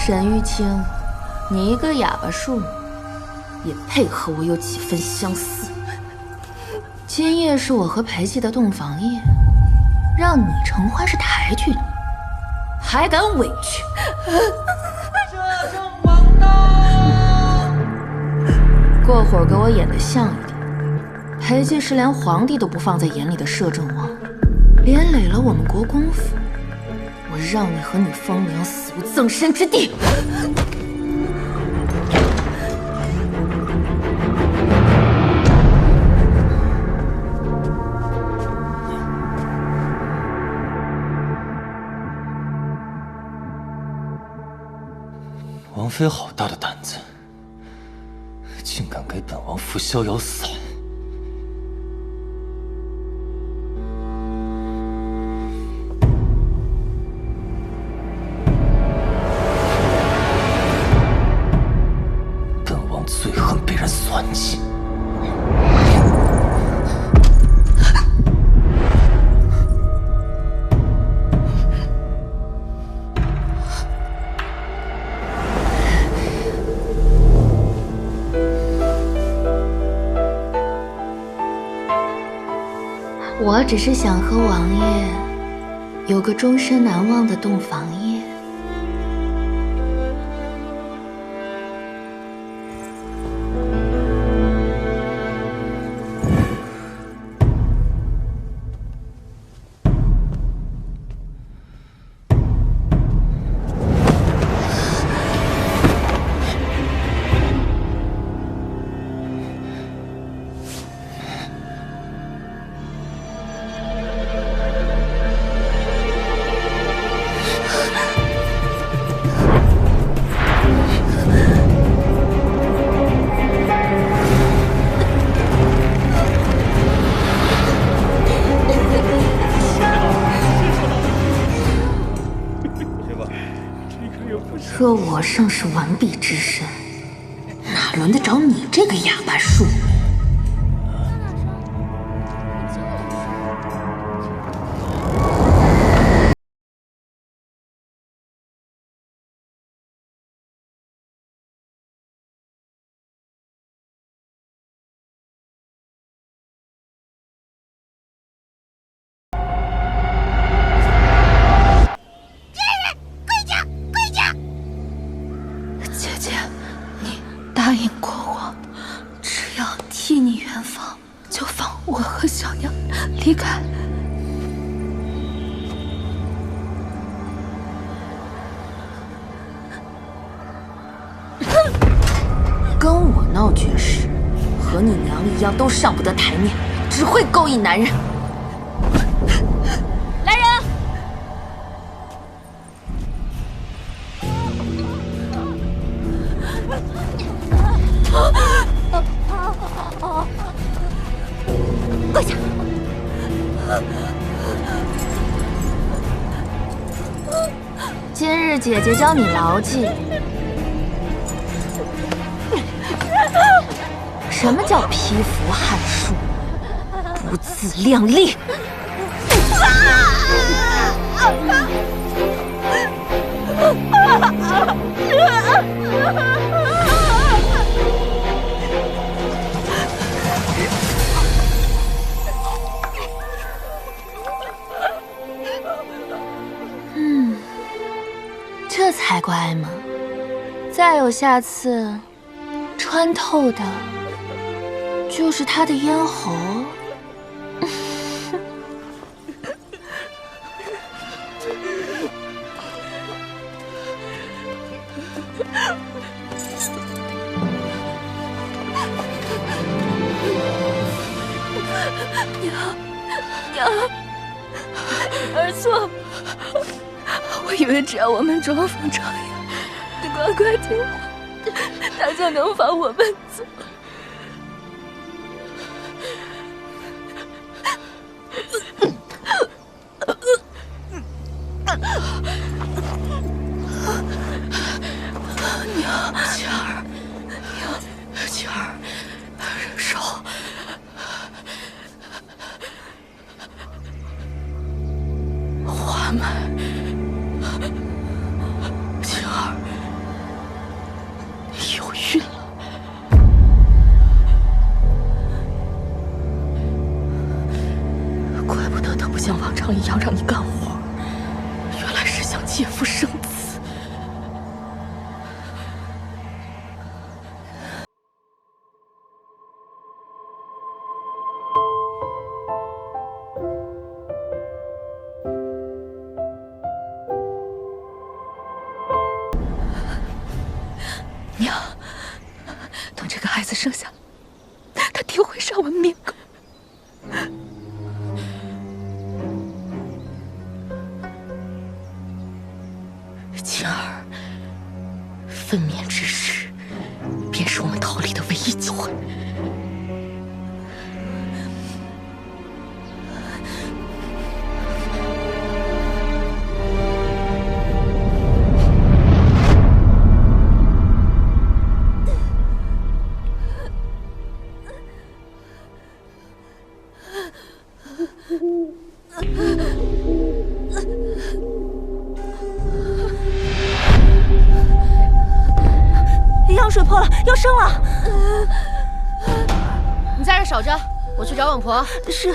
沈玉清，你一个哑巴树，也配和我有几分相似？今夜是我和裴寂的洞房夜，让你承欢是抬举你，还敢委屈？摄政王到！过会儿给我演得像一点。裴寂是连皇帝都不放在眼里的摄政王，连累了我们国公府，我让你和你风娘死无葬身之地！王妃好大的胆子，竟敢给本王扶逍遥伞！本王最恨被人算计。我只是想和王爷有个终身难忘的洞房夜。若我尚是完璧之身，哪轮得着你这个哑巴树？姐姐，你答应过我，只要替你圆房，就放我和小娘离开。跟我闹绝世，和你娘一样，都上不得台面，只会勾引男人。来人！跪下！今日姐姐教你牢记，什么叫披服汉书，不自量力。这才怪嘛！再有下次，穿透的就是他的咽喉。娘，儿错。我以为只要我们装疯装哑的乖乖听话，他就能放我们走。娘，晴儿，娘，晴儿，手。花满，晴儿，不像往常一样让你干活，原来是想借腹生子。娘，等这个孩子生下来，他定会上我们面孔。晴儿，分娩之时，便是我们逃离的唯一机会。羊水破了，要生了！你在这守着，我去找稳婆。是。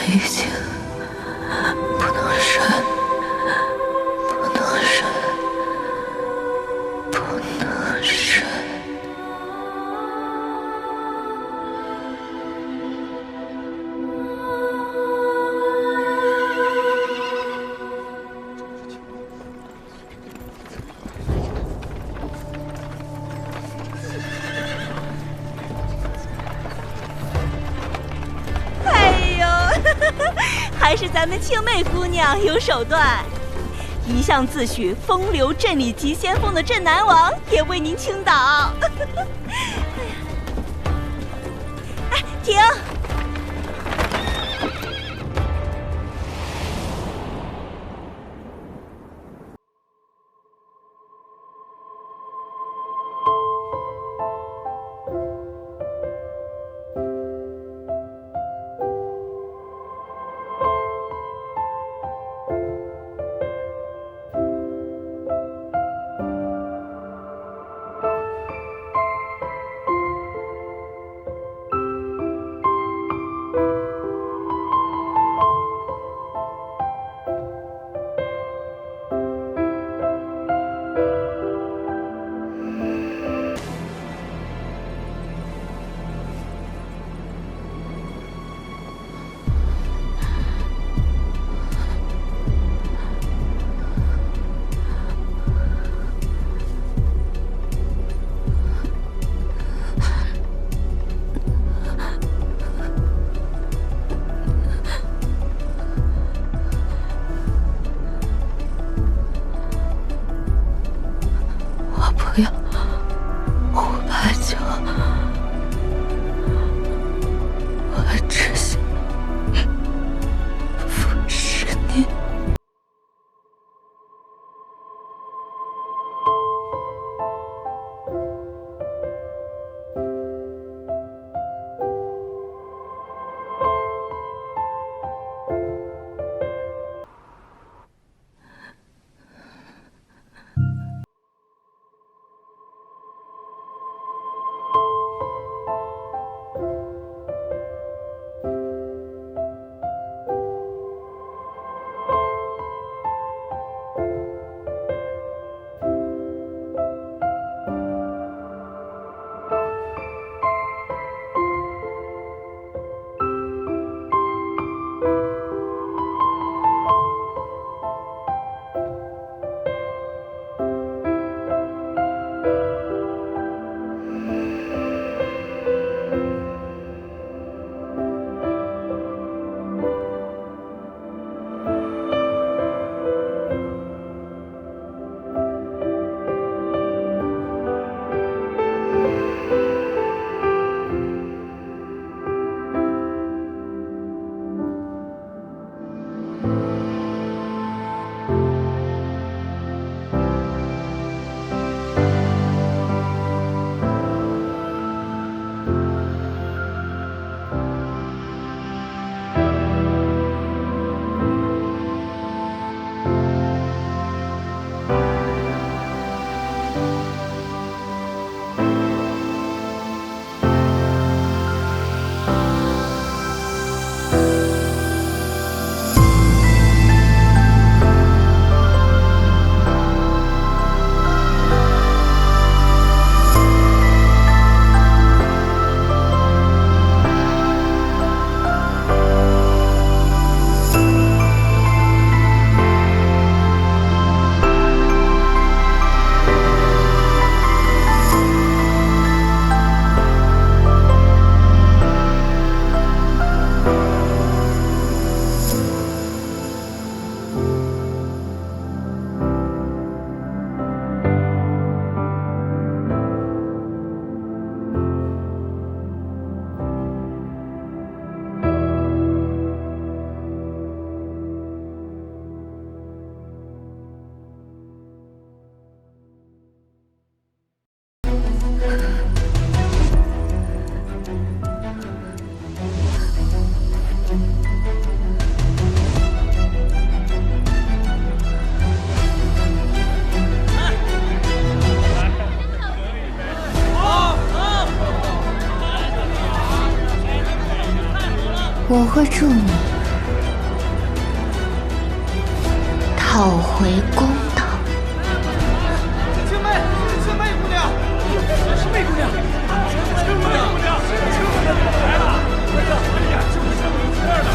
已经不能睡，不能睡，不能睡。还是咱们青妹姑娘有手段，一向自诩风流镇里急先锋的镇南王也为您倾倒。哎，停！我会助你讨回公道。青梅，青梅姑娘，是梅姑娘，青梅姑娘，来了，哎呀，就是这儿的。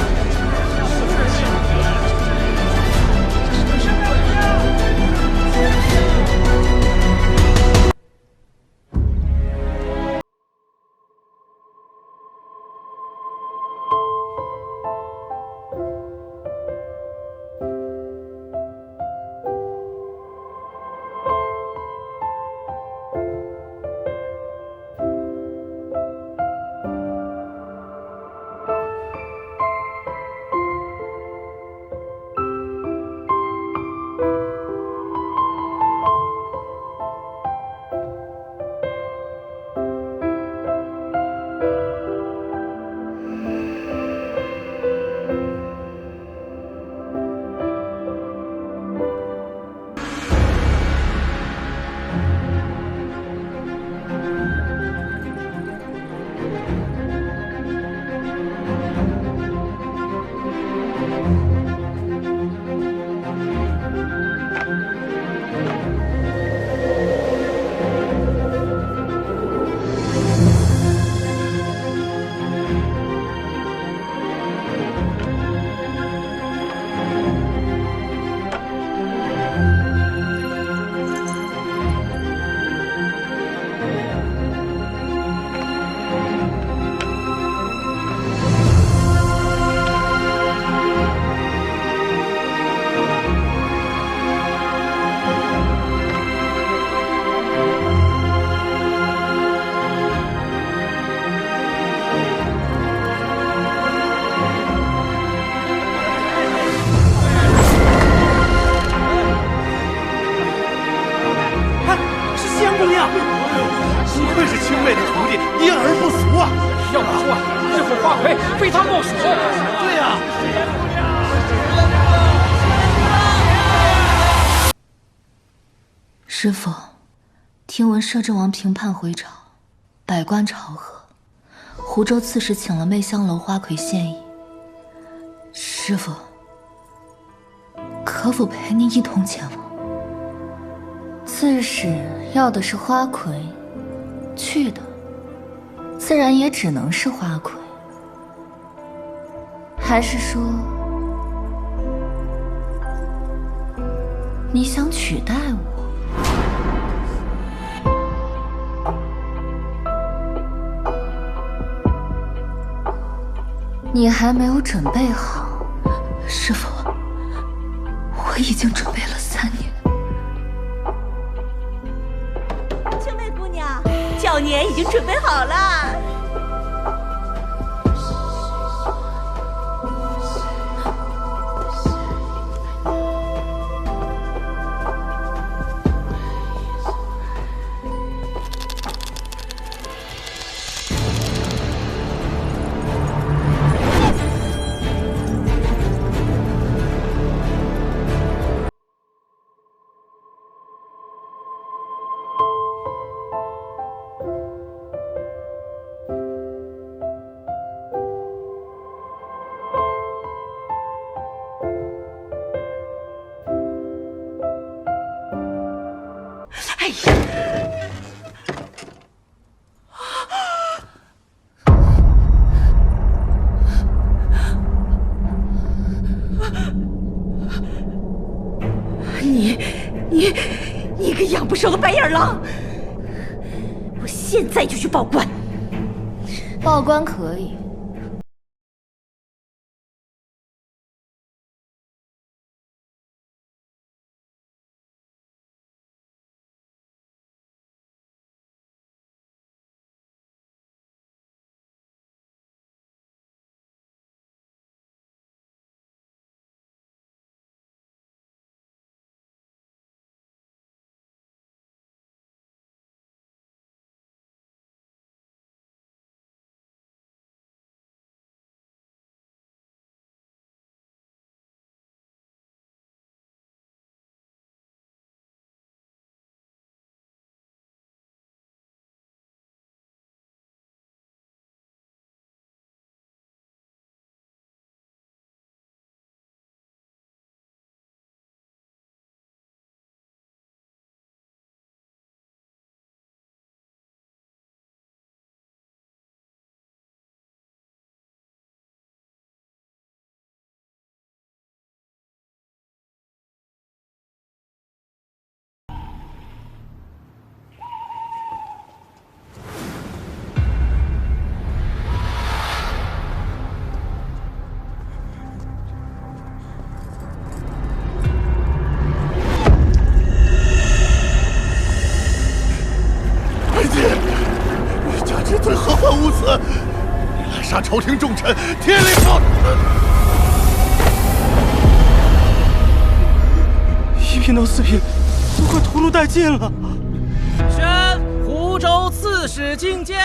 师父，听闻摄政王平叛回朝，百官朝贺，湖州刺史请了媚香楼花魁献艺。师父，可否陪您一同前往？刺史要的是花魁，去的自然也只能是花魁。还是说，你想取代我？你还没有准备好。师父，我已经准备了3年。青梅姑娘，教年已经准备好了。哎呀！你个养不熟的白眼狼！我现在就去报官。报官可以。你滥杀朝廷重臣，天理不！一品到4品都快屠戮殆尽了。宣湖州刺史觐见。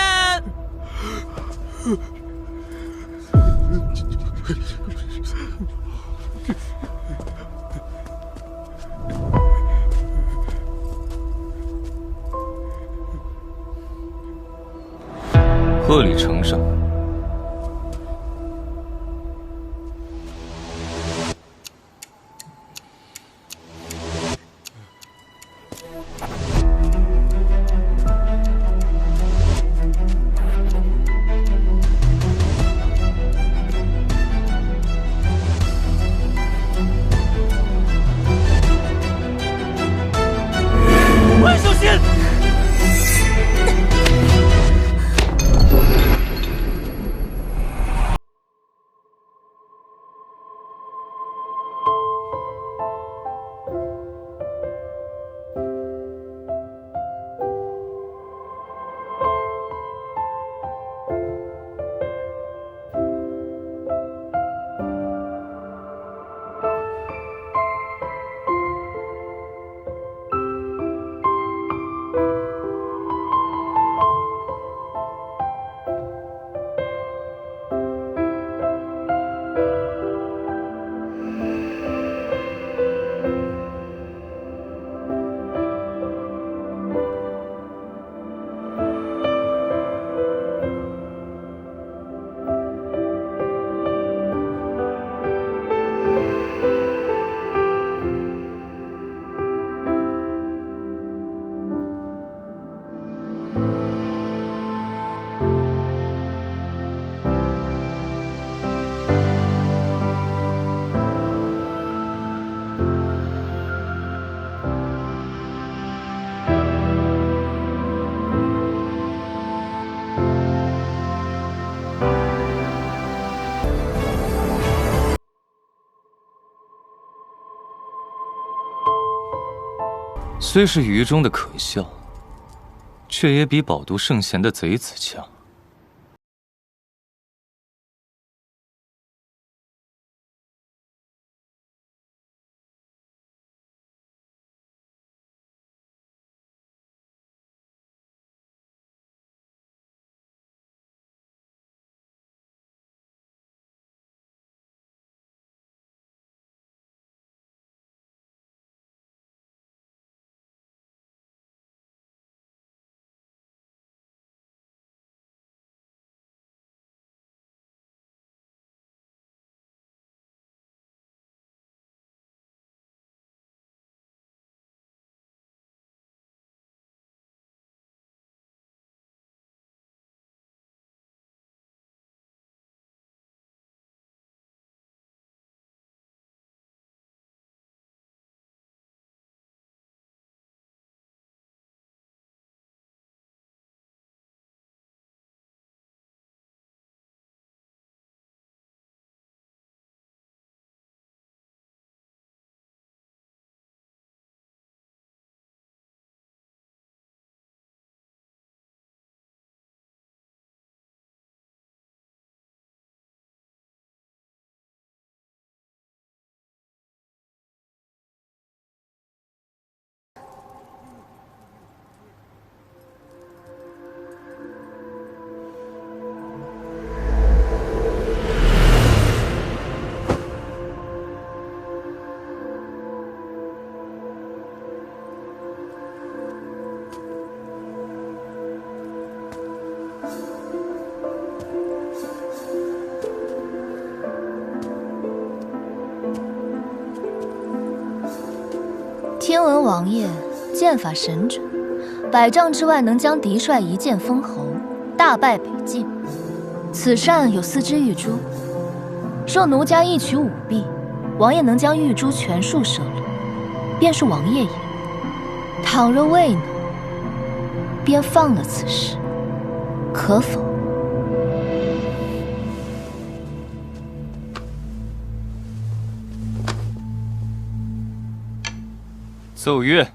贺礼呈上。万小心！虽是愚忠的可笑，却也比饱读圣贤的贼子强。听闻王爷剑法神准，100丈之外能将敌帅一剑封喉，大败北境。此扇有4只玉珠，若奴家一取5璧，王爷能将玉珠全数摄入，便是王爷也。倘若未能，便放了此事，可否？奏乐。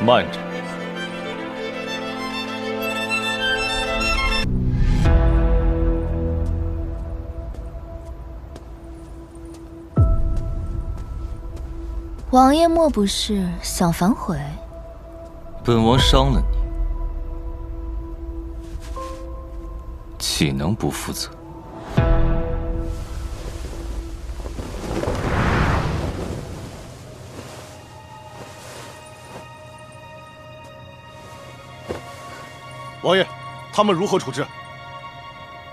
慢着！王爷莫不是想反悔？本王伤了你，岂能不负责？王爷，他们如何处置？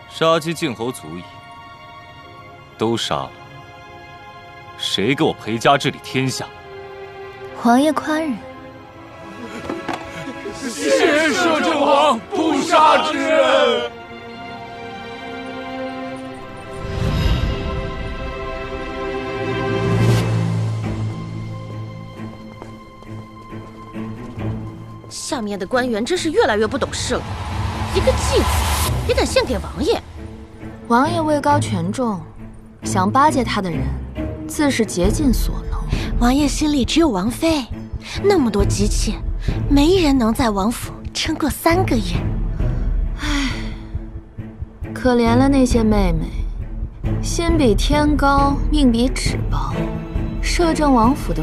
杀鸡儆猴足矣，都杀了，谁给我裴家治理天下？王爷宽仁。谢摄政王不杀之恩。下面的官员真是越来越不懂事了，一个继子也敢献给王爷。王爷位高权重，想巴结他的人，自是竭尽所能。王爷心里只有王妃，那么多姬妾，没人能在王府撑过3个月。唉，可怜了那些妹妹，心比天高，命比纸薄。摄政王府的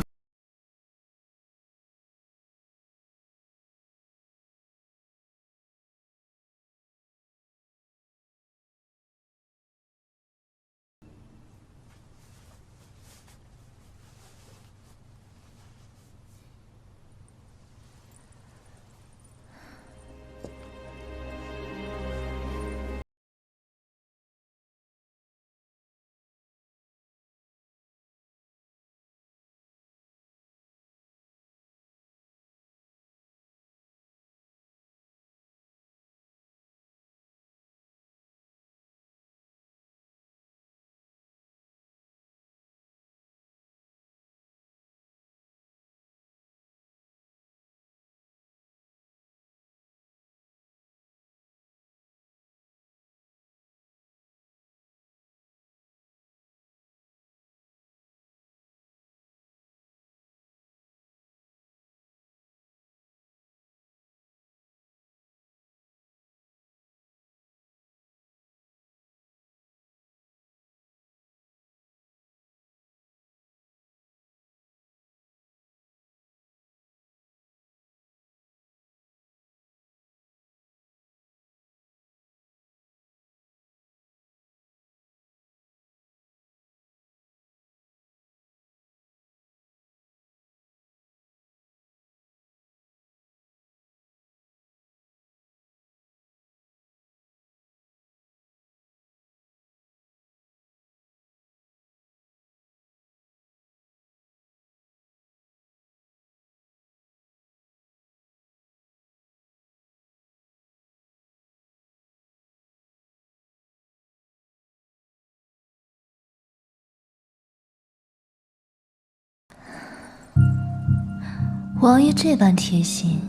王爷这般贴心，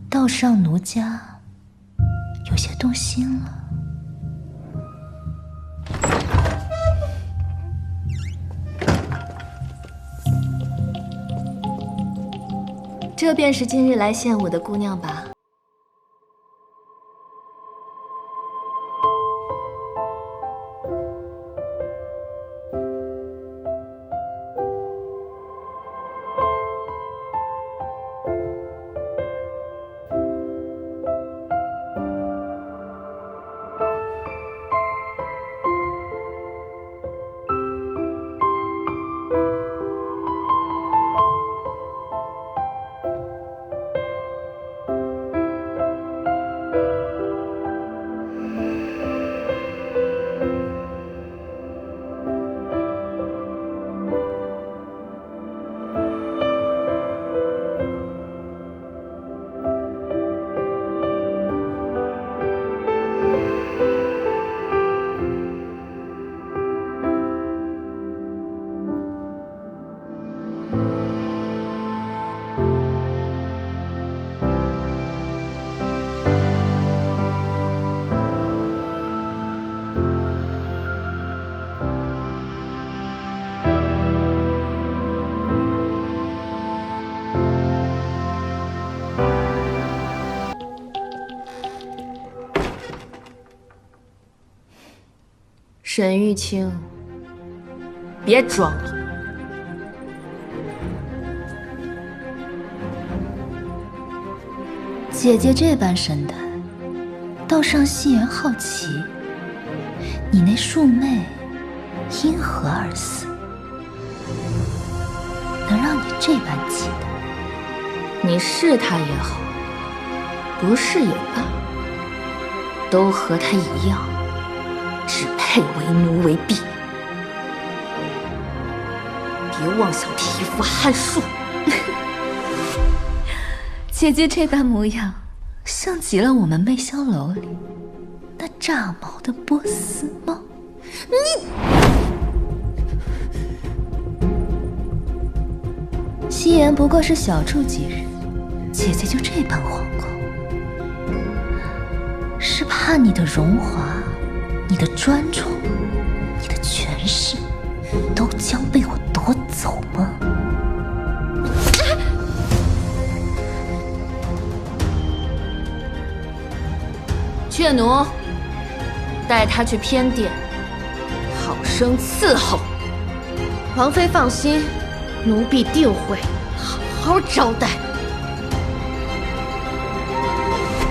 倒是让奴家有些动心了。这便是今日来献舞的姑娘吧？沈玉清，别装了。姐姐这般神态，倒让戏言好奇，你那庶妹因何而死，能让你这般忌惮？你是她也好，不是也罢，都和他一样，只配为奴为婢。别妄想提一副汗术。姐姐这般模样，像极了我们媚香楼里那炸毛的波斯猫。夕颜不过是小住几日，姐姐就这般惶恐，是怕你的荣华、你的专宠、你的权势都将被我夺走吗？雀奴，带他去偏殿，好生伺候。王妃放心，奴婢定会好好招待。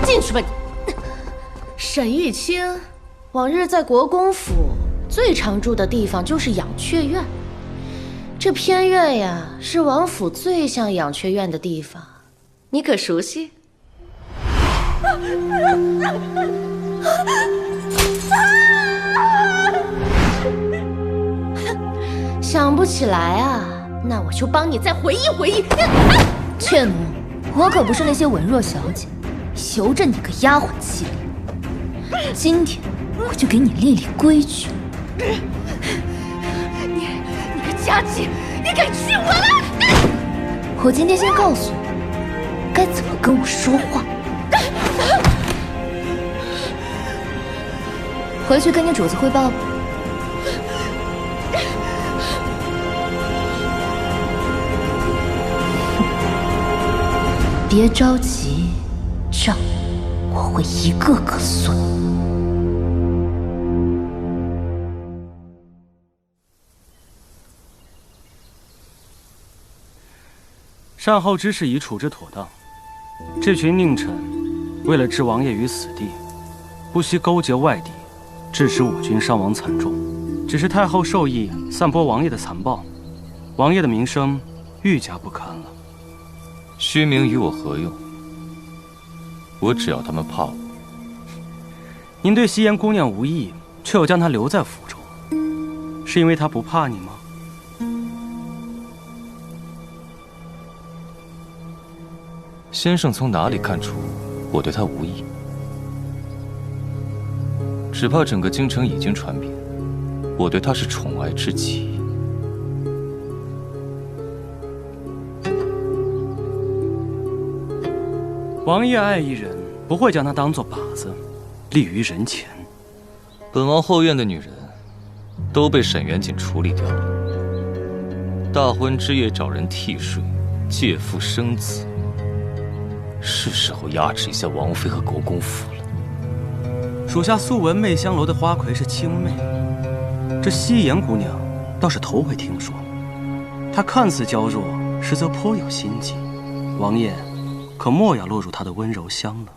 进去吧你！沈玉清，往日在国公府最常住的地方就是养雀院。这偏院呀，是王府最像养雀院的地方，你可熟悉？想不起来啊？那我就帮你再回忆回忆。雀奴，我可不是那些文弱小姐，由着你个丫鬟欺凌。今天我就给你立立规矩。你个家鸡，你给去我来！我今天先告诉你，该怎么跟我说话。回去跟你主子汇报吧。别着急，账我会一个个算。善后之事已处置妥当，这群佞臣为了置王爷于死地，不惜勾结外敌，致使我军伤亡惨重。只是太后授意散播王爷的残暴，王爷的名声愈加不堪了。虚名与我何用？我只要他们怕我。您对夕颜姑娘无意，却又将她留在府中，是因为她不怕你吗？先生从哪里看出我对她无意？只怕整个京城已经传遍，我对她是宠爱之极。王爷爱一人，不会将她当作靶子，立于人前。本王后院的女人，都被沈元锦处理掉了。大婚之夜找人替税，借腹生子，是时候压制一下王妃和国公府了。属下素闻媚香楼的花魁是青媚，这夕颜姑娘倒是头回听说。她看似娇弱，实则颇有心计。王爷可莫要落入她的温柔乡了。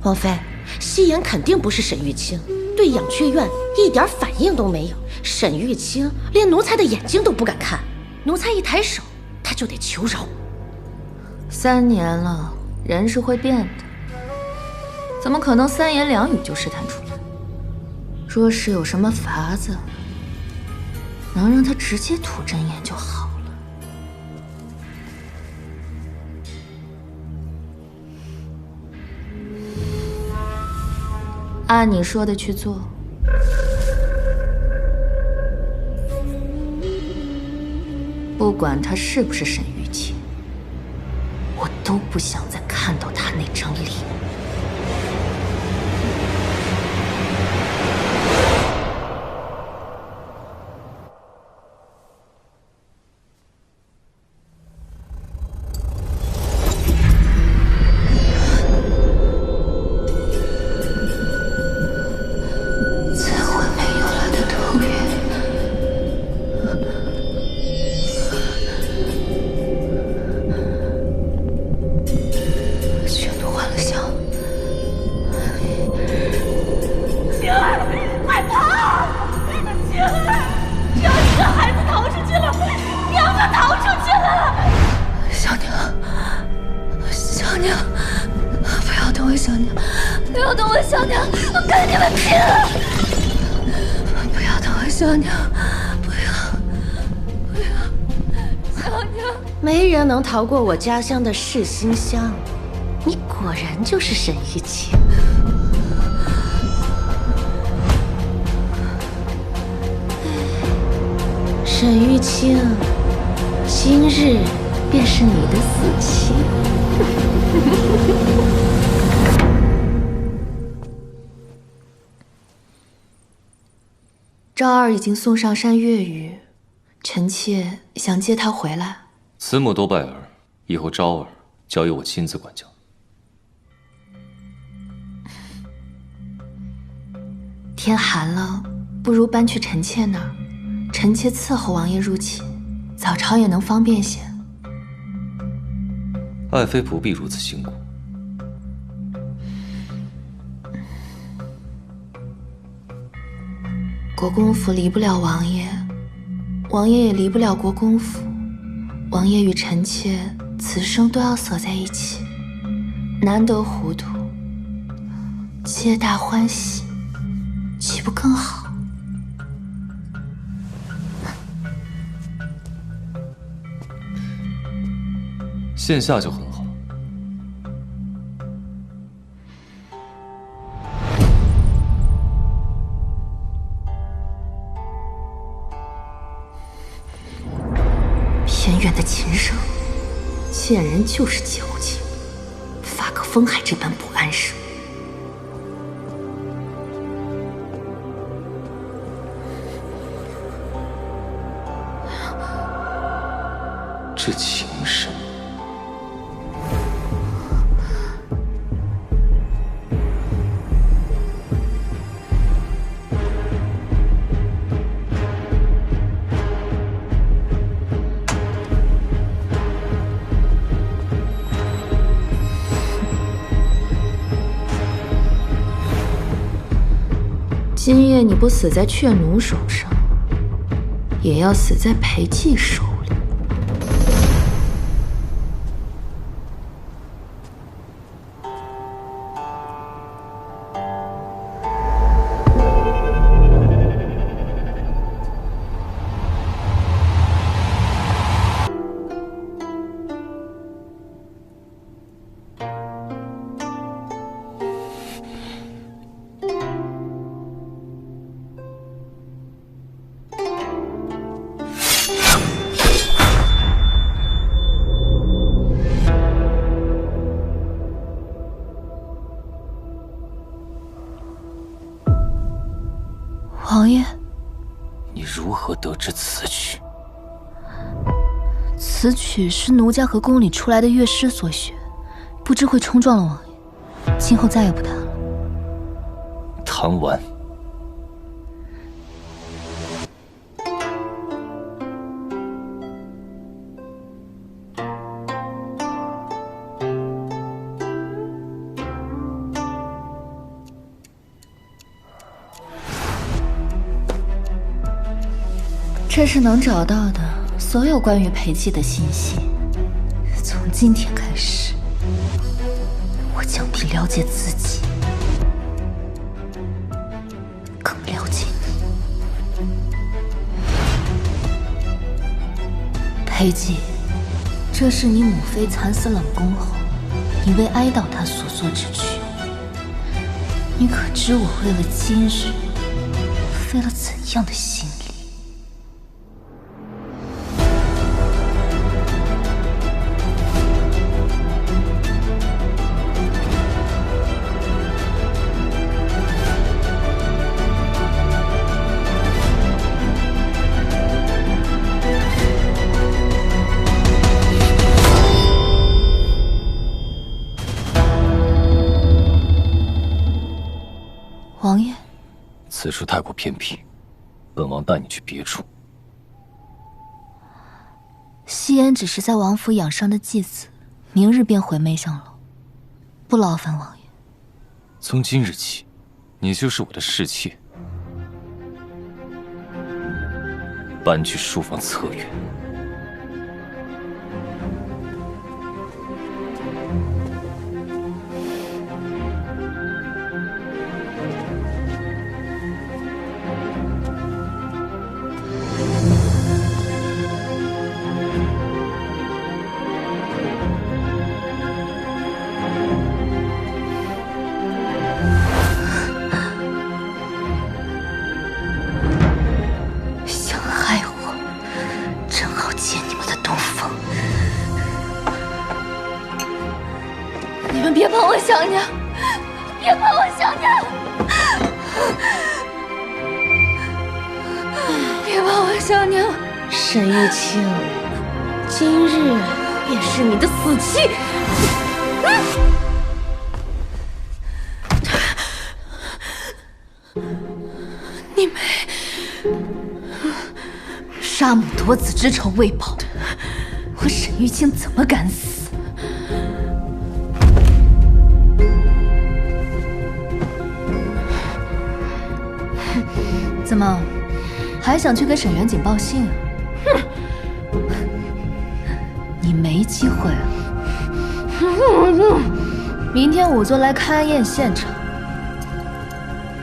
王妃，夕颜肯定不是沈玉清，对养雀院一点反应都没有。沈玉清连奴才的眼睛都不敢看，奴才一抬手，他就得求饶。3年了，人是会变的，怎么可能3言2语就试探出来？若是有什么法子，能让他直接吐真言就好了。按你说的去做。不管他是不是沈玉清，我都不想再看到他那张脸。全都换了香。小娘，不要，小娘！没人能逃过我家乡的噬心香，你果然就是沈玉清。沈玉清，今日便是你的死期。昭儿已经送上山越狱，臣妾想接她回来。慈母多败儿，以后昭儿交由我亲自管教。天寒了，不如搬去臣妾那儿，臣妾伺候王爷入寝，早朝也能方便些。爱妃不必如此辛苦。国公府离不了王爷，王爷也离不了国公府，王爷与臣妾此生都要锁在一起，难得糊涂，皆大欢喜，岂不更好？现下就很好。偏远的禽兽，见人就是矫情，发个疯还这般不安生。这情深。今夜你不死在雀奴手上，也要死在裴寂手里。王爷，你如何得知此曲？此曲是奴家和宫里出来的乐师所学，不知会冲撞了王爷，今后再也不弹了。弹完。这是能找到的所有关于裴寂的信息。从今天开始，我将比了解自己更了解你。裴寂，这是你母妃惨死冷宫后，你为哀悼她所作之曲。你可知我为了今日费了怎样的心力？王爷，此处太过偏僻，本王带你去别处。夕颜只是在王府养伤的继子，明日便回媚香楼，不劳烦王爷。从今日起，你就是我的侍妾，搬去书房侧院。小娘。沈玉清，今日便是你的死期！你没杀母夺子之仇未报，我沈玉清怎么敢死？怎么，还想去给沈远景报信啊？你没机会了。明天仵作来勘验现场，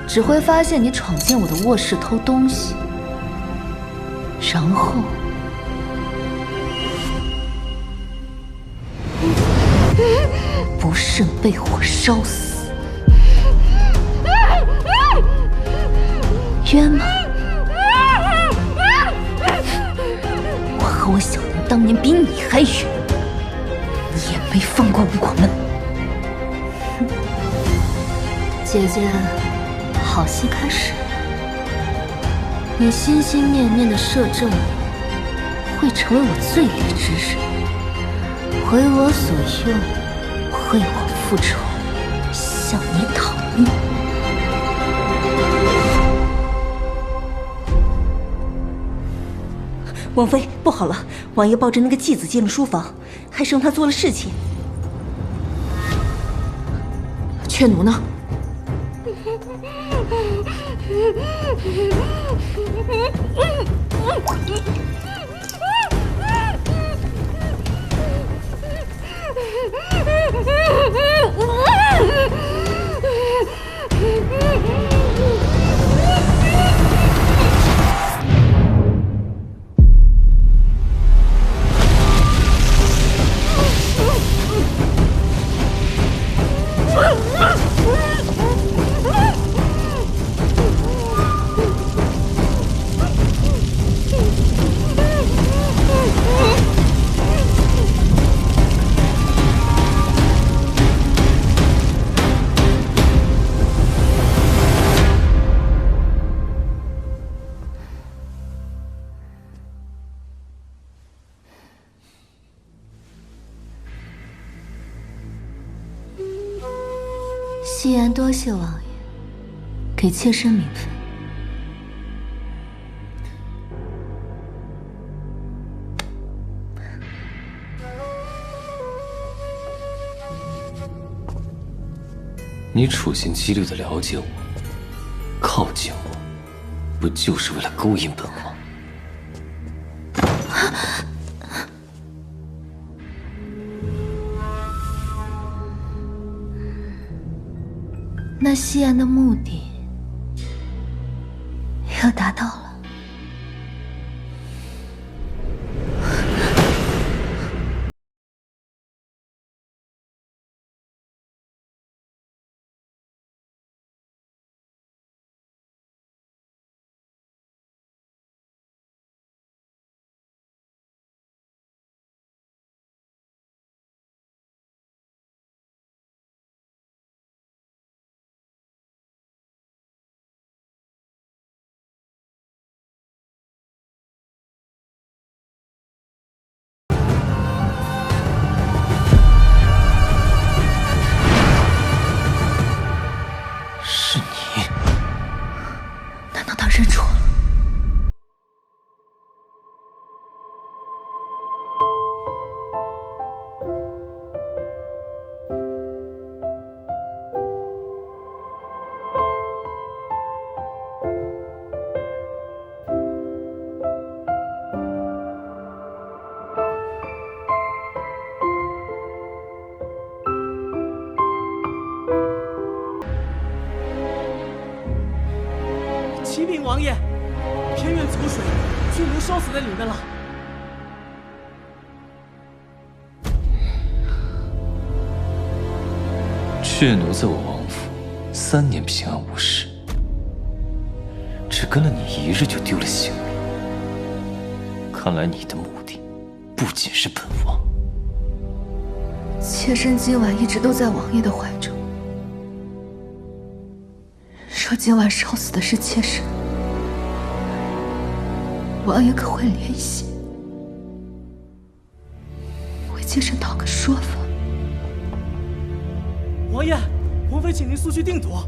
只会发现你闯进我的卧室偷东西，然后不慎被火烧死，冤吗？我和我小娘当年比你还冤，你也没放过我们。姐姐，好戏开始了。你心心念念的摄政会成为我罪孽之人，为我所用，为我复仇，向你讨命。王妃，不好了！王爷抱着那个继子进了书房，还生他做了事情。雀奴呢？夕颜多谢王爷给妾身名分。你处心积虑的了解我，靠近我，不就是为了勾引本王？那夕颜的目的要达到了。认出我了。启禀王爷，偏院走水，巨奴烧死在里面了。血奴在我王府3年平安无事，只跟了你1日就丢了性命。看来你的目的不仅是本王。妾身今晚一直都在王爷的怀中。若今晚烧死的是妾身，王爷可会怜惜，为妾身讨个说法。王爷，王妃请您速去定夺。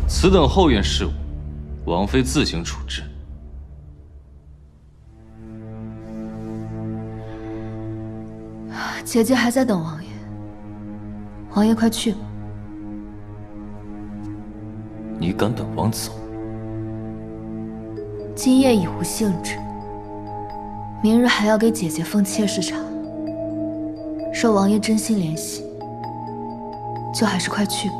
此等后院事务，王妃自行处置。姐姐还在等王爷，王爷快去吧。你敢本王走？今夜已无兴致，明日还要给姐姐奉妾侍茶。若王爷真心怜惜，就还是快去吧。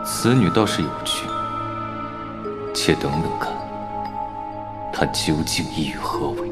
此女倒是有趣，且等等看，她究竟意欲何为？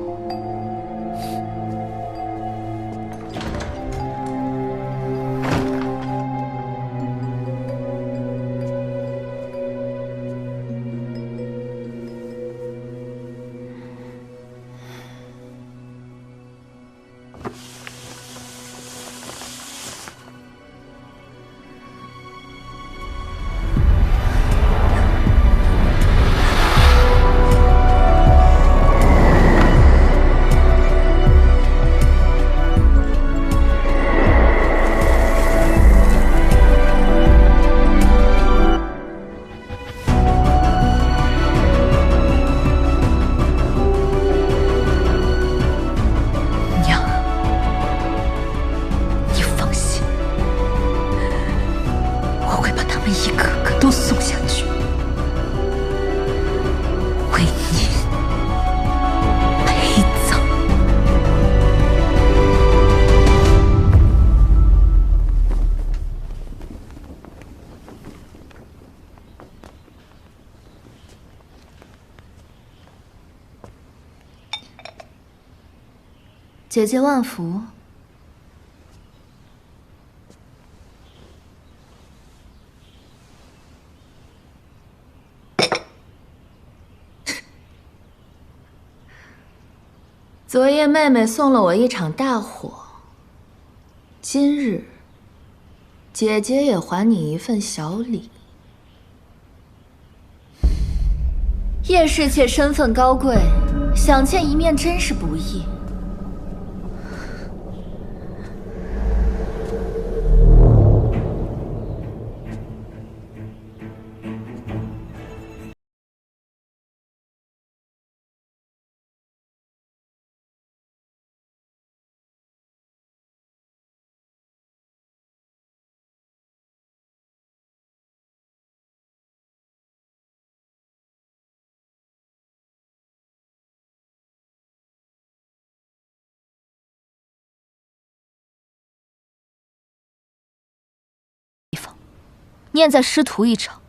姐姐万福。昨夜妹妹送了我一场大火，今日姐姐也还你一份小礼。叶氏妾身份高贵，想见一面真是不易。念在师徒一场，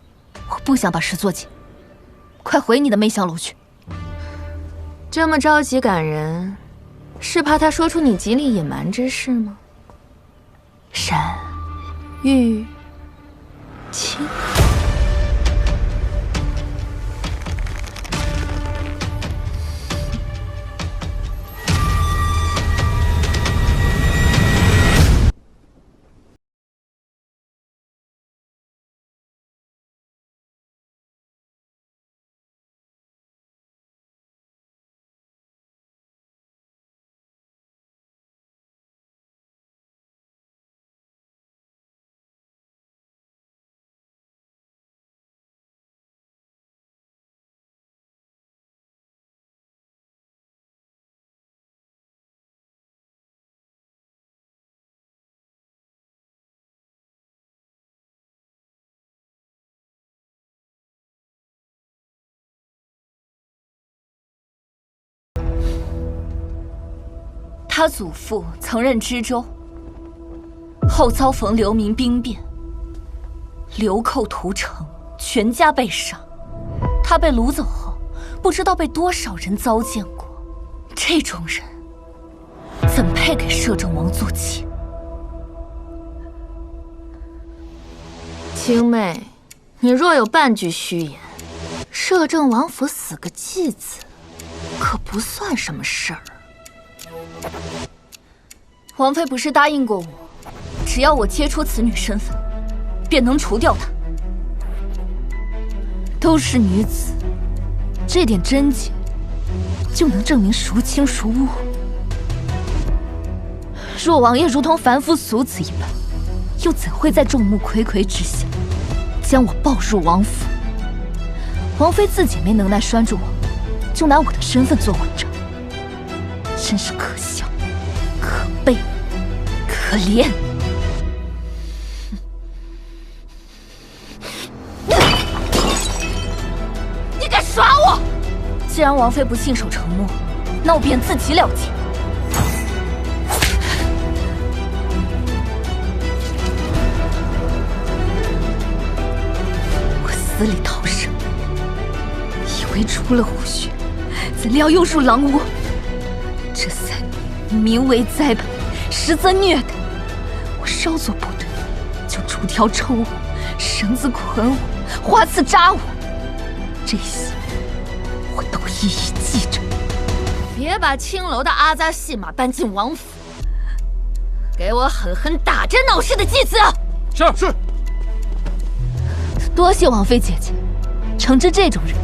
我不想把事做尽。快回你的媚香楼去。这么着急赶人，是怕他说出你极力隐瞒之事吗？闪、玉、清。他祖父曾任知州，后遭逢流民兵变，流寇屠城，全家被杀。他被掳走后，不知道被多少人糟践过。这种人，怎配给摄政王做妾？青妹，你若有半句虚言，摄政王府死个继子，可不算什么事儿。王妃不是答应过我，只要我揭出此女身份，便能除掉她。都是女子，这点贞洁就能证明孰轻孰恶。若王爷如同凡夫俗子一般，又怎会在众目睽睽之下将我抱入王府？王妃自己没能耐拴住我，就拿我的身份做文章，真是可笑、可悲、可怜。你敢耍我！既然王妃不信守承诺，那我便自己了结。我死里逃生，以为除了虎穴，怎料又入狼窝。这三年名为栽培，实则虐待。我稍作不对，就竹条抽我，绳子捆我，花刺扎我，这些我都一一记着。别把青楼的阿扎戏马搬进王府，给我狠狠打这闹事的继子！是。多谢王妃姐姐，惩治这种人，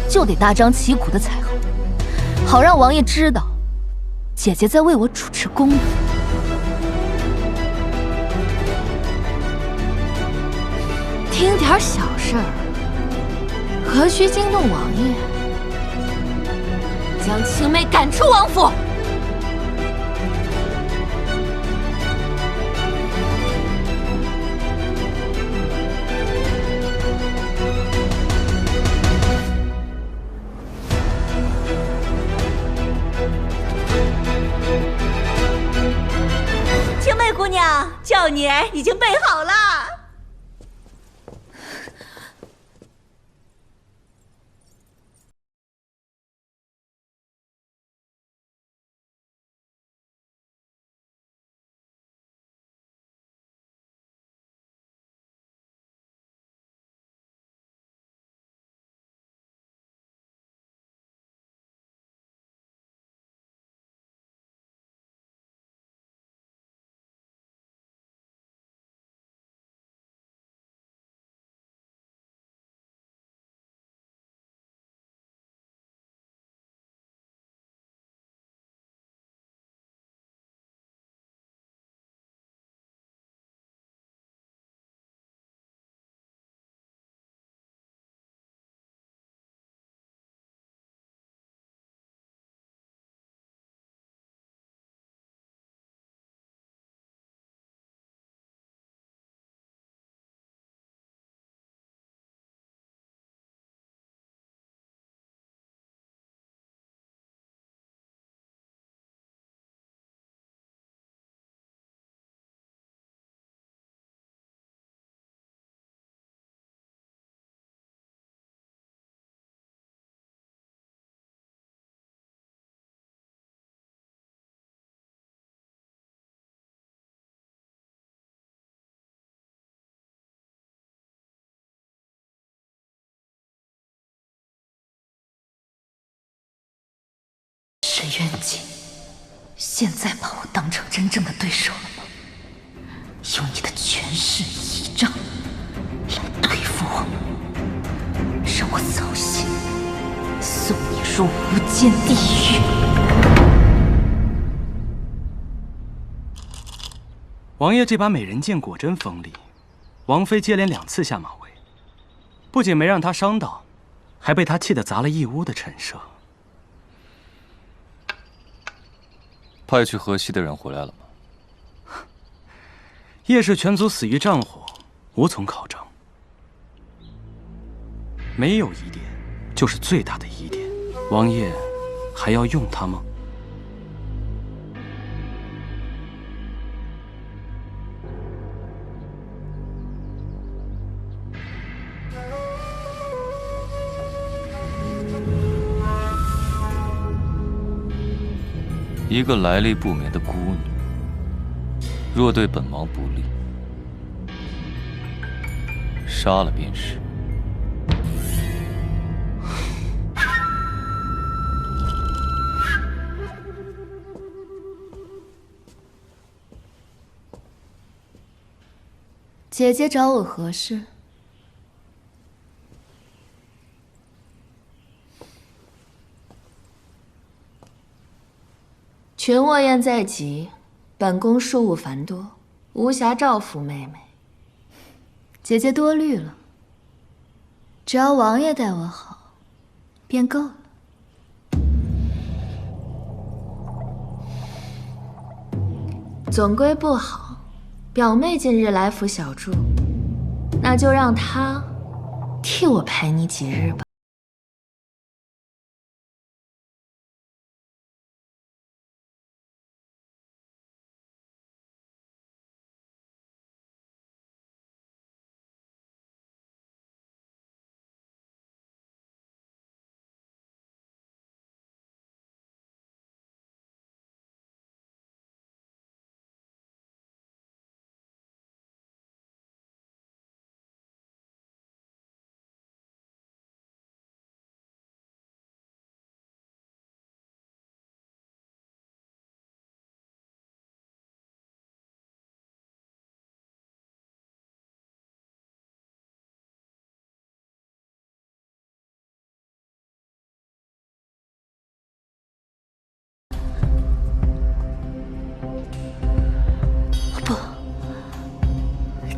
就得大张旗鼓的才好，好让王爷知道，姐姐在为我主持公道。听点小事儿，何须惊动王爷？将青妹赶出王府！青妹姑娘，轿辇已经备好了。沈渊景，现在把我当成真正的对手了吗？用你的权势倚仗来对付我，让我走心，送你入无间地狱。王爷这把美人剑果真锋利，王妃接连2次下马威，不仅没让他伤到，还被他气得砸了一屋的陈设。派去河西的人回来了吗？叶氏全族死于战火，无从考证。没有疑点，就是最大的疑点。王爷还要用他吗？一个来历不明的孤女，若对本王不利，杀了便是。姐姐找我何事？群卧宴在即，本宫事务繁多，无暇照拂妹妹。姐姐多虑了，只要王爷待我好，便够了。总归不好，表妹近日来府小住，那就让她替我陪你几日吧。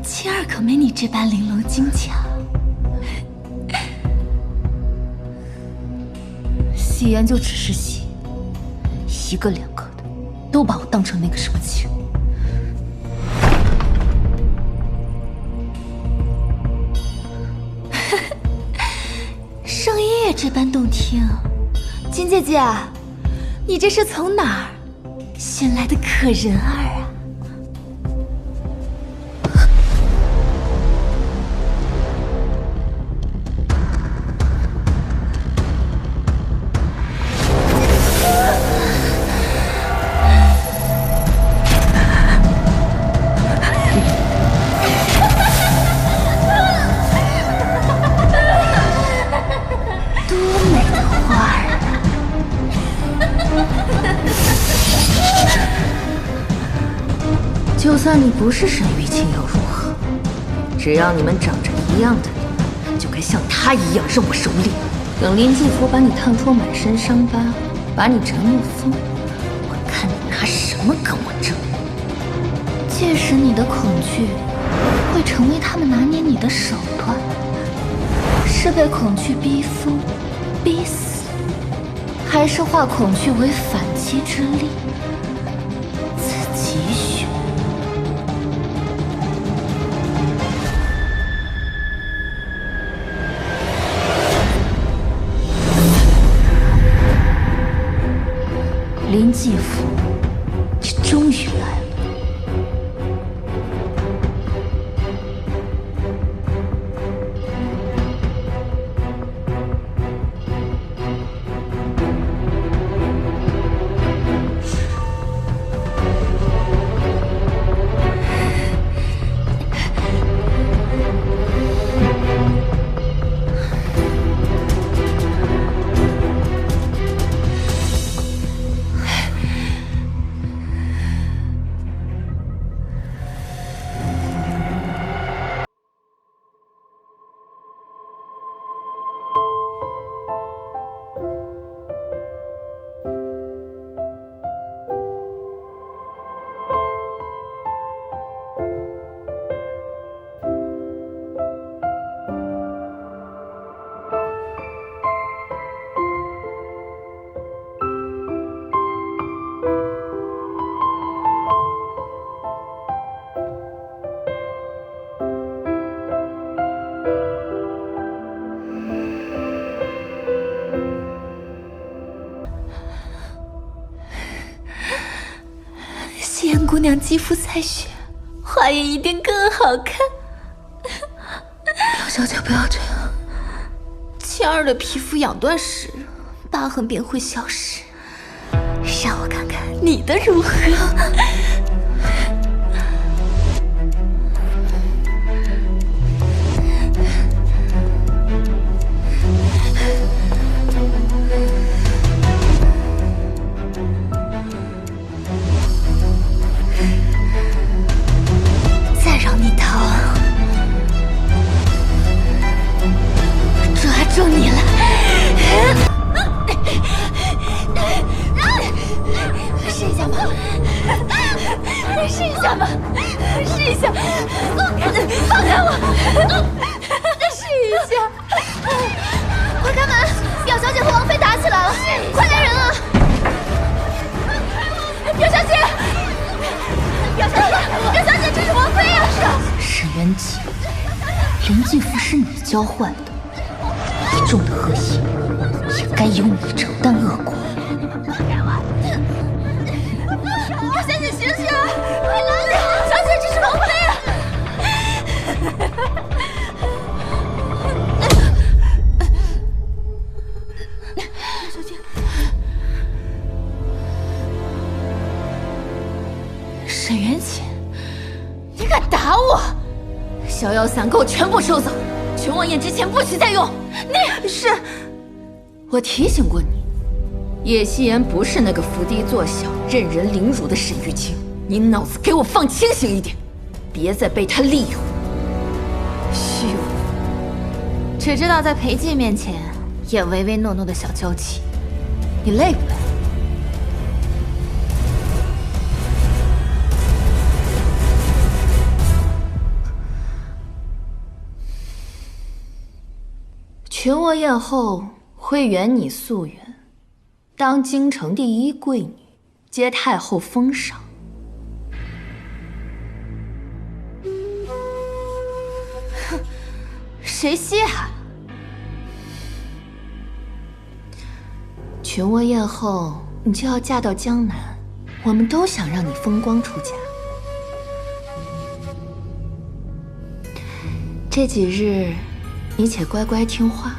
青儿可没你这般玲珑精巧，戏言就只是戏，一个两个的都把我当成那个什么情。声音也这般动听，金姐姐，你这是从哪儿寻来的可人儿啊？就算你不是沈玉清又如何？只要你们长着一样的脸，就该像他一样认我首领。等林继福把你烫出满身伤疤，把你折怒疯，我看你拿什么跟我争？届时你的恐惧会成为他们拿捏你的手段，是被恐惧逼疯、逼死，还是化恐惧为反击之力？自己选。林继福，你终于来了。夕颜姑娘肌肤彩雪，花颜一定更好看。表小姐不要这样，青儿的皮肤养断时，疤痕便会消失。让我看看你的如何。再让你逃，林继福是你教坏的，你种的恶因也该由你承担恶果。小姐醒醒，快拉你！小姐，这是王妃啊！小姐，沈元锦，你敢打我！逍遥散给我全部收走，全王宴之前不许再用。你是，我提醒过你，叶夕颜不是那个伏低作小、任人凌辱的沈玉清，你脑子给我放清醒一点，别再被他利用。虚伪，只知道在裴寂面前也唯唯诺诺的小娇妻，你累不累？全王宴后会圆你夙愿，当京城第一贵女，接太后封赏。哼，谁稀罕？全王宴后你就要嫁到江南，我们都想让你风光出嫁。这几日你且乖乖听话，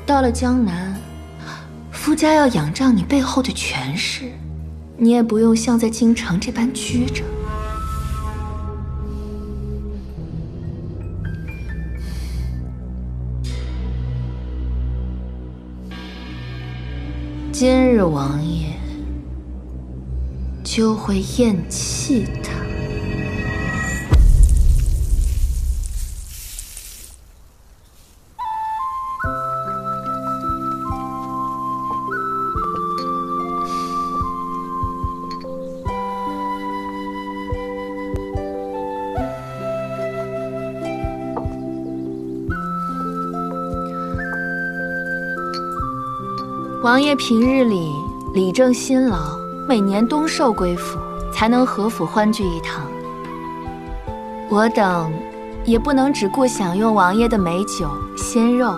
到了江南，夫家要仰仗你背后的权势，你也不用像在京城这般拘着。今日王爷就会厌弃他。王爷平日里理政辛劳，每年冬寿归府，才能和府欢聚一堂。我等也不能只顾享用王爷的美酒鲜肉，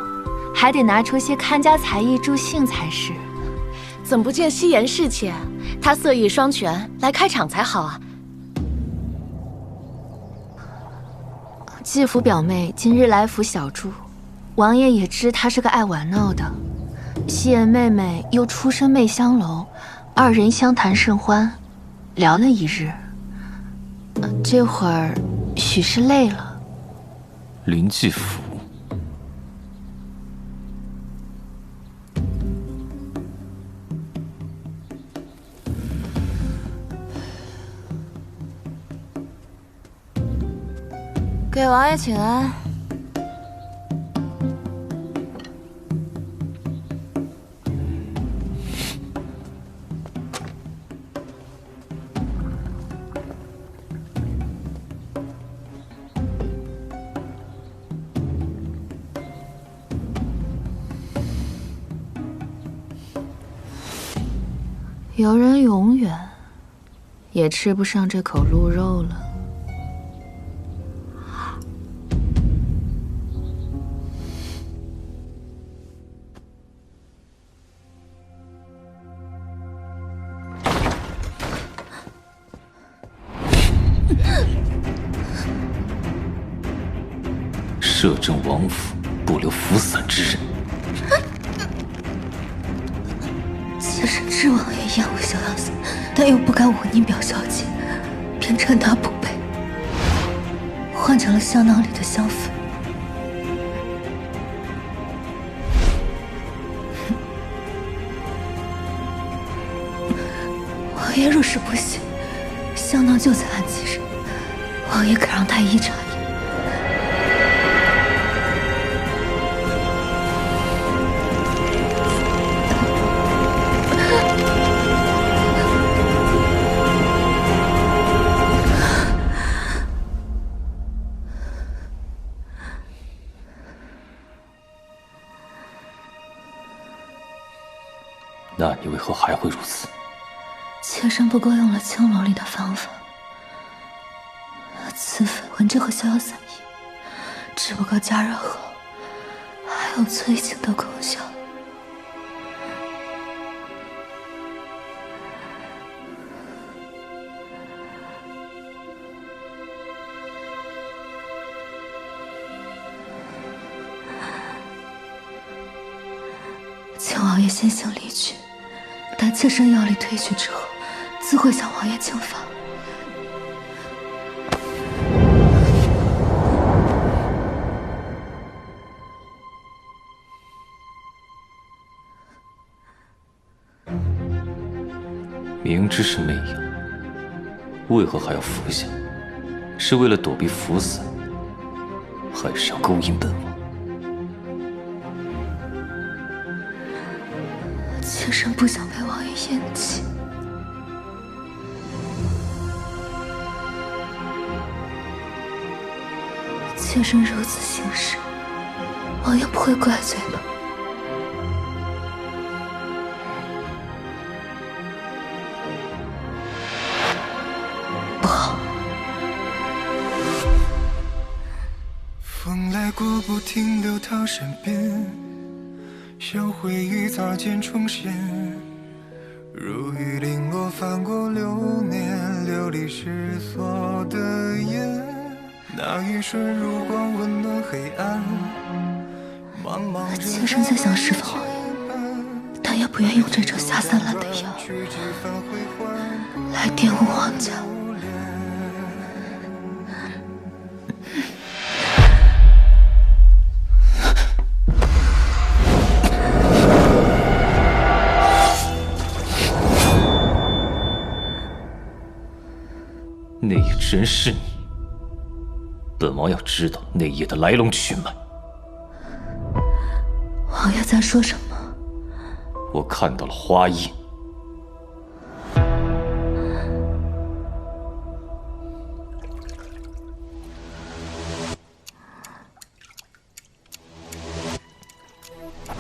还得拿出些看家才艺助兴才是。怎不见夕颜侍妾？她色艺双全，来开场才好啊！继父表妹今日来府小住，王爷也知她是个爱玩闹的。夕颜妹妹又出身媚香楼，二人相谈甚欢，聊了一日。这会儿许是累了。林继福，给王爷请安。有人永远也吃不上这口鹿肉了。摄政王府，不留服散之人。即使知王爷厌恶逍遥散，但又不敢忤逆表小姐，便趁她不备，换成了香囊里的香粉。王爷若是不信，香囊就在案几上，王爷可让太医查验。那你为何还会如此？妾身不够用了青楼里的方法，此绯闻这和逍遥散一，只不过加热后还有催情的功效。请王爷先行离去，待妾身药力退去之后，自会向王爷请法。明知是媚药，为何还要服下？是为了躲避服死，还是要勾引本王？妾身不想被王爷厌弃。妾身如此行事，王爷不会怪罪吧？不好！风来过不停流淌身边，小回忆擦肩重现，如雨零落翻过流年，流离失所的眼，那一瞬如光温暖黑暗。妾身在想释放王爷，但也不愿用这种下三滥的药来玷污王家。内野之人是你，本王要知道内野的来龙去脉。王爷在说什么？我看到了花印。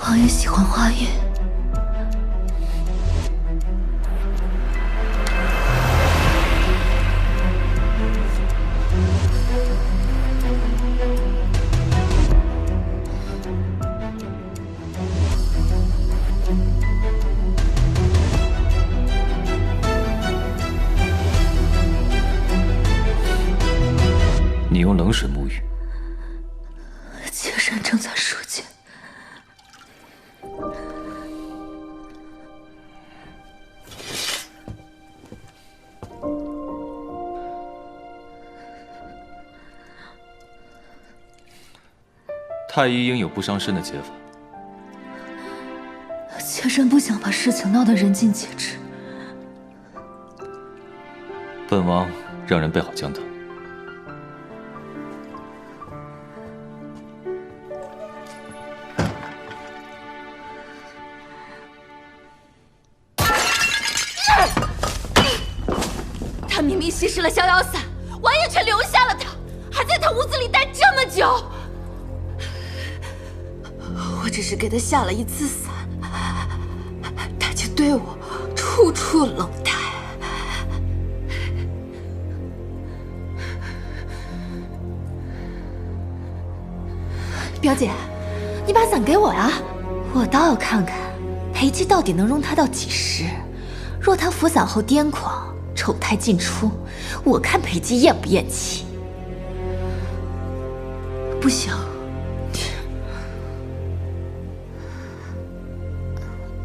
王爷喜欢花印。你用冷水沐浴，妾身正在书间。太医应有不伤身的解法。妾身不想把事情闹得人尽皆知。本王让人备好姜汤。他明明吸食了逍遥散，王爷却留下了他，还在他屋子里待这么久。我只是给他下了一次散，他就对我处处冷淡。表姐，你把伞给我呀，我倒要看看裴姬到底能容他到几时。若他服伞后癫狂，丑态尽出，我看裴姬厌不厌气。不行，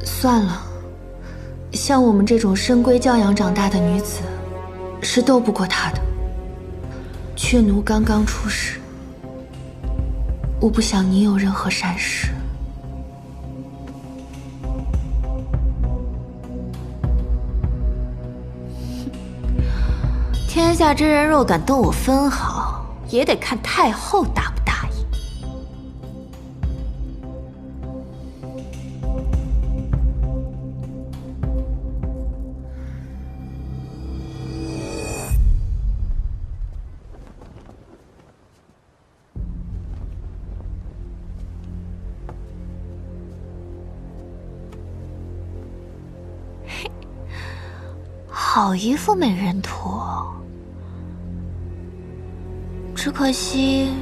算了，像我们这种深闺教养长大的女子，是斗不过他的。雀奴刚刚出世，我不想你有任何闪失。天下之人若敢动我分毫，也得看太后答不答应。嘿，好一副美人图。 只可惜，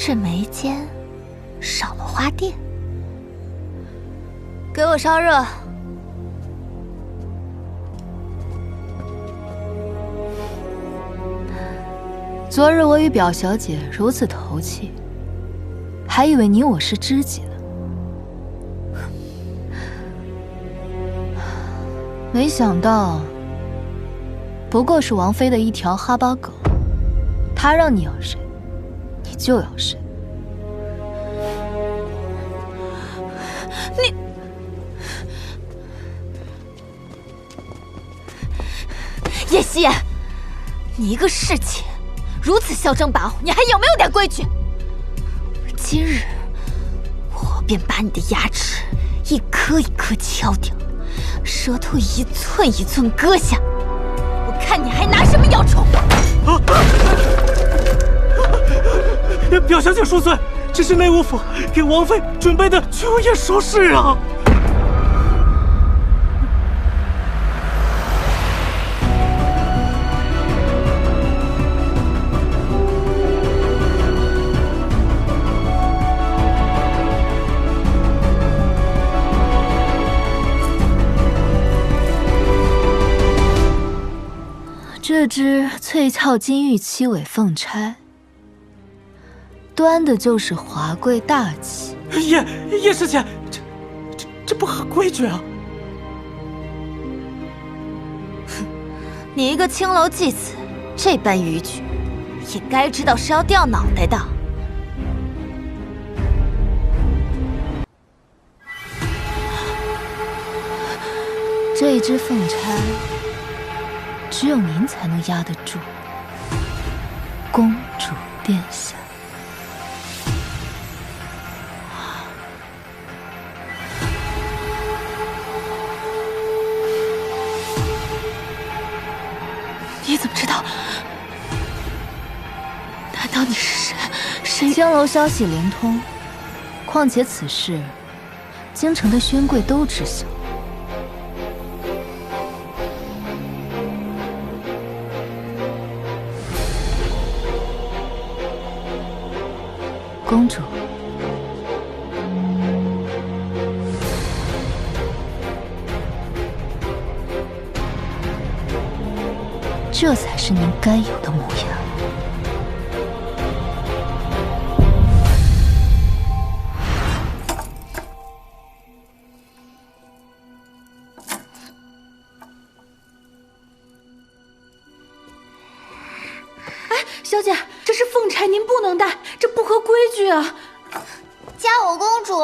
这眉间少了花钿。给我烧热。昨日我与表小姐如此投契，还以为你我是知己呢。没想到，不过是王妃的一条哈巴狗，她让你咬谁，你就咬谁。叶夕颜，你一个侍妾，如此嚣张跋扈，你还有没有点规矩？今日我便把你的牙齿一颗一颗敲掉，舌头一寸一寸割下，我看你还拿什么摇宠？表小姐恕罪，这是内务府给王妃准备的秋夜首饰啊！这只翠翘金玉七尾凤钗，端的就是华贵大气。叶侍妾，这不合规矩啊！哼，你一个青楼妓子，这般逾矩，也该知道是要掉脑袋的。这一只凤钗，只有您才能压得住，公主殿下。你怎么知道？难道你是神？青楼消息灵通，况且此事，京城的宣贵都知晓。公主，这才是您该有的模样。小姐，这是凤钗，您不能戴，这不合规矩啊！加我公主，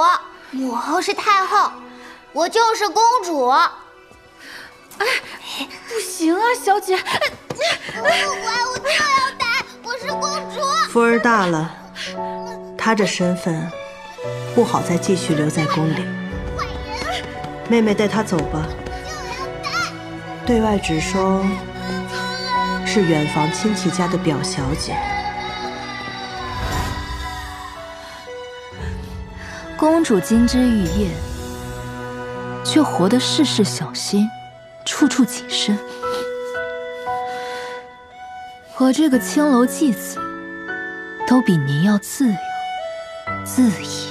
母后是太后，我就是公主。哎，不行啊，小姐！我不管，我就要戴，我是公主。福儿大了，她这身份不好再继续留在宫里。妹妹带她走吧，对外只说是远房亲戚家的表小姐。公主金枝玉叶，却活得事事小心，处处谨慎。我这个青楼妓子，都比您要自由自意。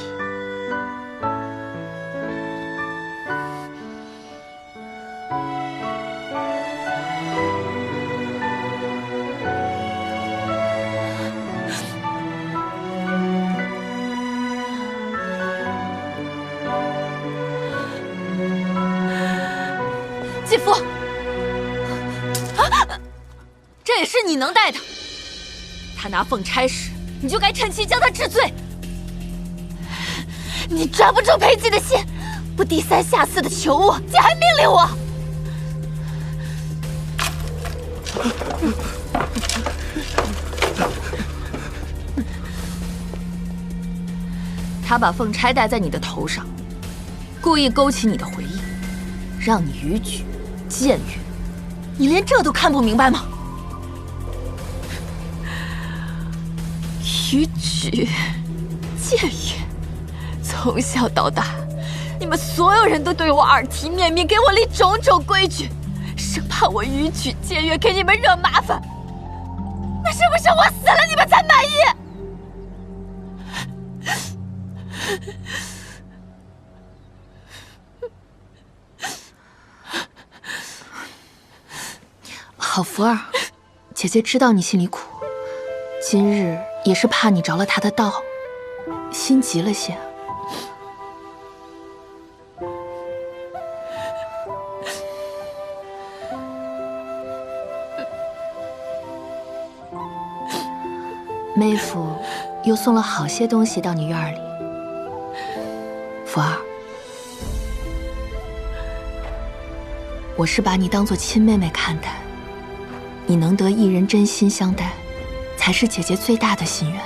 继父，这也是你能带的。他拿凤钗时，你就该趁机将他治罪。你抓不住裴寂的心，不低三下四的求我，竟还命令我。他把凤钗戴在你的头上，故意勾起你的回忆，让你逾矩僭越。你连这都看不明白吗？逾矩僭越，从小到大，你们所有人都对我耳提面命，给我立种种规矩，生怕我逾矩僭越给你们惹麻烦。那是不是我死了你们才满意？好，福儿，姐姐知道你心里苦，今日也是怕你着了他的道，心急了些。妹夫又送了好些东西到你院里，福儿，我是把你当做亲妹妹看待，你能得一人真心相待，才是姐姐最大的心愿。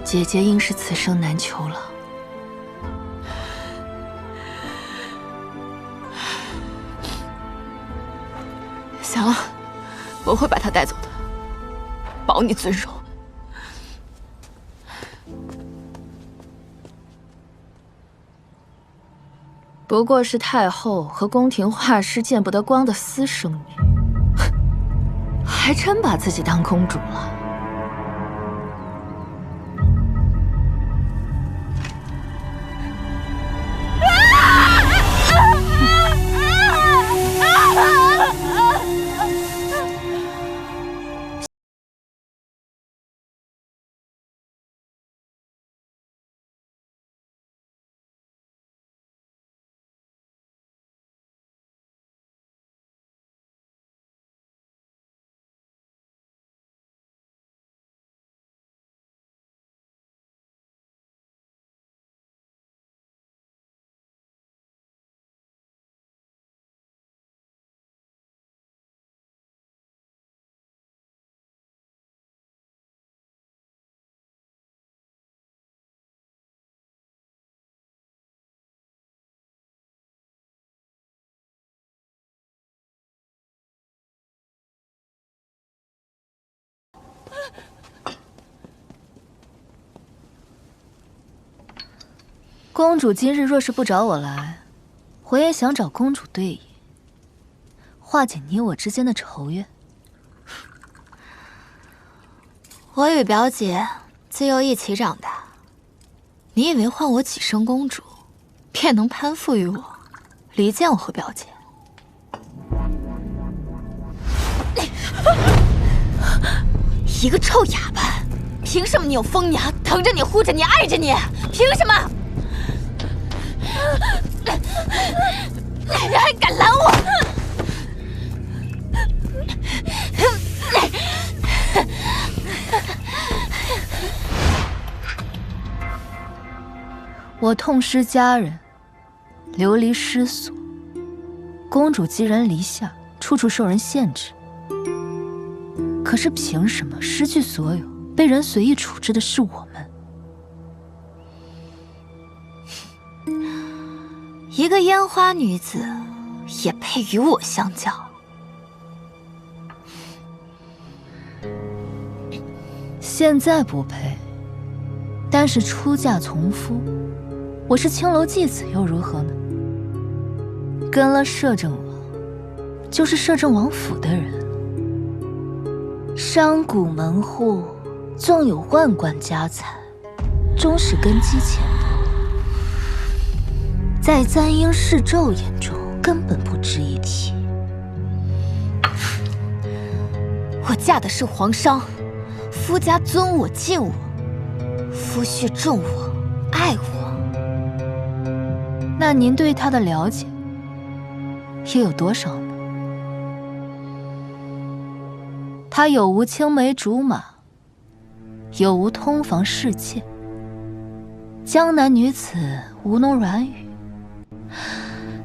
姐姐应是此生难求了。行了，我会把他带走的，保你尊荣。不过是太后和宫廷画师见不得光的私生女，还真把自己当公主了。公主今日若是不找我来，我也想找公主对饮，化解你我之间的仇怨。我与表姐自幼一起长大，你以为唤我几声公主，便能攀附于我，离间我和表姐？一个臭哑巴，凭什么你有风娘疼着你、护着你、爱着你？凭什么？还敢拦我！我痛失家人，流离失所。公主寄人篱下，处处受人限制。可是凭什么失去所有，被人随意处置的是我们？一个烟花女子，也配与我相较？现在不配，但是出嫁从夫，我是青楼妓子又如何呢？跟了摄政王，就是摄政王府的人。商贾门户，纵有万贯家财，终是根基浅薄，在簪缨侍骤眼中根本不值一提。我嫁的是皇商，夫家尊我敬我，夫婿重我爱我。那您对他的了解又有多少呢？他有无青梅竹马，有无通房侍妾，江南女子吴侬软语，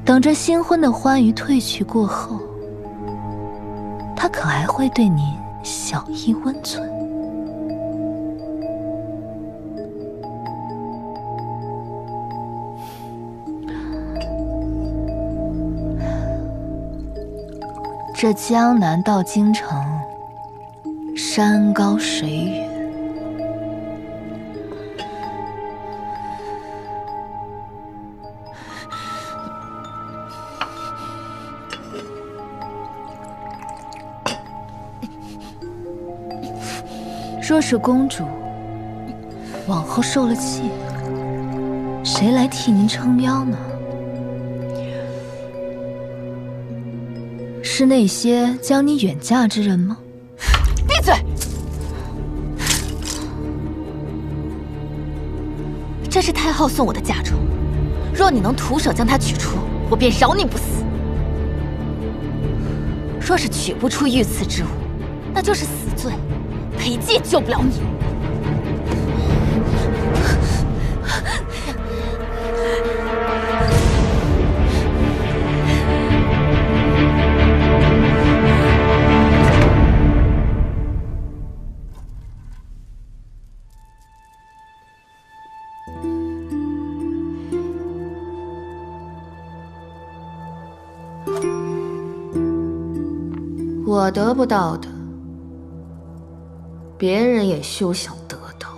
等着新婚的欢愉褪去过后，他可还会对您小意温存？这江南到京城，山高水远，若是公主往后受了气，谁来替您撑腰呢？是那些将你远嫁之人吗？闭嘴！这是太后送我的嫁妆，若你能徒手将它取出，我便饶你不死；若是取不出御赐之物，那就是死罪，裴寂救不了你。我得不到的，别人也休想得到。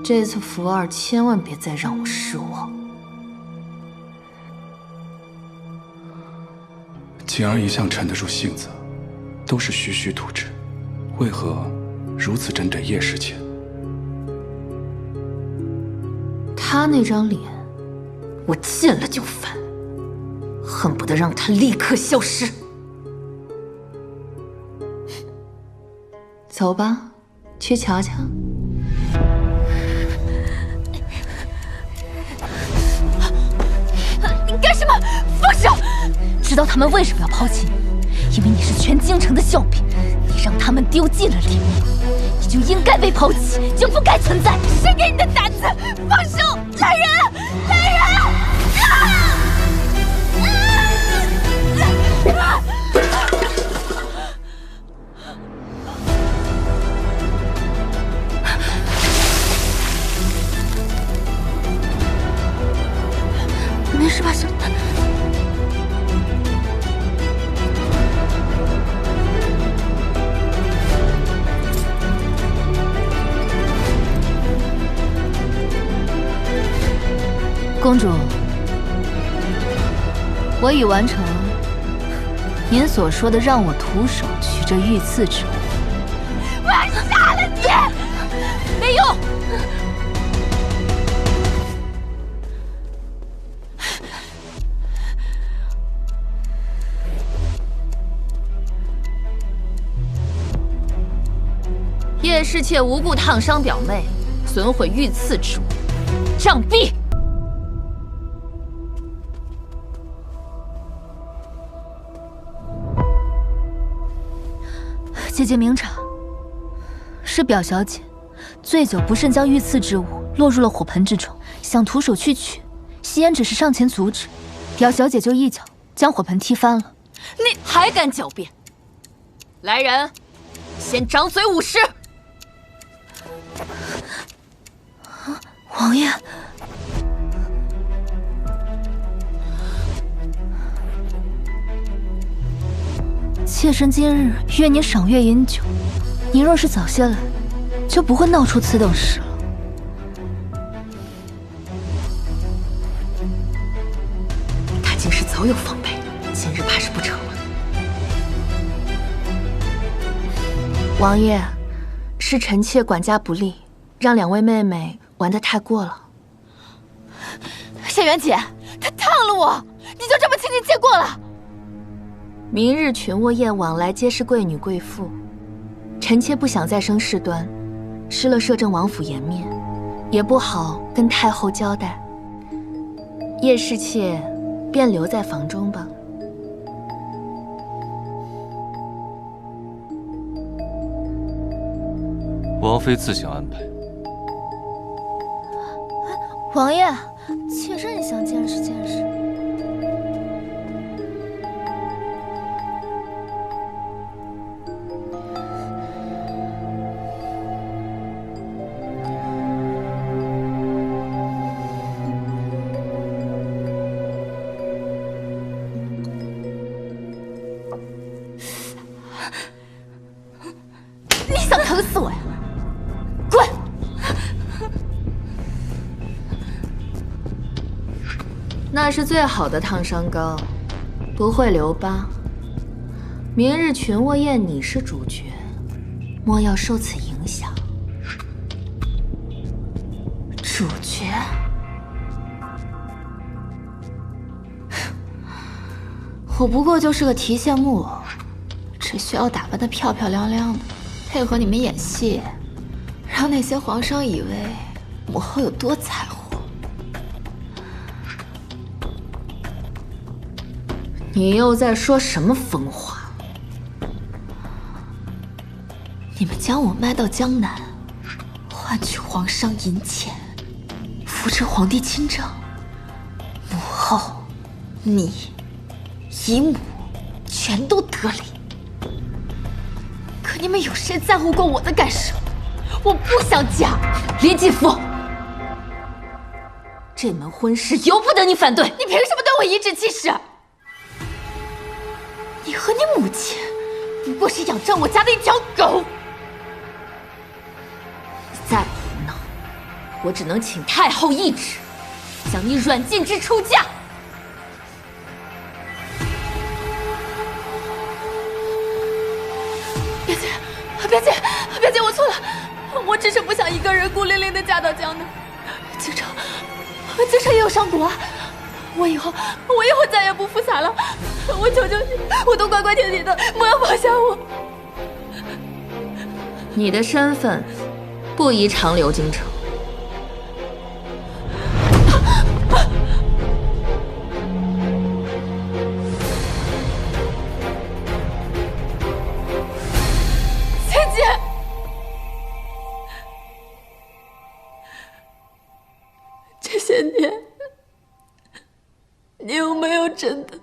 这次福儿千万别再让我失望。锦儿一向沉得住性子，都是徐徐图之，为何如此针对叶世谦？他那张脸，我见了就烦，恨不得让他立刻消失。走吧，去瞧瞧。你干什么？放手！知道他们为什么要抛弃你？因为你是全京城的笑柄，你让他们丢尽了脸面，你就应该被抛弃，就不该存在。谁给你的胆子？放手！来人！来人！没事吧，小姐？公主，我已完成您所说的让我徒手取这御赐之物。我要杀了你！没用！叶世妾无故烫伤表妹，损毁御赐之物，杖毙！姐姐明察，是表小姐醉酒不慎将御赐之物落入了火盆之中，想徒手去取，夕颜只是上前阻止，表小姐就一脚将火盆踢翻了。你还敢狡辩？来人，先掌嘴5十！王爷，妾身今日约您赏月饮酒，您若是早些来，就不会闹出此等事了。他竟是早有防备，今日怕是不成了。王爷，是臣妾管家不力，让2位妹妹玩得太过了。沈元姐，她烫了我，你就这么轻轻接过了？明日群卧宴往来皆是贵女贵妇，臣妾不想再生事端，失了摄政王府颜面，也不好跟太后交代。叶侍妾便留在房中吧。王妃自行安排。王爷，妾身也想见识见识。你想疼死我呀？滚！那是最好的烫伤膏，不会留疤。明日群卧宴你是主角，莫要受此影响。主角，我不过就是个提线木偶，只需要打扮得漂漂亮亮的，配合你们演戏，让那些皇上以为母后有多才华。你又在说什么疯话？你们将我卖到江南，换取皇上银钱，扶持皇帝亲政，母后、你、姨母全都得利。可你们有谁在乎过我的感受？我不想嫁。林继父，这门婚事由不得你反对。你凭什么对我颐指气使？你和你母亲不过是仰仗我家的一条狗。你再胡闹，我只能请太后懿旨，将你软禁之出嫁。别介，我错了，我只是不想一个人孤零零的嫁到江南。京城也有商贾啊，我以后再也不负洒了。我求求你，我都乖乖听你的，不要放下我。你的身份不宜长留京城。这些年，你有没有真的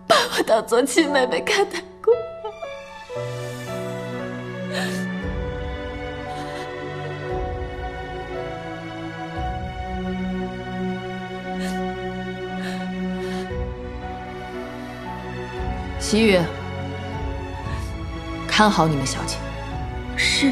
把我当做亲妹妹看待过？齐宇，看好你们小姐。是。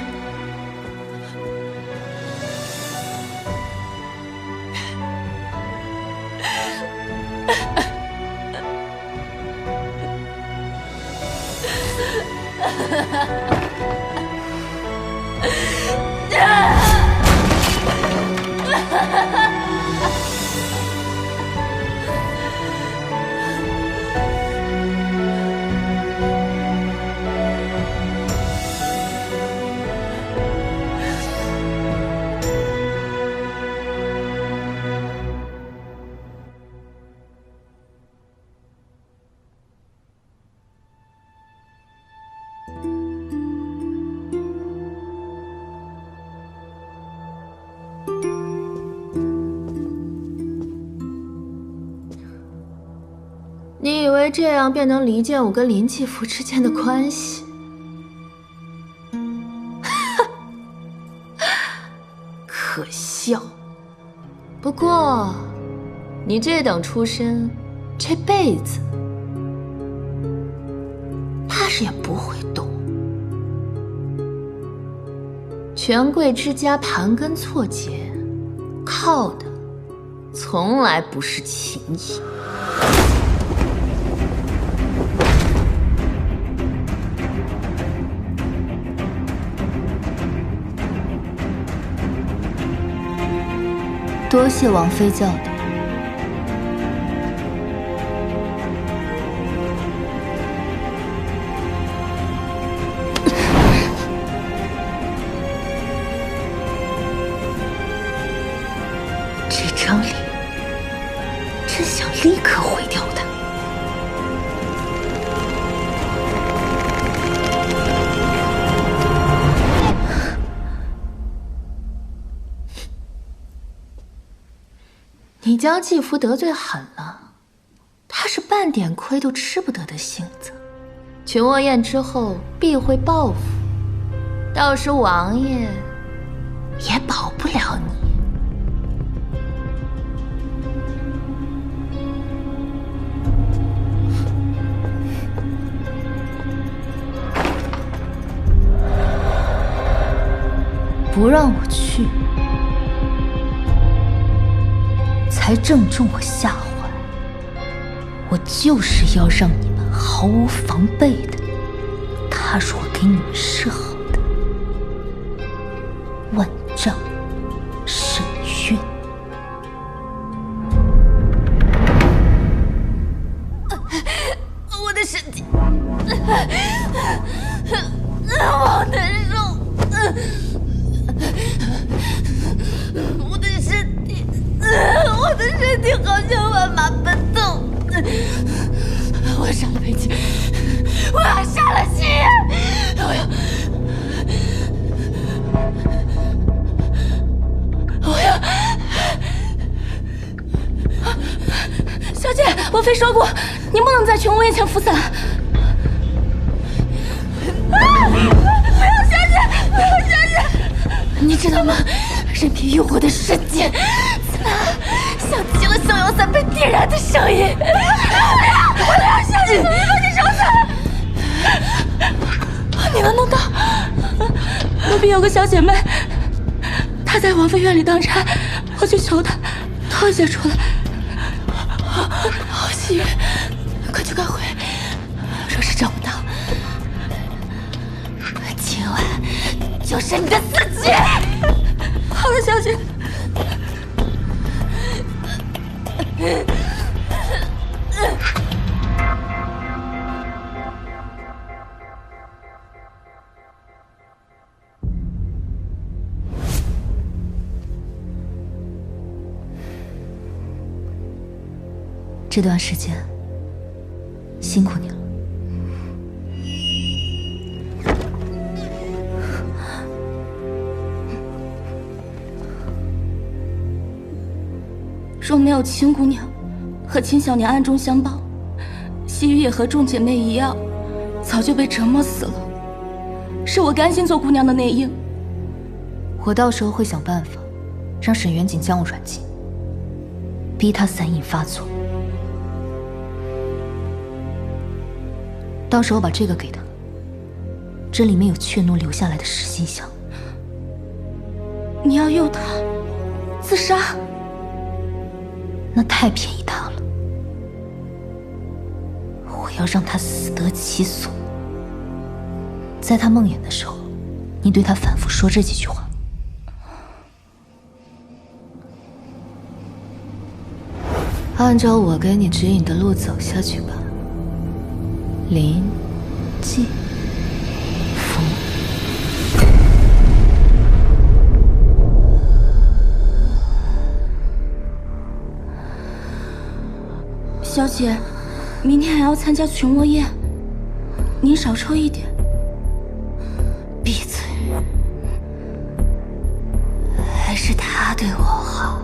你以为这样便能离间我跟林继福之间的关系？可笑。不过，你这等出身，这辈子怕是也不会懂。权贵之家盘根错节，靠的从来不是情谊。多谢王妃教导。这张脸，真想立刻毁掉它。你将继福得罪狠了，他是半点亏都吃不得的性子。群卧宴之后必会报复，到时王爷也保不了你。不让我去，才正中我下怀。我就是要让你们毫无防备的踏他是我给你们设好的，万丈深渊。我的身体，好难受，我的身体，我的身体好像万马奔腾。我杀了裴姬，我要杀了夕颜，我要。小姐，王妃说过，您不能在群巫面前服散。不要小姐，不要小姐！你知道吗？任凭用我的身体，像极了逍遥散被点燃的声音。不要小姐，我要把你烧死！你能弄到？隔壁有个小姐妹，她在王妃院里当差，我去求她，偷些出来。好，夕颜，快去赶回。若是找不到，今晚就是你的死期。好了，小姐。这段时间辛苦你了。若没有秦姑娘和秦小娘暗中相帮，西域也和众姐妹一样，早就被折磨死了。是我甘心做姑娘的内应。我到时候会想办法，让沈元景将我软禁，逼他散瘾发作。到时候把这个给他，这里面有雀奴留下来的实心香。你要诱他自杀？那太便宜他了。我要让他死得其所。在他梦魇的时候，你对他反复说这几句话。按照我给你指引的路走下去吧。临济福。小姐，明天还要参加群倭宴，您少抽一点。闭嘴！还是他对我好。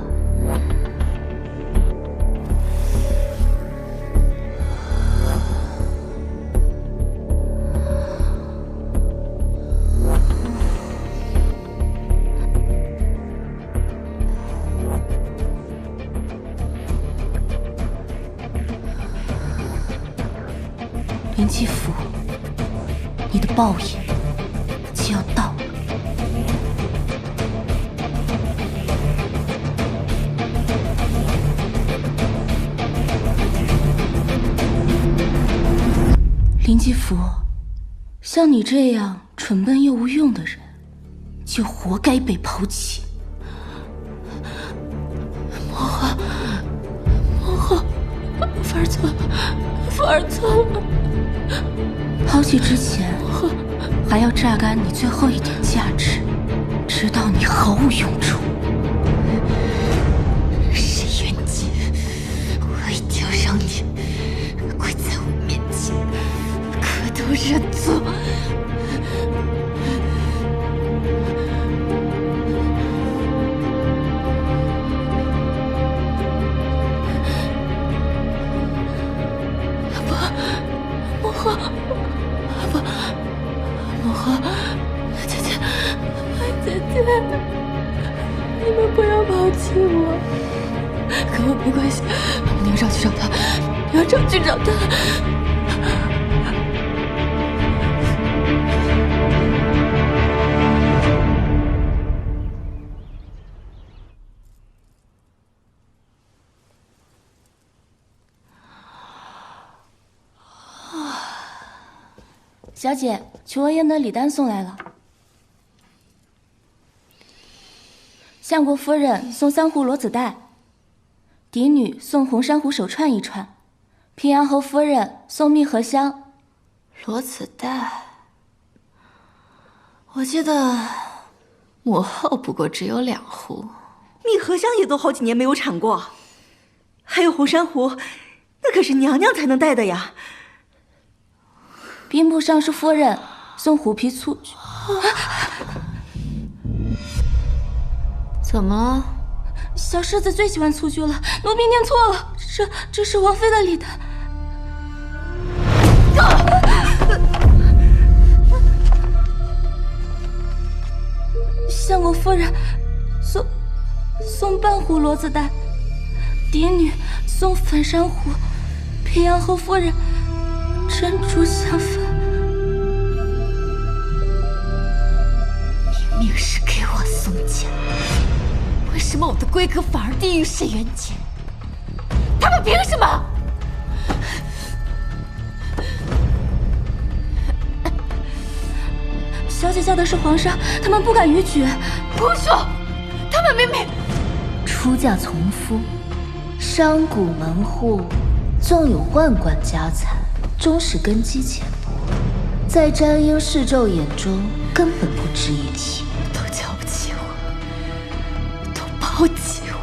林继福，你的报应就要到了。林继福，像你这样蠢笨又无用的人，就活该被抛弃。莫华，莫华，福儿错了，福儿错了。抛弃之前，还要榨干你最后一点价值，直到你毫无用处。沈元景，我一定要让你跪在我面前，磕头认错。莫华，不，莫华，姐姐，姐姐，你们不要抛弃我，跟我没关系，你要上去找他，你要上去找他。小姐，裘文燕的礼单送来了。相国夫人送3壶罗子带，嫡女送红珊瑚手串1串，平阳侯夫人送蜜合香。罗子带，我记得母后不过只有2壶。蜜合香也都好几年没有产过，还有红珊瑚，那可是娘娘才能戴的呀。兵部尚书夫人送虎皮醋。怎么了？小世子最喜欢醋剧了，奴婢念错了，这是王妃的礼单。相国夫人送半壶罗子带，嫡女送粉珊瑚，平阳侯夫人珍珠香粉。明明是给我送钱，为什么我的规格反而低于沈渊洁？他们凭什么？小姐嫁的是皇上，他们不敢逾矩。胡说！他们明明出嫁从夫，商贾门户，纵有万贯家财，终是根基浅薄，在沾英侍骤眼中根本不值一提。都瞧不起我，都抛弃我。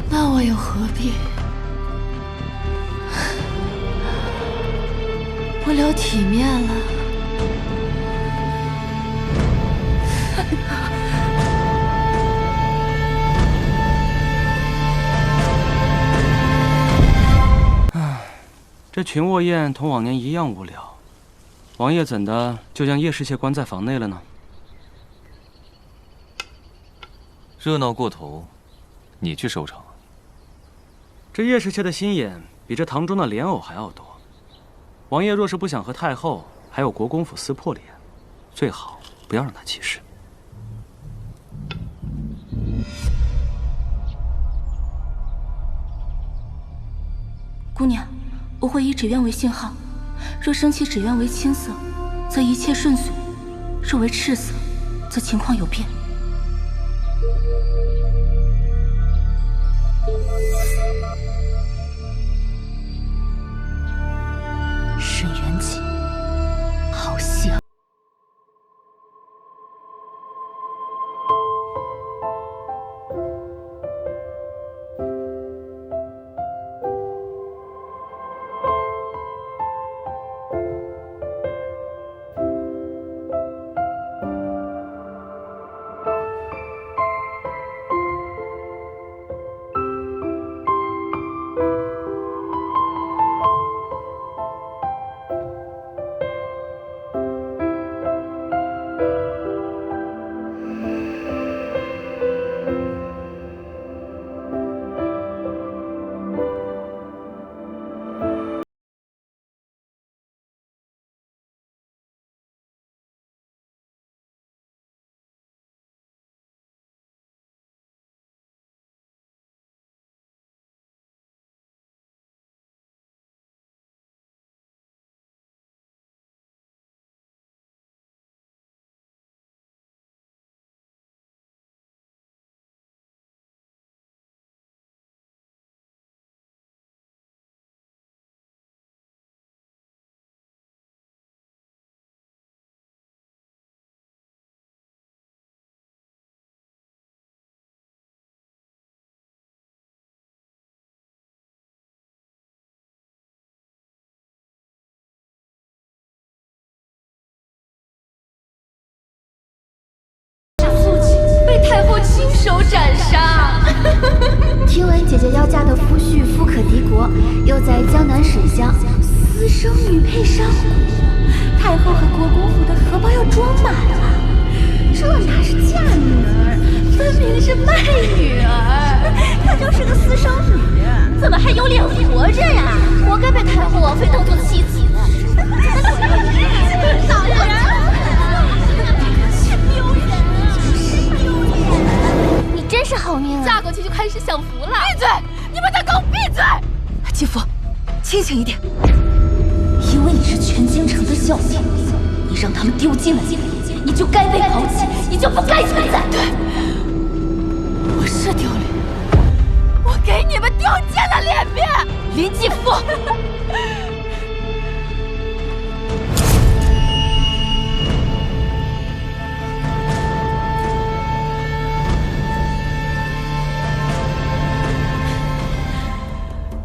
那我又何必？我留体面了。这群卧宴同往年一样无聊，王爷怎的就将叶侍妾关在房内了呢？热闹过头，你去收场。这叶侍妾的心眼比这堂中的莲藕还要多。王爷若是不想和太后还有国公府撕破脸，最好不要让她起事。姑娘，我会以纸鸢为信号，若升起纸鸢为青色，则一切顺遂；若为赤色，则情况有变。沈渊洁，好戏啊！太后亲手斩杀。听闻姐姐要嫁的夫婿富可敌国，又在江南水乡，私生女配珊瑚，太后和国公府的荷包要装满了。这哪是嫁女儿，分明是卖女儿。她就是个私生女，怎么还有脸活着呀？活该被太后王妃当做妻子。讨厌人！真是好命啊！嫁过去就开享福了。闭嘴！你们都给我闭嘴！继父，清醒一点。因为你是全京城的笑柄，你让他们丢尽了脸，你就该被抛弃，你就不该存在。对，我是丢脸，我给你们丢尽了脸面。林继父。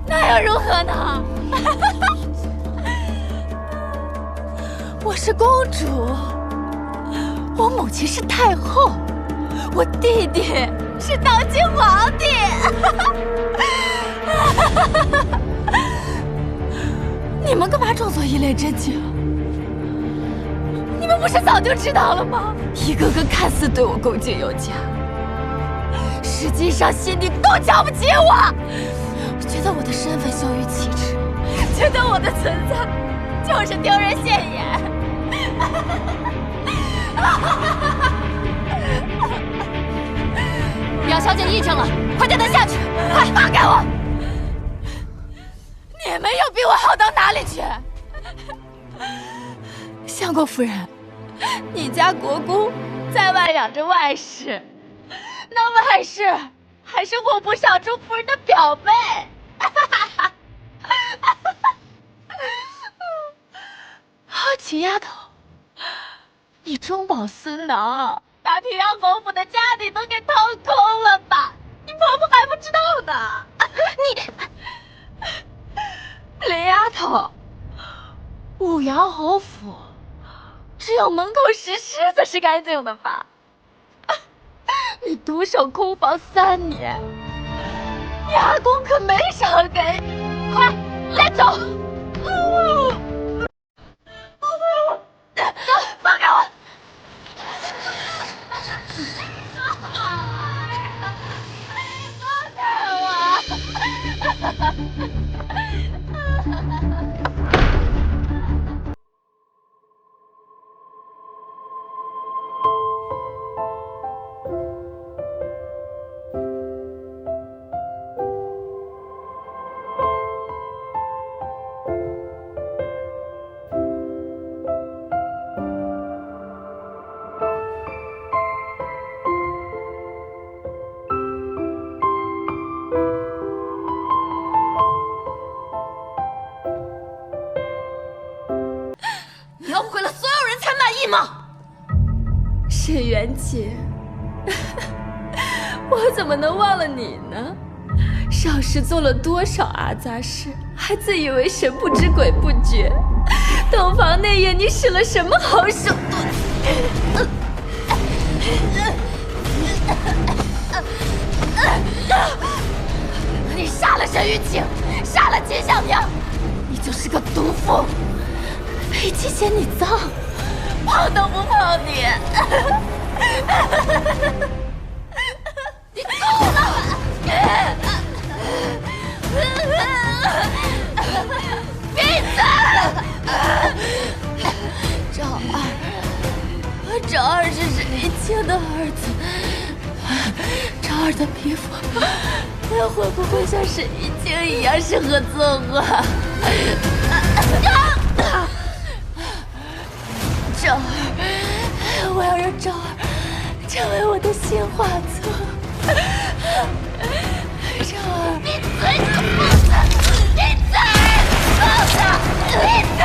那又如何呢？我是公主，我母亲是太后，我弟弟是当今皇帝。你们干嘛装作一脸正经？你们不是早就知道了吗？一个个看似对我恭敬有加，实际上心里都瞧不起我。觉得我的身份羞于启齿，觉得我的存在就是丢人现眼。表小姐议政了，快带她下去！快放开我！你们又比我好到哪里去？相公夫人，你家国公在外养着外室，那外室还是户部尚书夫人的表妹。秦丫头，你中饱私囊，把平阳侯府的家底都给掏空了吧？你婆婆还不知道呢。你，林丫头，武阳侯府只有门口石狮子是干净的吧？你独守空房3年，你阿公可没少给你。快，来走！放开我！沈元姐，我怎么能忘了你呢？少时做了多少阿杂事，还自以为神不知鬼不觉。洞房那夜，你使了什么好手段？你杀了沈玉清，杀了秦小明，你就是个毒妇。裴姬嫌你脏，碰都不碰你。你够了！闭嘴！赵二是沈玉清的儿子，赵二的皮肤会不会像沈玉清一样适合作画？赵二，我要让赵二成为我的新画作。赵二，闭嘴！闭嘴！放下！闭嘴！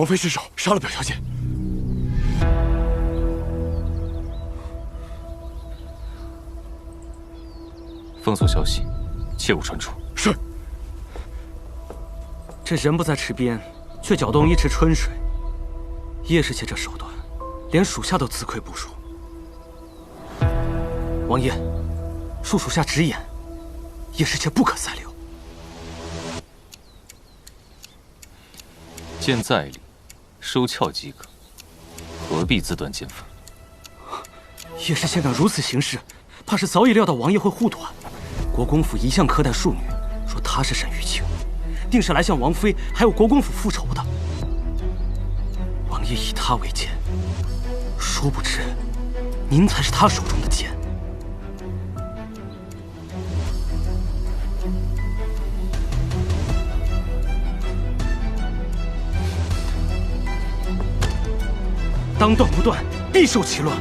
王妃失手杀了表小姐。封锁消息，切勿传出。是。这人不在池边，却搅动一池春水。叶氏妾这手段，连属下都自愧不如。王爷，恕属下直言，叶氏妾不可再留。剑在理，收鞘即可，何必自断剑法？叶氏妾敢如此行事，怕是早已料到王爷会护短。国公府一向苛待庶女，说她是沈玉清，定是来向王妃还有国公府复仇的。王爷以她为鉴，殊不知您才是他手中的剑。当断不断，必受其乱。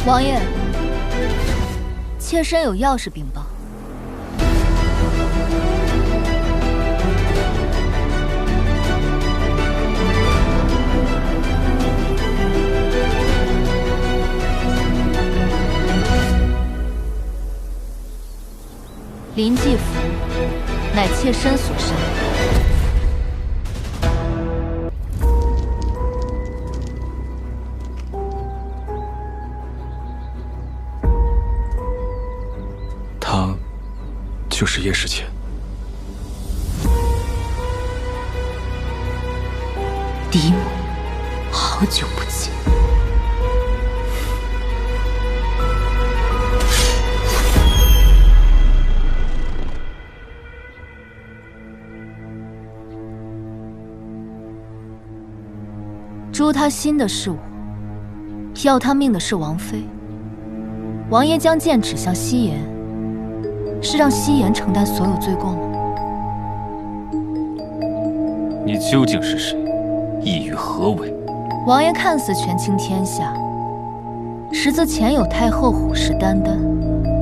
王爷，妾身有要事禀报。林继甫乃妾身所杀。他就是叶氏妾。嫡母，好久不见。诛他心的是我，要他命的是王妃。王爷将剑指向夕颜，是让夕颜承担所有罪过吗？你究竟是谁？意欲何为？王爷看似权倾天下，实则前有太后虎视眈眈，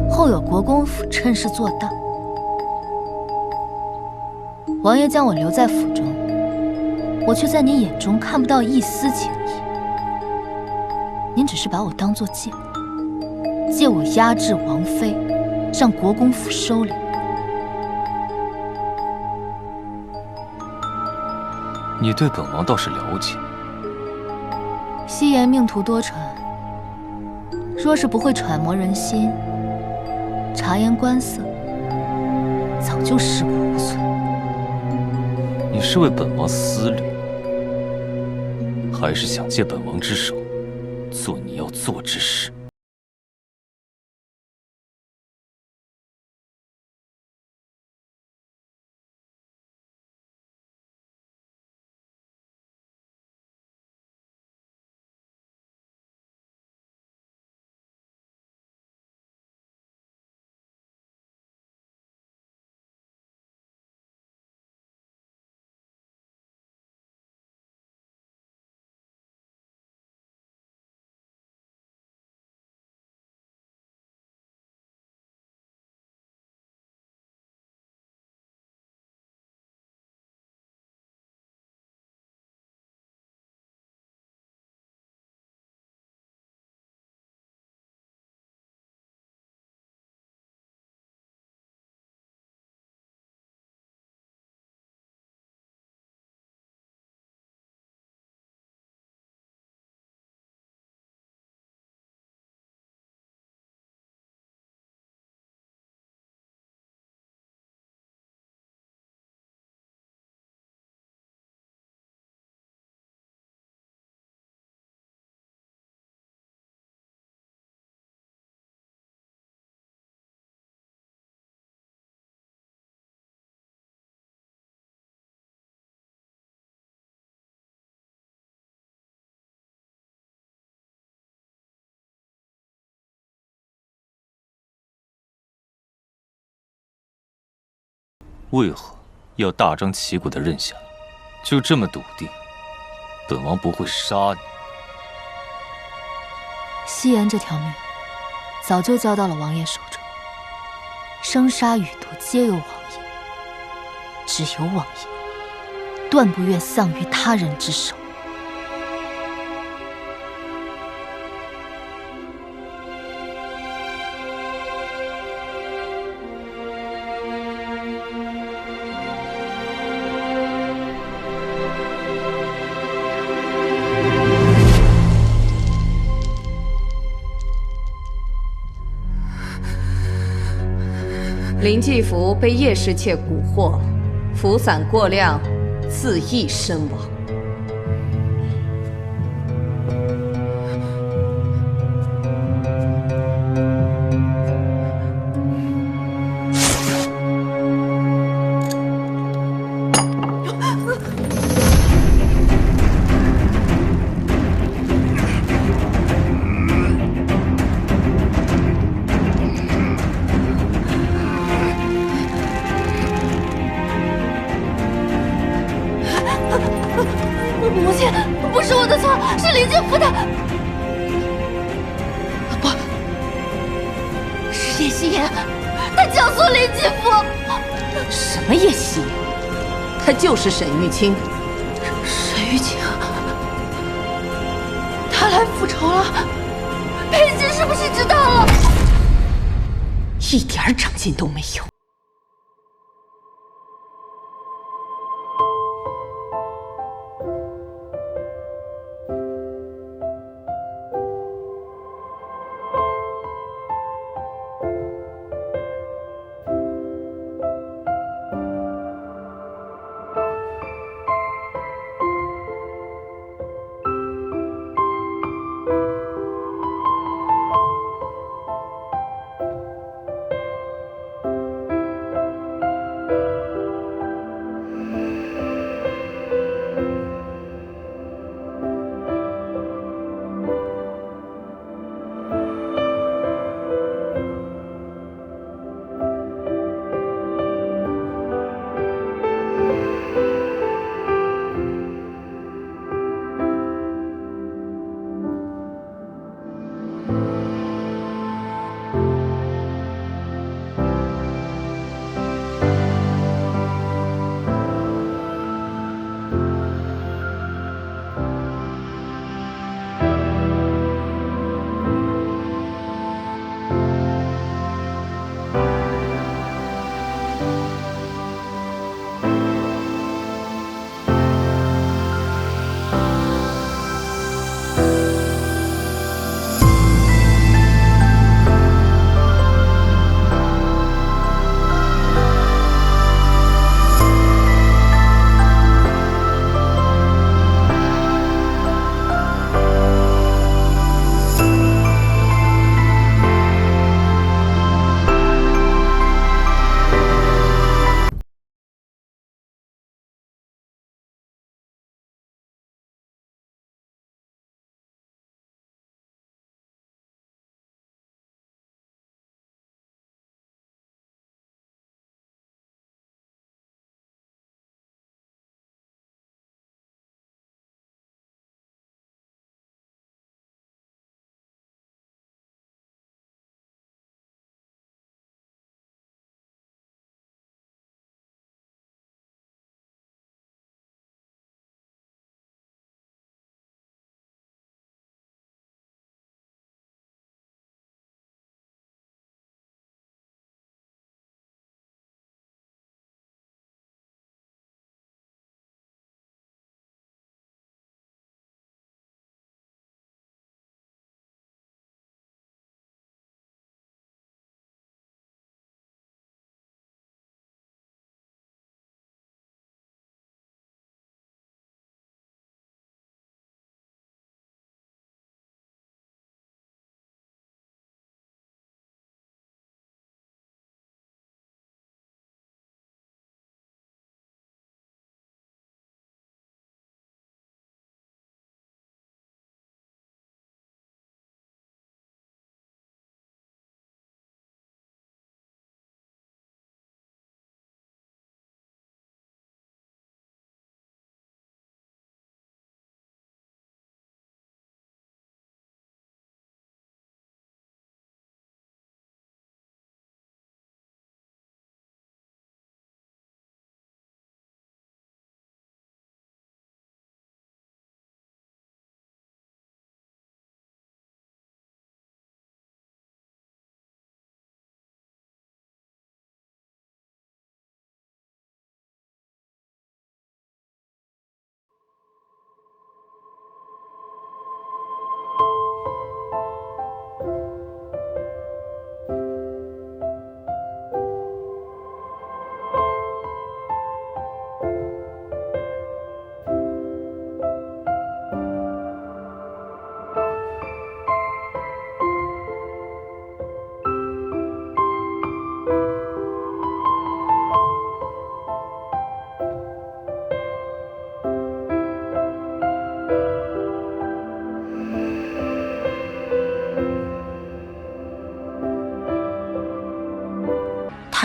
后有国公府趁势做大。王爷将我留在府中，我却在你眼中看不到一丝情意。您只是把我当作借我压制王妃，让国公府收敛。你对本王倒是了解。夕颜命途多舛，若是不会揣摩人心、察言观色，早就尸骨无存。你是为本王思虑，还是想借本王之手做你要做之事？为何要大张旗鼓的认下？就这么笃定，本王不会杀你？夕颜这条命，早就交到了王爷手中，生杀予夺皆由王爷，只有王爷断不愿丧于他人之手。林继福被叶氏妾蛊惑，符散过量，自缢身亡。母亲，不是我的错，是林继福的。不，是叶夕颜，他教唆林继福。什么叶夕颜？他就是沈玉清。沈玉清，他来复仇了。裴姐是不是知道了？一点长进都没有。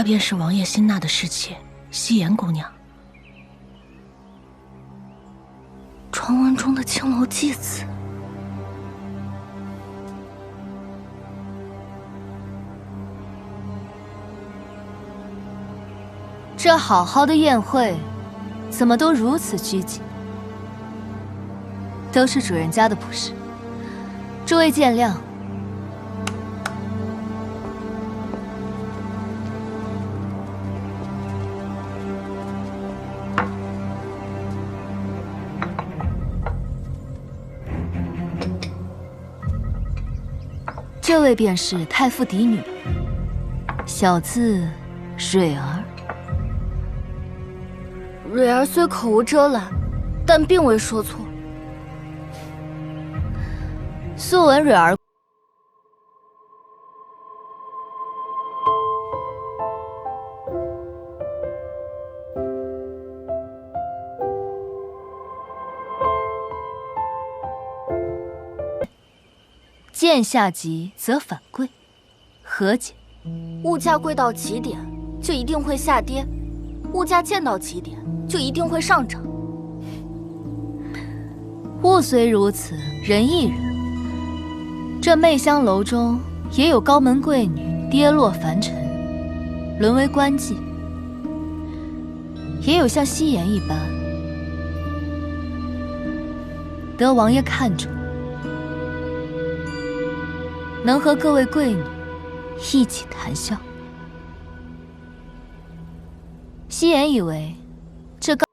便是王爷新纳的侍妾夕颜姑娘。传闻中的青楼妓子。这好好的宴会，怎么都如此拘谨？都是主人家的不是，诸位见谅。这位便是太傅嫡女，小字蕊儿。蕊儿虽口无遮拦，但并未说错。素闻蕊儿见下级则反贵，何解？物价贵到极点，就一定会下跌；物价见到极点，就一定会上涨。物虽如此，人亦然。这媚香楼中也有高门贵女跌落凡尘，沦为官妓；也有像夕颜一般，得王爷看中，能和各位贵女一起谈笑。夕颜以为这高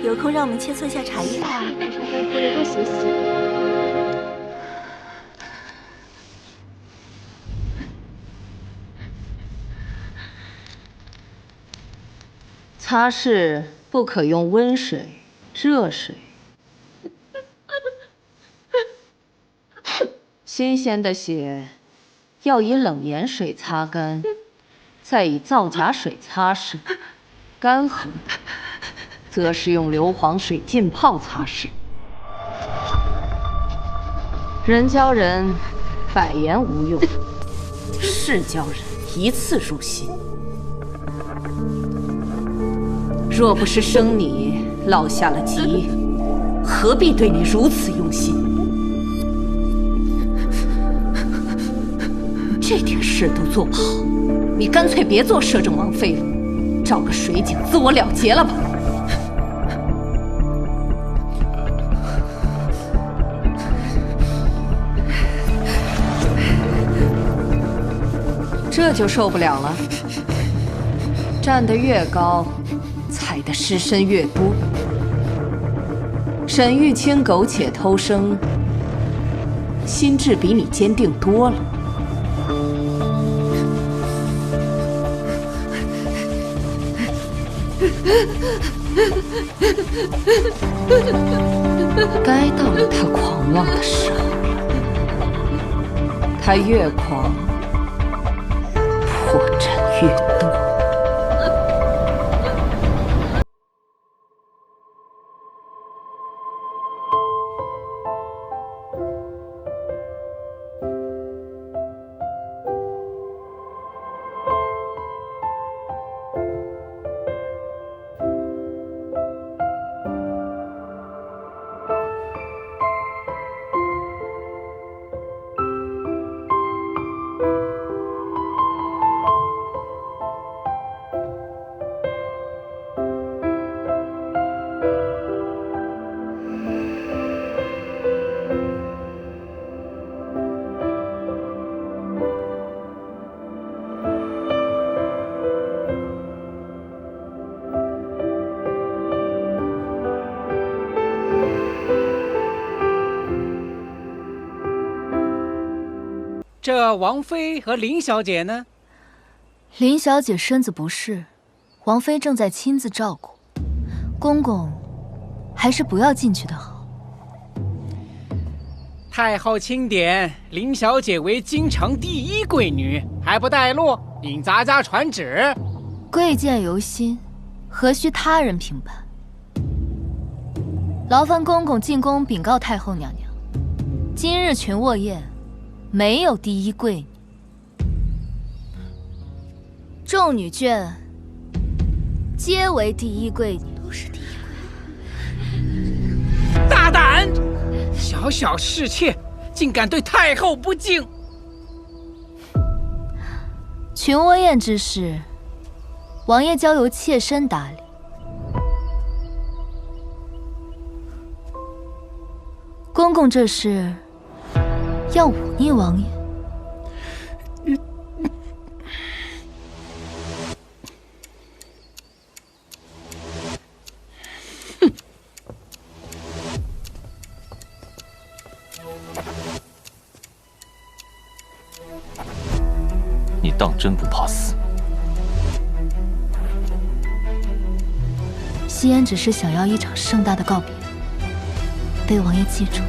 有空让我们切磋一下茶艺。夫人多学习。擦拭不可用温水、热水。新鲜的血要以冷盐水擦干，再以皂荚水擦拭。干涸则是用硫磺水浸泡擦拭。人教人百言无用，事教人一次入心。若不是生你落下了疾，何必对你如此用心？这点事都做不好，你干脆别做摄政王妃了，找个水井自我了结了吧。这就受不了了，站得越高，踩的尸身越多。沈玉清苟且偷生，心智比你坚定多了。该到了他狂妄的时候，他越狂，破绽越多。这王妃和林小姐呢？林小姐身子不适，王妃正在亲自照顾。公公，还是不要进去的好。太后钦点林小姐为京城第一贵女，还不带路，引咱家传旨。贵贱由心，何须他人评判？劳烦公公进宫禀告太后娘娘，今日群卧宴没有第一贵女，众女眷皆为第一贵女。都是第一贵女。大胆！小小侍妾竟敢对太后不敬！群卧宴之事，王爷交由妾身打理。公公这是要忤逆王爷？你当真不怕死？夕颜只是想要一场盛大的告别，被王爷记住。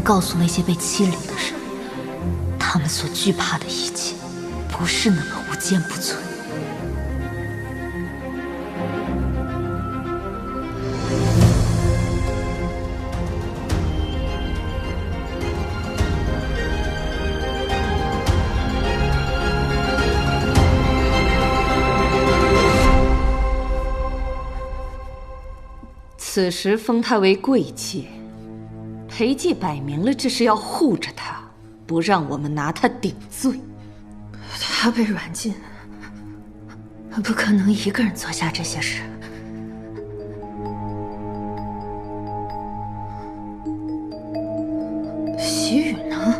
告诉那些被欺凌的人，他们所惧怕的一切，不是那么无坚不摧。此时封她为贵妾。裴寂摆明了这是要护着他，不让我们拿他顶罪。他被软禁，不可能一个人做下这些事。西雨呢？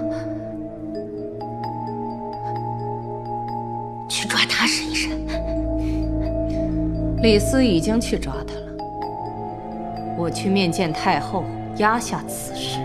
去抓他审一审。李斯已经去抓他了，我去面见太后。压下此事。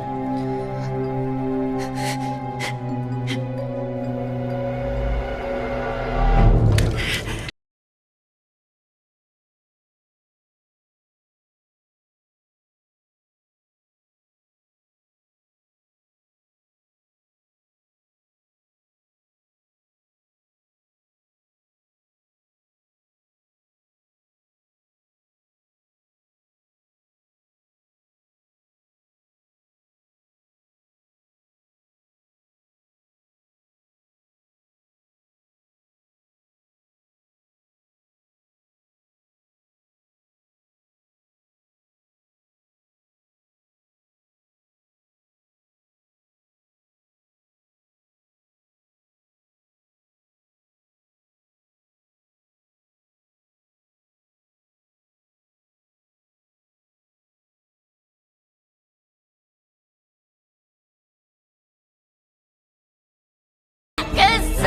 该死！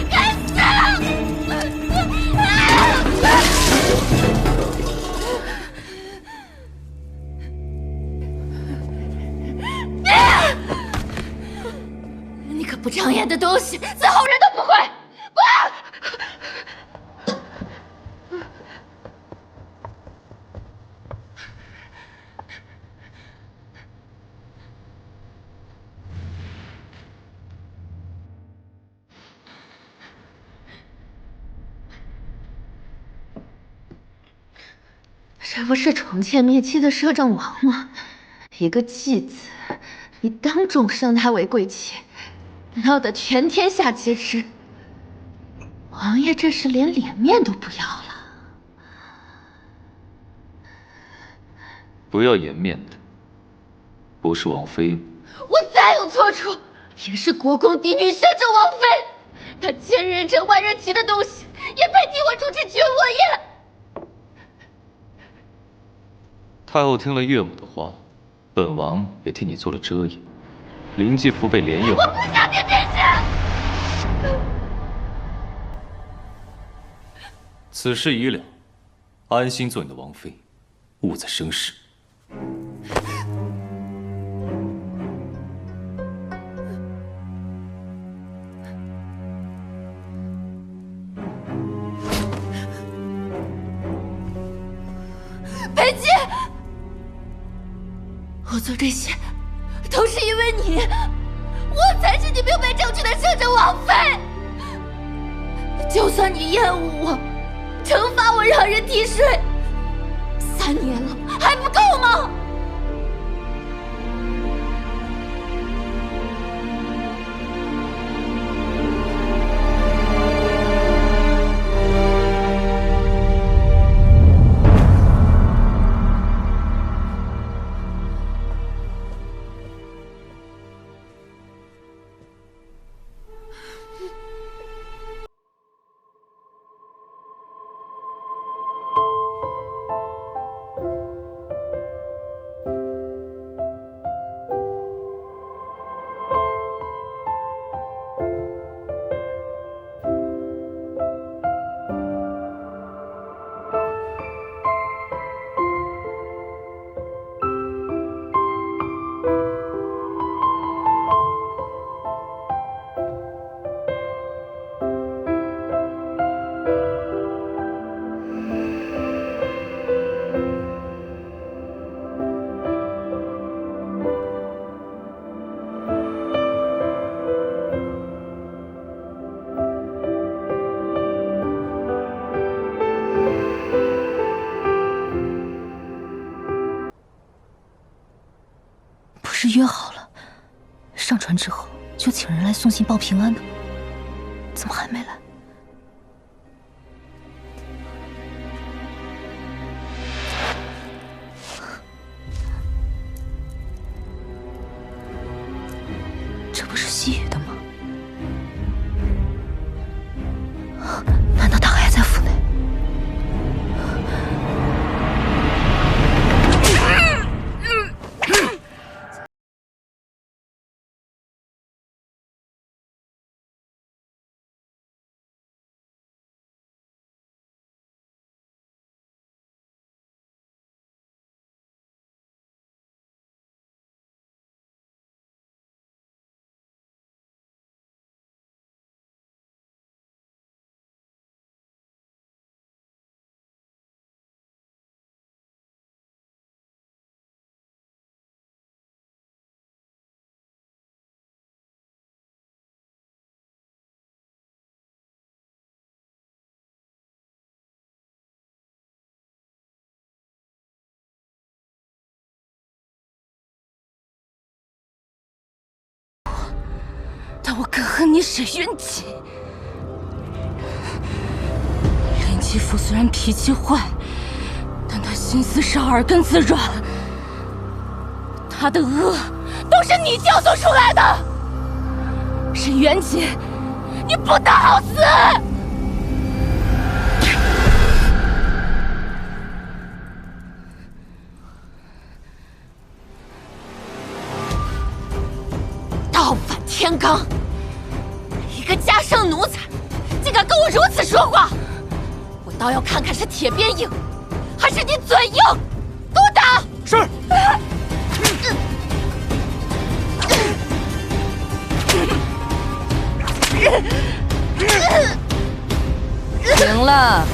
该死！你个不长眼的东西，伺候人都不会！不！这不是宠妾灭妻的摄政王吗？一个继子，你当众升她为贵妾，闹得全天下皆知。王爷这是连脸面都不要了。不要颜面的，不是王妃吗？我再有错处，也是国公嫡女摄政王妃。她千人称万人骑的东西，也配替我主持全国宴？太后听了岳母的话，本王也替你做了遮掩。林继福被连夜……我不想听这些。此事已了，安心做你的王妃，勿再生事。裴姬，我做这些都是因为你，我才是你明媒正娶的摄政王妃。就算你厌恶我，惩罚我让人替税，3年了还不够吗？不是约好了，上船之后就请人来送信报平安的吗？怎么还没来？这不是西雨的吗？难道他还在府内？但我更恨你沈渊起。林继福虽然脾气坏，但他心思少，耳根子软。他的恶都是你教唆出来的。沈渊起，你不得好死！倒反天罡，一个家生奴才，竟敢跟我如此说话！我倒要看看是铁鞭硬，还是你嘴硬！给我打！是。行了，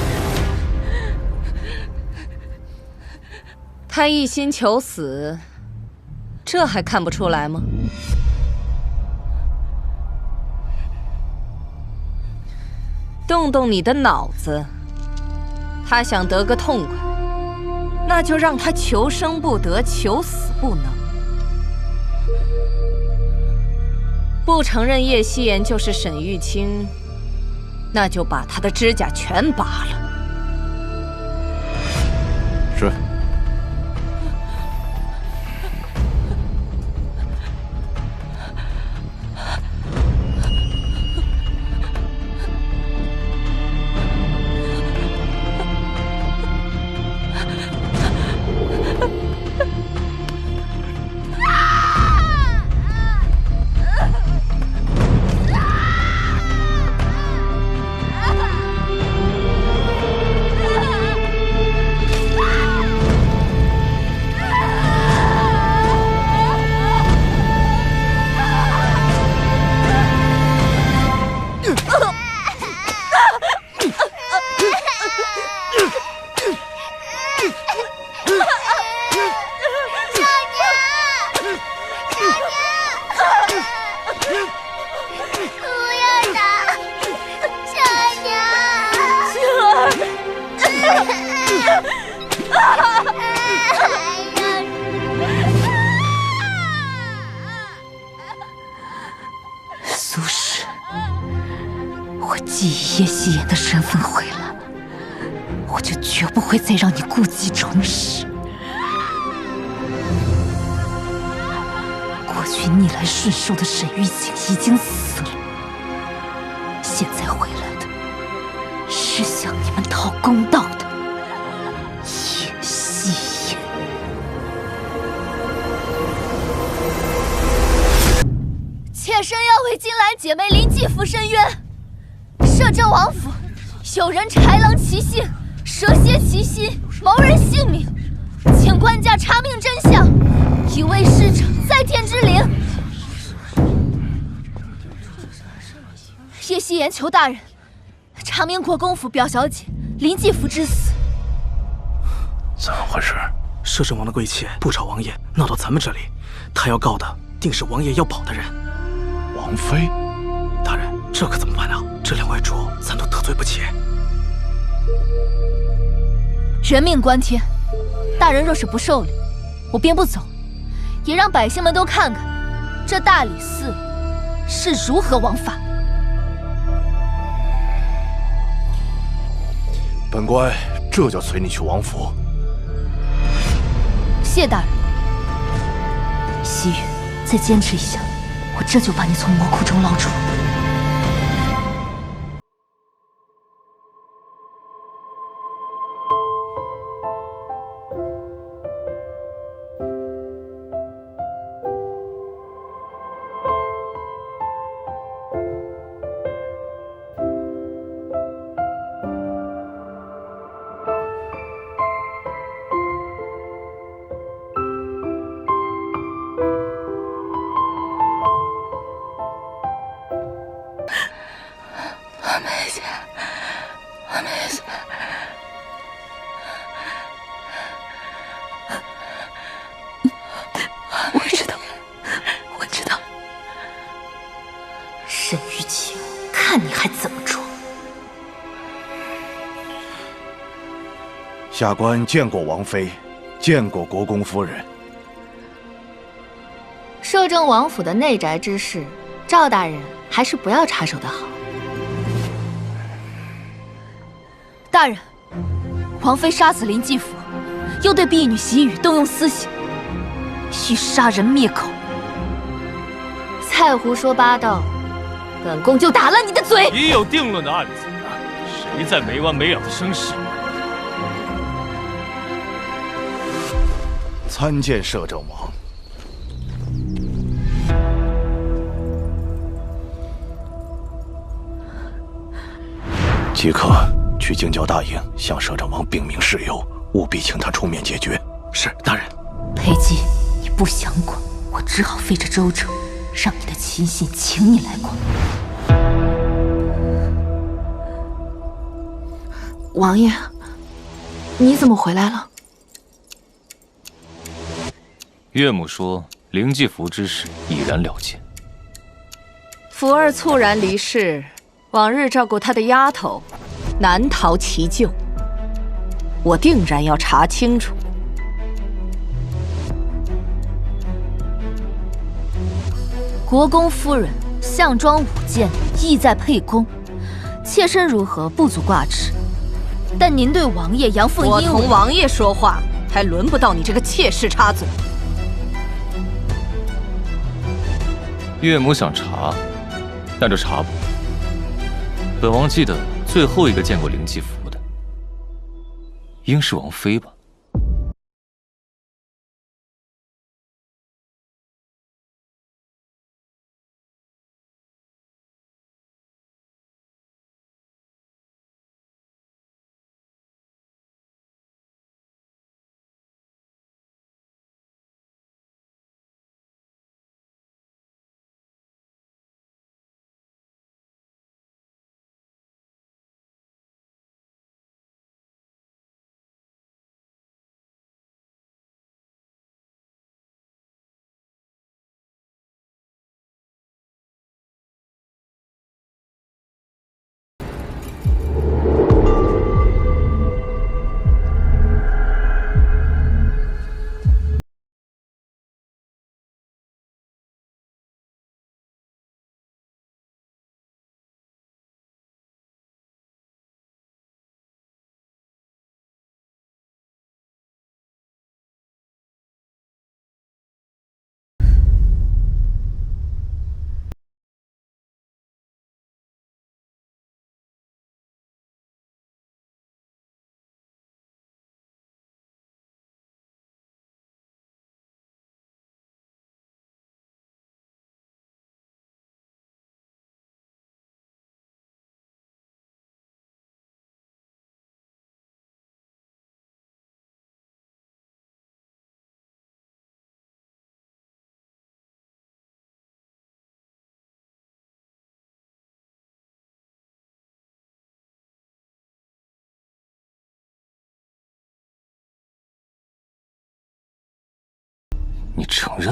他一心求死，这还看不出来吗？动动你的脑子，他想得个痛快，那就让他求生不得，求死不能。不承认叶希言就是沈玉清，那就把他的指甲全拔了。是。苏轼，我既以叶希言的身份回来，我就绝不会再让你故技重施。过去逆来顺受的沈玉清已经死了，现在回来的是向你们讨公道的叶希言。妾身要为金兰姐妹临济府申冤。摄政王府有人豺狼其姓，蛇蝎其心，谋人性命，请官家查明真相，以为使者在天之灵。叶希言求大人查明国公府表小姐临济府之死。怎么回事？摄政王的贵妾不找王爷，闹到咱们这里，他要告的定是王爷要保的人。王妃，大人，这可怎么办啊？这两位主咱都得罪不起。人命关天，大人若是不受理，我便不走，也让百姓们都看看这大理寺是如何枉法。本官这就随你去王府。谢大人。西域，再坚持一下，我这就把你从魔窟中捞出。我知道，沈玉清，看你还怎么装！下官见过王妃，见过国公夫人。摄政王府的内宅之事，赵大人还是不要插手的好。大人，王妃杀死临济府，又对婢女喜雨动用私刑，欲杀人灭口。再胡说八道，本宫就打了你的嘴！已有定论的案子，谁在没完没了的生事？参见摄政王。即刻去京郊大营向摄政王禀明事由，务必请他出面解决。是，大人。裴姬，你不想管，我只好费着周折，让你的亲信请你来管。王爷，你怎么回来了？岳母说灵济福之事已然了结。福儿猝然离世，往日照顾她的丫头难逃其咎。我定然要查清楚国公夫人项庄舞剑，意在沛公，妾身如何不足挂齿？但您对王爷阳奉阴违，我同王爷说话，还轮不到你这个妾室插嘴。岳母想查，那就查吧。本王记得最后一个见过灵继服的，应是王妃吧。你承认？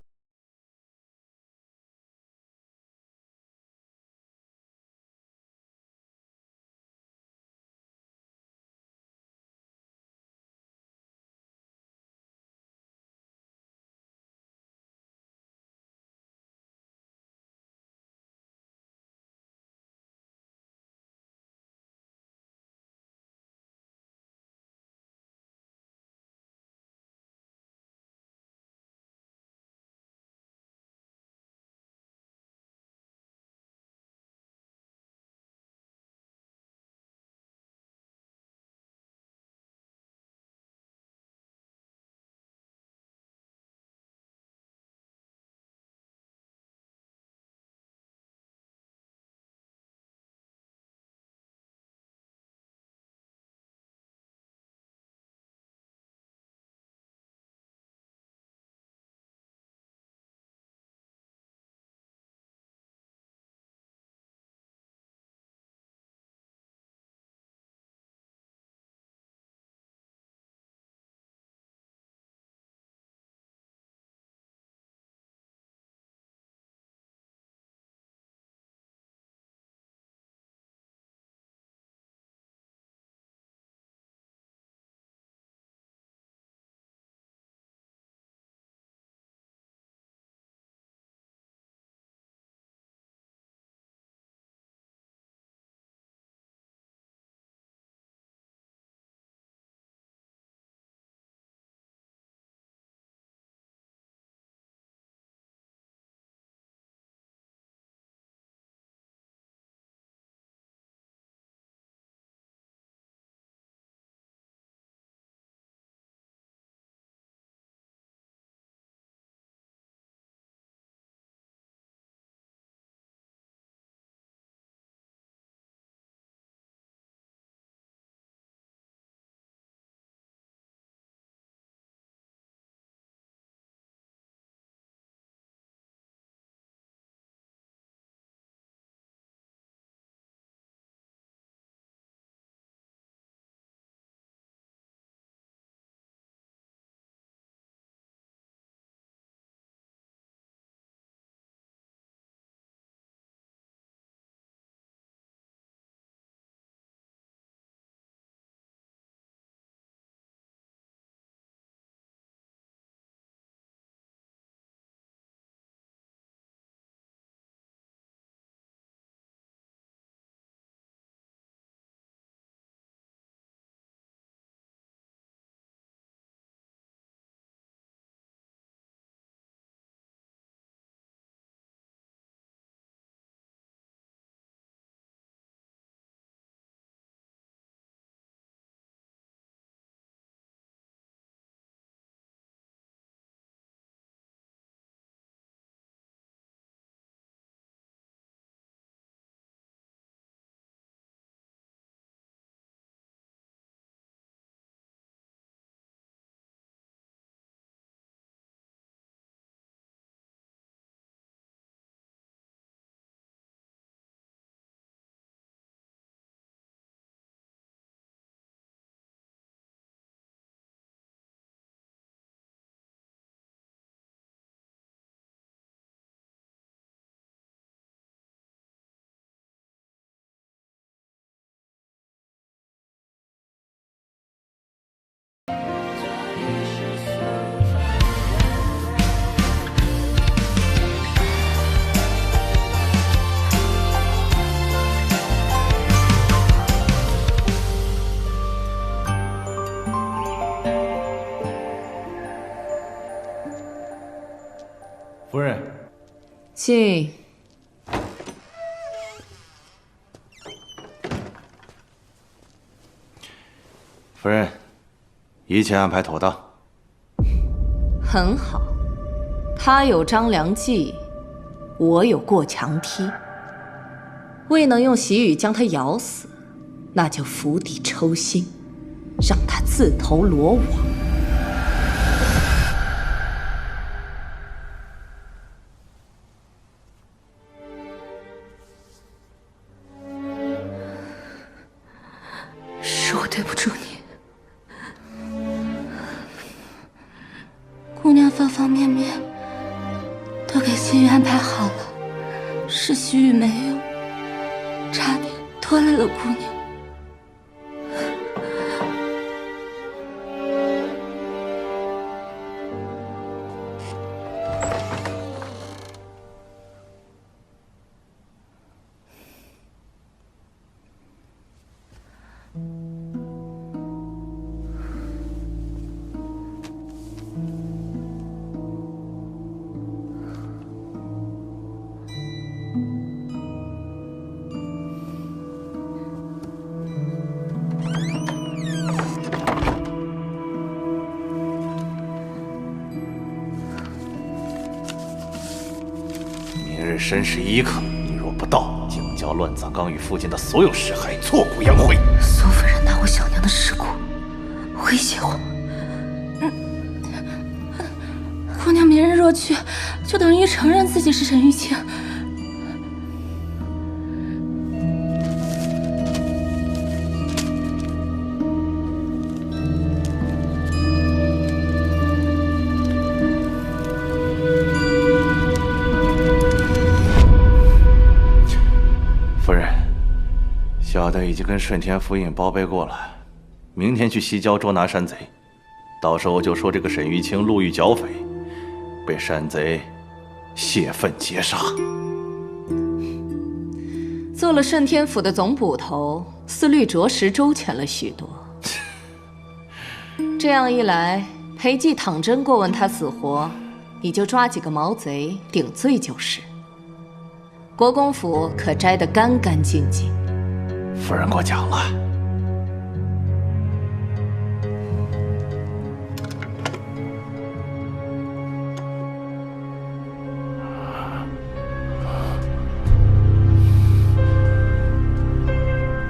进。夫人，一切安排妥当。很好，他有张良计，我有过墙梯。未能用喜雨将他咬死，那就釜底抽薪，让他自投罗网。是我对不住你。姑娘方方面面都给心雨安排好了，是徐雨没有，差点拖累了姑娘。申时一刻，你若不到，将交乱葬岗与附近的所有尸骸挫骨扬灰。苏夫人拿我小娘的尸骨威胁我，姑娘明日若去，就等于承认自己是沈玉清。小的已经跟顺天府尹报备过了，明天去西郊捉拿山贼，到时候就说这个沈玉清路遇剿匪，被山贼泄愤劫杀。做了顺天府的总捕头，思虑着实周全了许多。这样一来，裴寂倘真过问他死活，你就抓几个毛贼顶罪就是。国公府可摘得干干净净。夫人过奖了。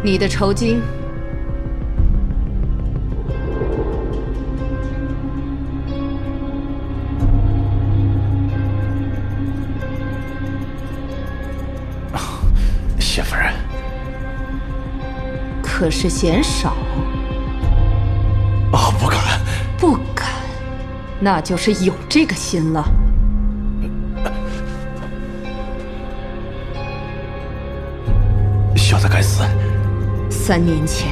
你的酬金。谢夫人。可是嫌少。不敢。不敢，那就是有这个心了。小的该死。3年前，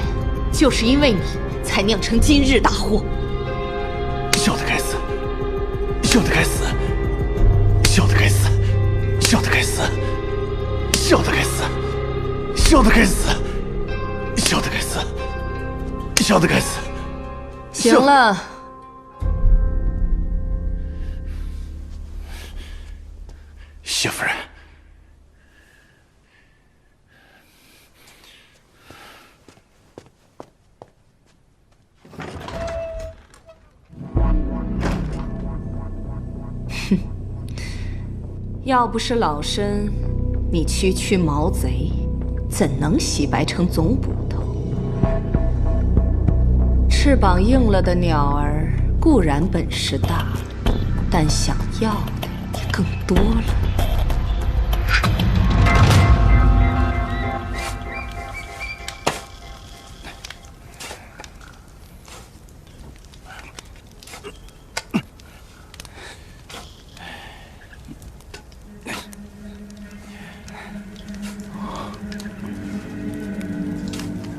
就是因为你才酿成今日大祸。小的该死。小的该死。小的该死。小的该死。小的该死。小的该死。小的该死。小的该死。行了。谢夫人。哼，要不是老身，你区区毛贼，怎能洗白成总捕头？翅膀硬了的鸟儿固然本事大，但想要的也更多了。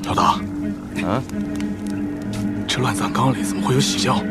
老大，这乱葬岗里怎么会有喜轿？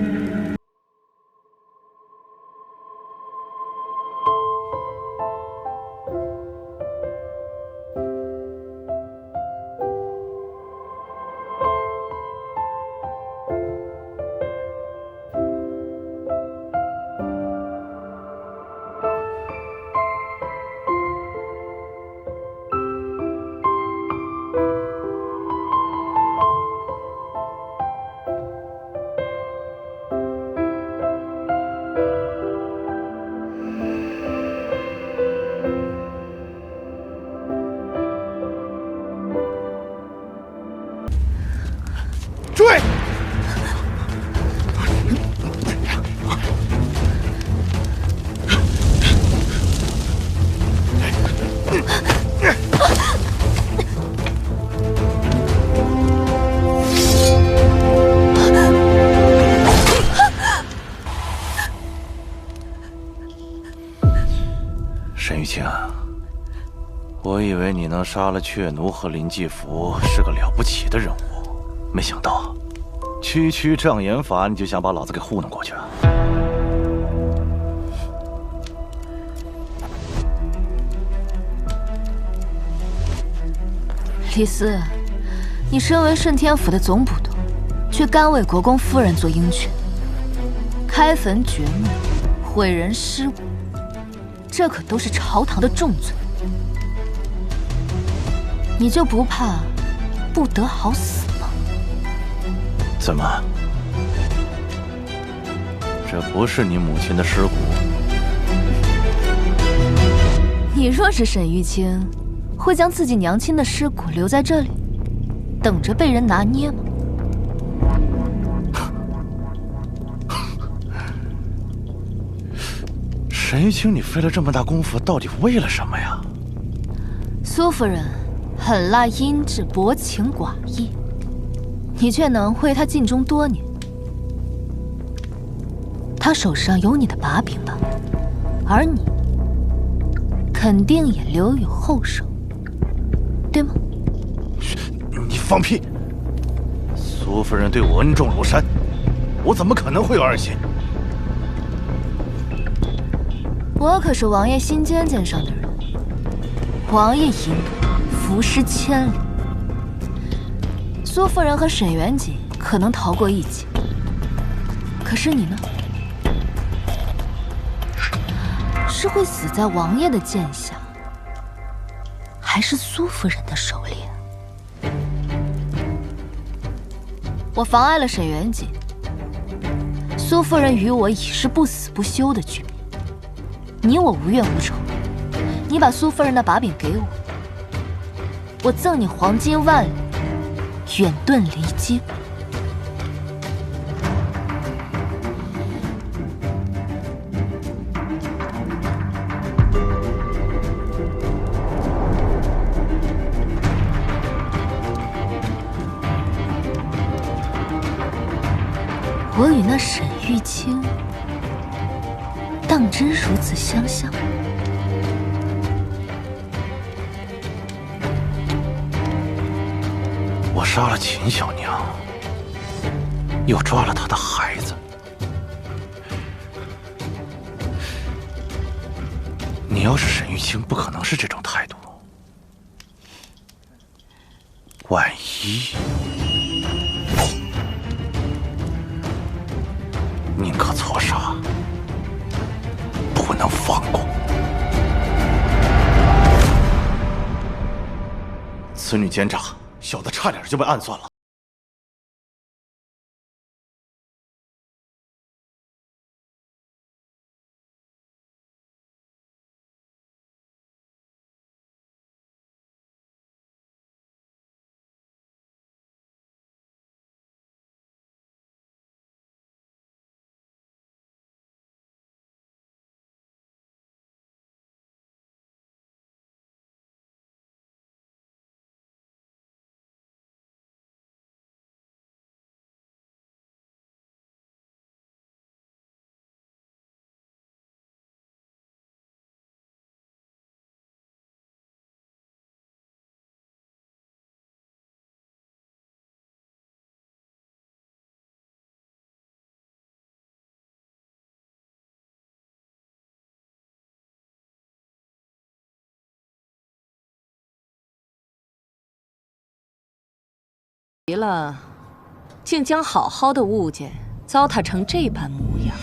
能杀了雀奴和林继福是个了不起的人物，没想到，区区障眼法你就想把老子给糊弄过去啊！李斯，你身为顺天府的总捕头，却甘为国公夫人做鹰犬，开坟掘墓，毁人尸骨，这可都是朝堂的重罪。你就不怕不得好死吗？怎么？这不是你母亲的尸骨？你若是沈玉清，会将自己娘亲的尸骨留在这里，等着被人拿捏吗？沈玉清，你费了这么大功夫，到底为了什么呀？苏夫人狠辣阴质，薄情寡义，你却能为她尽忠多年。她手上有你的把柄吧，而你肯定也留有后手，对吗？你放屁！苏夫人对我恩重如山，我怎么可能会有二心？我可是王爷心尖尖上的人，王爷引浮尸千里。苏夫人和沈元锦可能逃过一劫，可是你呢？是会死在王爷的剑下，还是苏夫人的手里？我妨碍了沈元锦，苏夫人与我已是不死不休的局面。你我无怨无仇，你把苏夫人的把柄给我，我赠你黄金万两，远遁离京。我与那沈玉清当真如此相像？我杀了秦小娘，又抓了她的孩子，你要是沈玉清，不可能是这种态度。万一，宁可错杀，不能放过。此女奸诈，小的差点就被暗算了。急了，竟将好好的物件糟蹋成这般模样。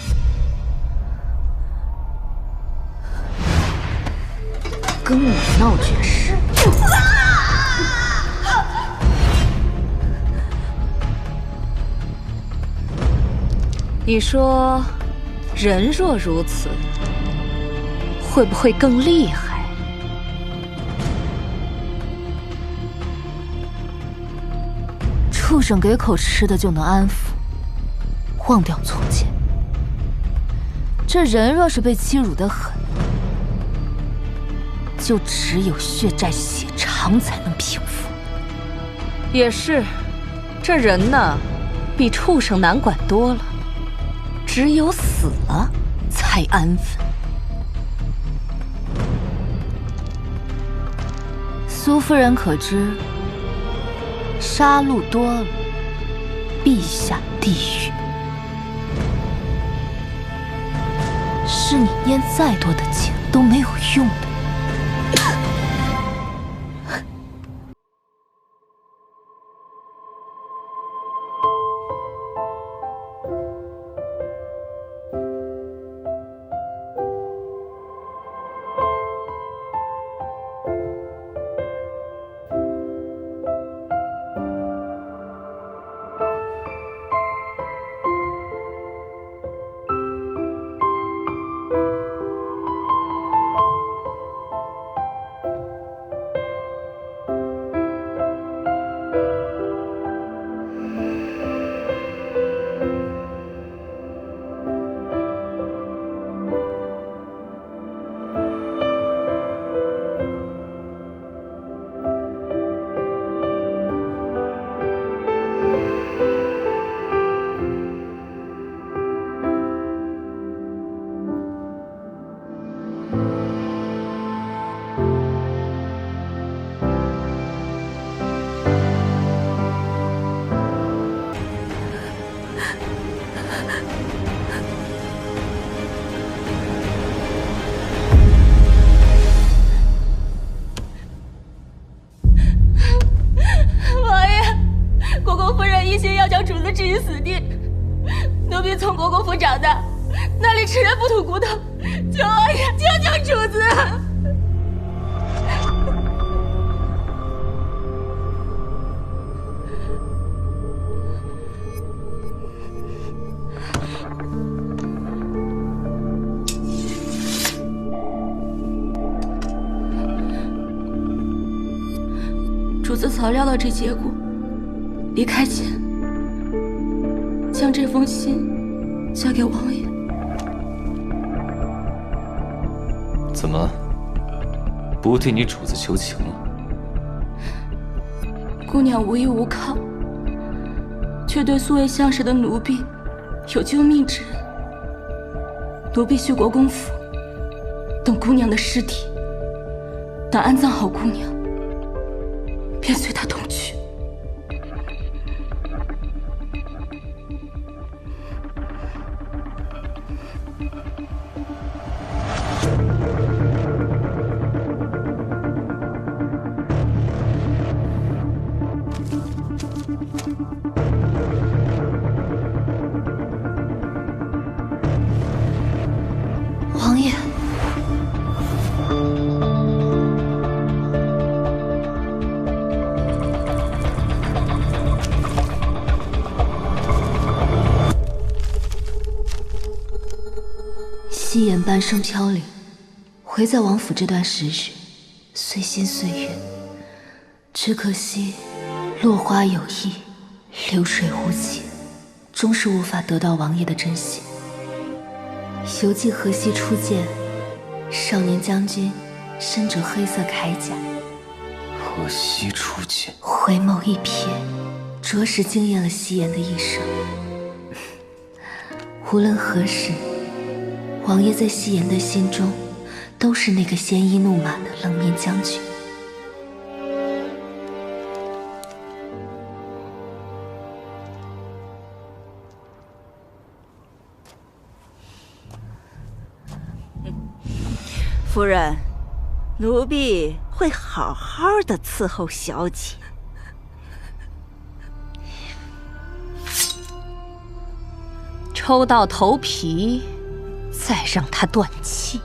跟我闹绝世！你说，人若如此，会不会更厉害？畜生给口吃的就能安抚，忘掉从前。这人若是被欺辱得很，就只有血债血偿才能平复。也是，这人呢，比畜生难管多了，只有死了才安分。苏夫人可知，杀戮多了，必下地狱。是你念再多的经都没有用的。置于死地。奴婢从国公府长大，那里吃人不吐骨头。求王爷救救主子！主子早料到这结果，离开前将这封信交给王爷。怎么，不替你主子求情了？姑娘无依无靠，却对素未相识的奴婢有救命之恩。奴婢去国公府，等姑娘的尸体，等安葬好姑娘，便随她同去。王爷。夕颜半生飘零，回在王府这段时日，随心随愿。只可惜落花有意，流水无情，终是无法得到王爷的真心。犹记河西初见，少年将军身着黑色铠甲，河西初见，回眸一瞥，着实惊艳了夕颜的一生。无论何时，王爷在夕颜的心中，都是那个鲜衣怒马的冷面将军。夫人，奴婢会好好的伺候小姐。抽到头皮，再让他断气。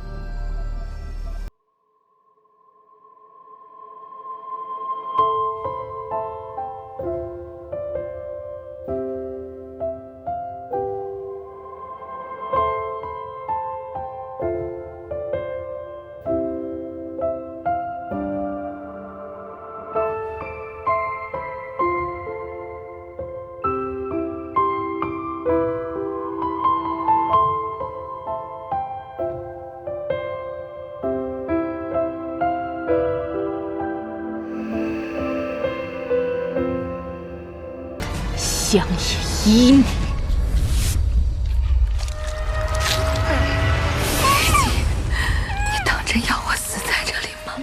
乡野依你，你当真要我死在这里吗？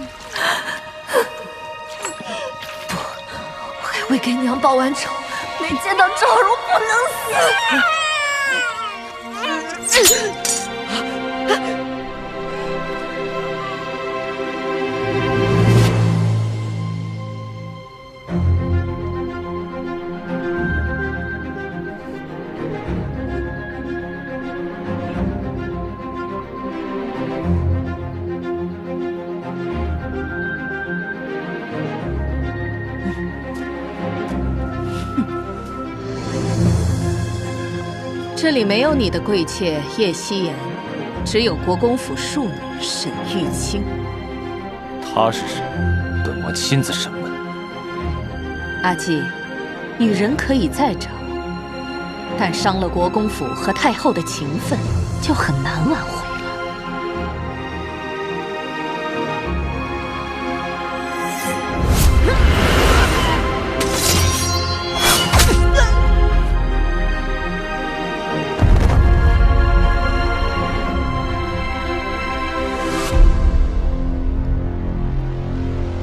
为给娘报完仇，没见到赵荣不能死。这里没有你的贵妾叶夕颜，只有国公府庶女沈玉清。她是谁？本王亲自审问。阿纪，女人可以再找，但伤了国公府和太后的情分，就很难挽回。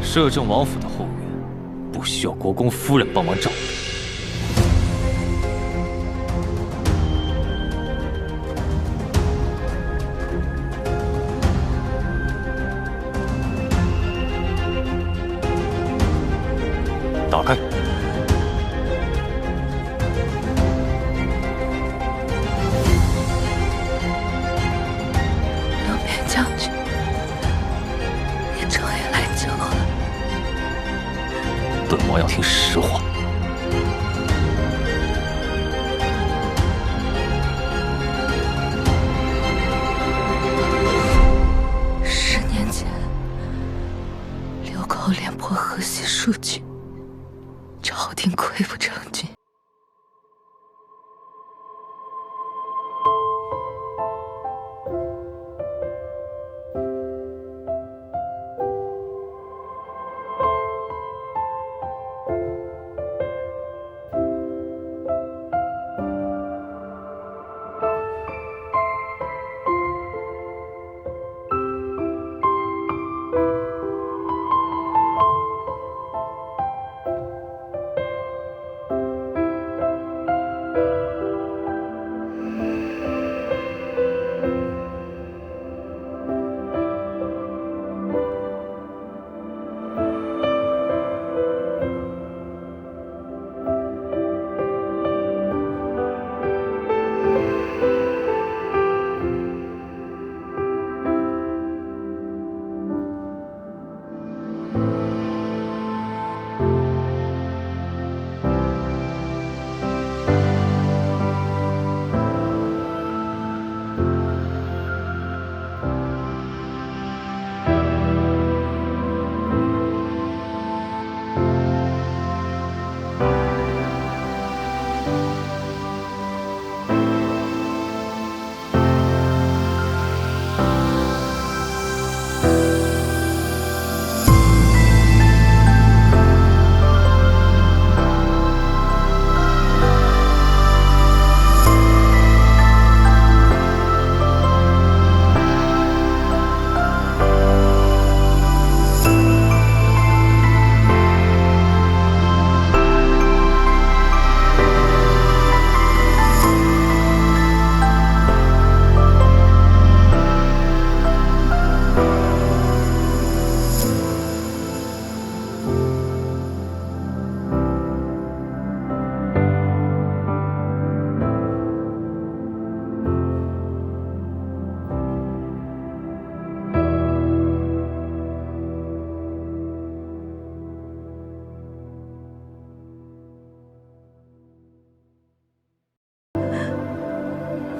摄政王府的后院，不需要国公夫人帮忙照顾。打开。冷面将军，你终于来救我了。本王要听实话。10年前，流口廉颇河西戍军，朝廷溃不成军。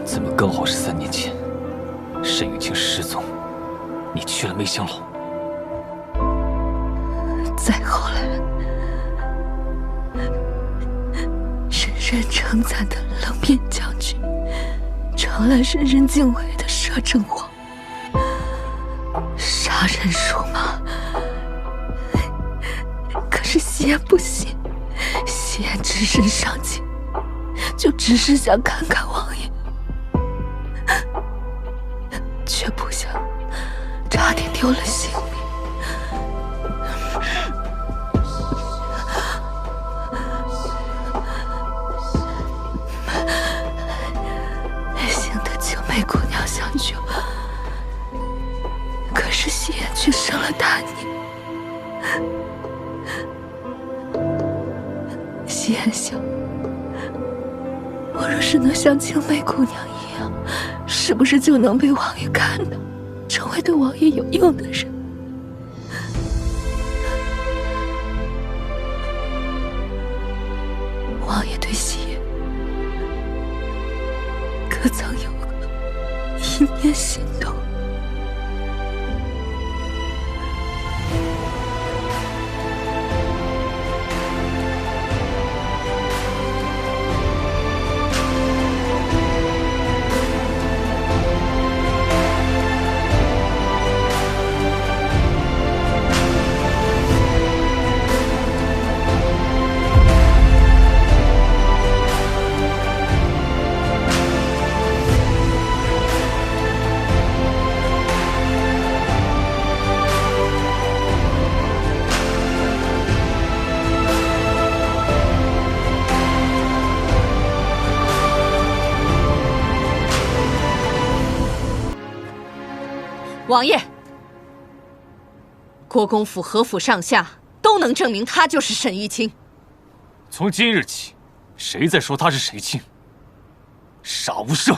怎么刚好是3年前，沈玉清失踪，你去了梅香楼？再后来，人人称赞的冷面将军，成了人人敬畏的摄政王。杀人如麻，可是夕颜不信，夕颜只身上京，就只是想看看王爷。却不想差点丢了性命。夕颜想，我若是能像青梅姑娘一样，是不是就能被王爷看到，成为对王爷有用的人？王爷对夕颜可曾有过一念心动？王爷，国公府、何府上下都能证明他就是沈玉清。从今日起，谁再说他是谁亲，杀无赦！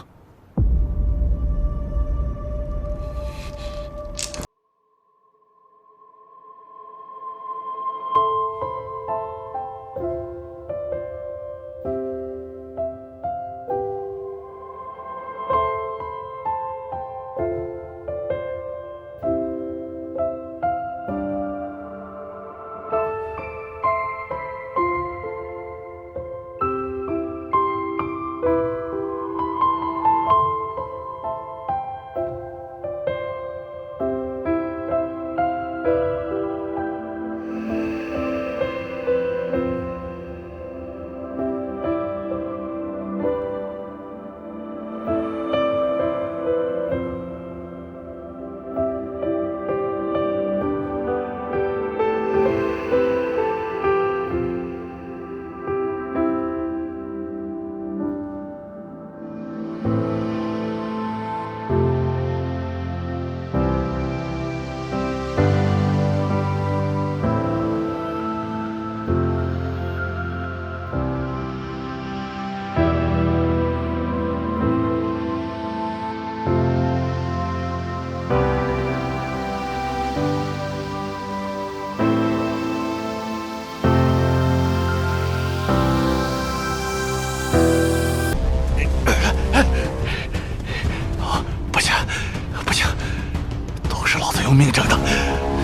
用命挣的，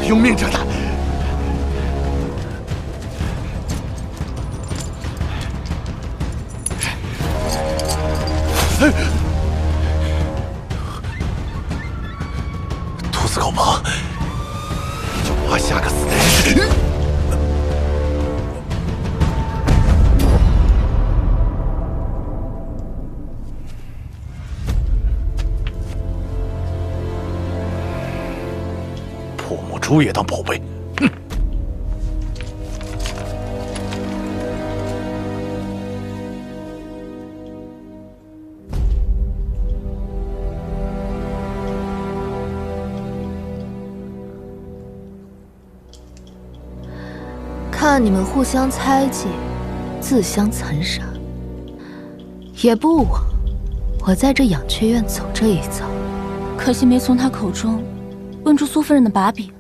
用命挣的。兔死狗烹，就怕下个死的人。破母猪也当宝贝，哼！看你们互相猜忌，自相残杀，也不枉我在这养雀院走这一遭。可惜没从他口中问出苏夫人的把柄。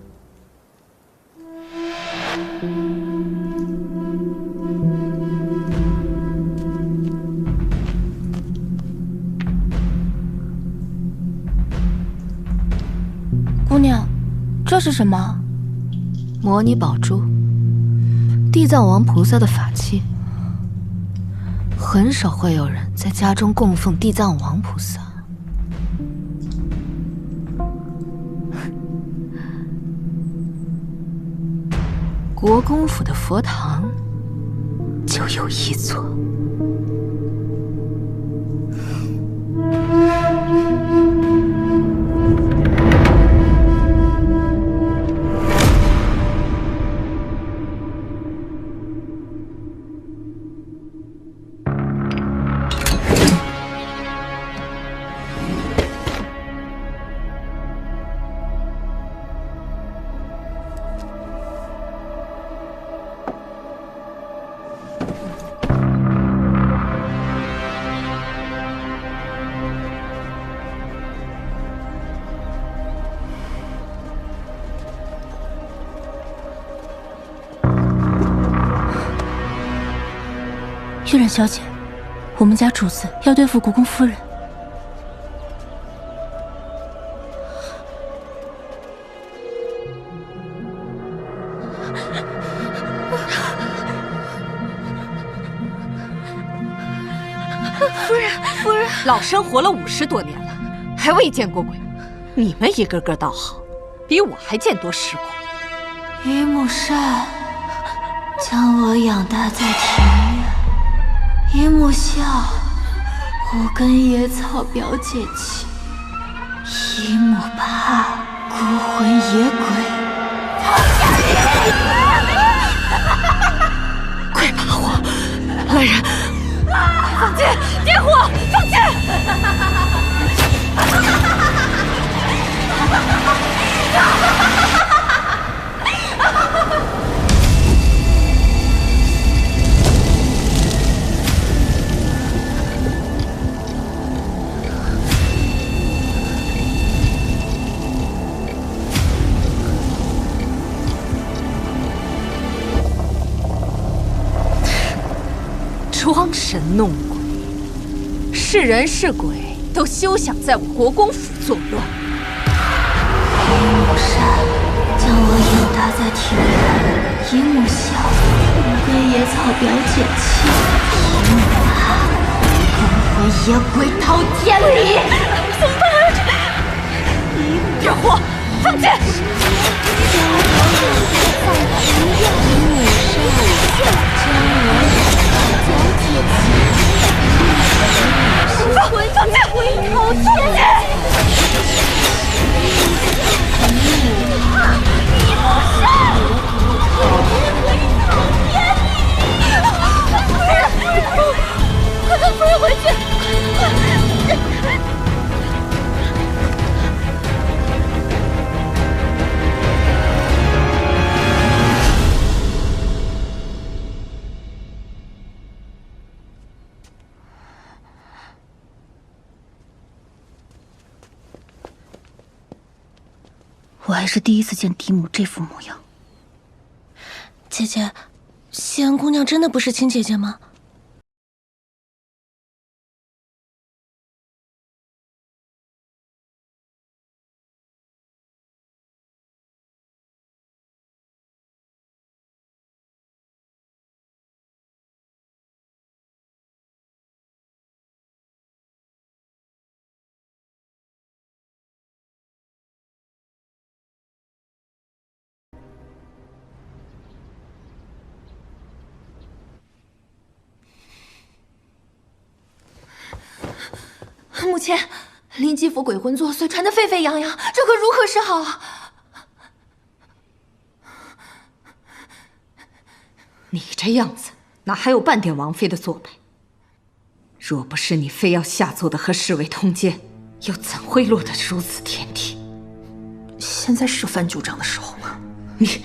姑娘，这是什么？摩尼宝珠，地藏王菩萨的法器。很少会有人在家中供奉地藏王菩萨。国公府的佛堂就有一座。玉然小姐，我们家主子要对付国公夫人。夫人，老身活了50多年了，还未见过鬼。你们一个个倒好，比我还见多识广。于木善将我养大在庭院，于木笑无根野草表姐妻，于木怕孤魂野鬼。快把火！来人，放箭！点火！放箭！装神弄鬼，是人是鬼都休想在我国公府作乱。于木善将我养大在庭院，于木笑无根野草表姐妻，于木怕孤魂野鬼滔天理。怎么办？点火！放箭！将我养大在庭院，于木善将我表姐妻，放箭！滔天理。快跟夫人回去！我还是第一次见嫡母这副模样。姐姐，西安姑娘真的不是亲姐姐吗？母亲，林继府鬼魂作祟，传得沸沸扬扬，这可如何是好啊？你这样子，哪还有半点王妃的做派？若不是你非要下作的和侍卫通奸，又怎会落得如此田地？现在是翻旧账的时候吗？你，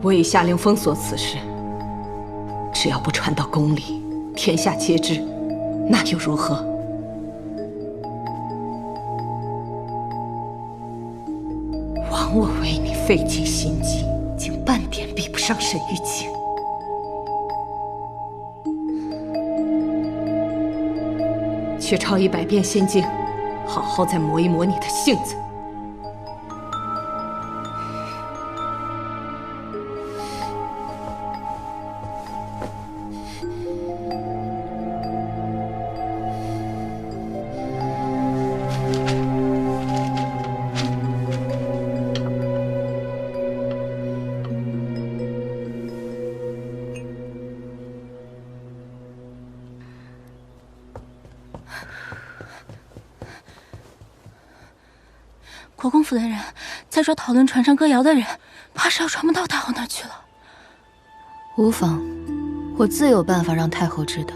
我已下令封锁此事。只要不传到宫里，天下皆知，那又如何？枉我为你费尽心机，竟半点比不上沈玉清。去抄100遍心经，好好再磨一磨你的性子。国公府的人在这讨论船上歌谣的人，怕是要传不到太后那儿去了。无妨，我自有办法让太后知道。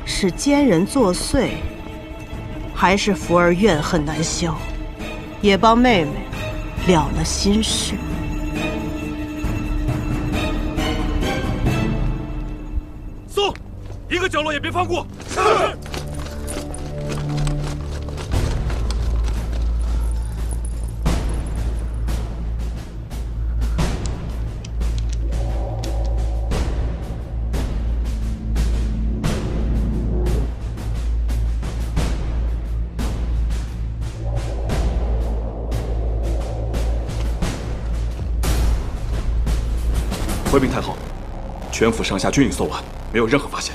是奸人作祟，还是福儿怨恨难消，也帮妹妹了了心事？搜，一个角落也别放过。是。回禀太后，全府上下均已搜完，没有任何发现。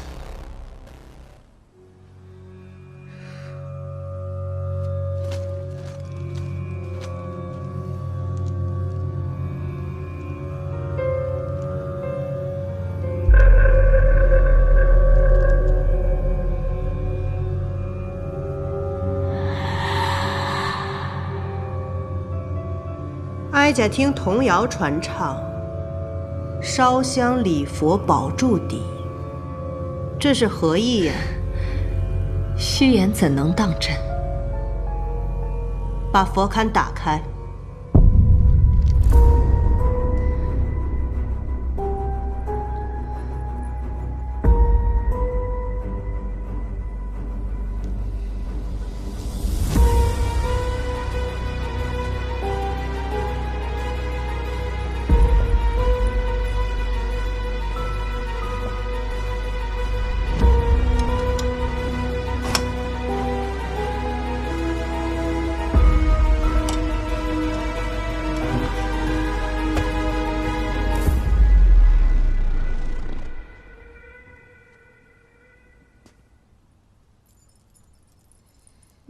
哀家听童谣传唱。烧香礼佛保住底，这是何意呀？虚言怎能当真？把佛龛打开。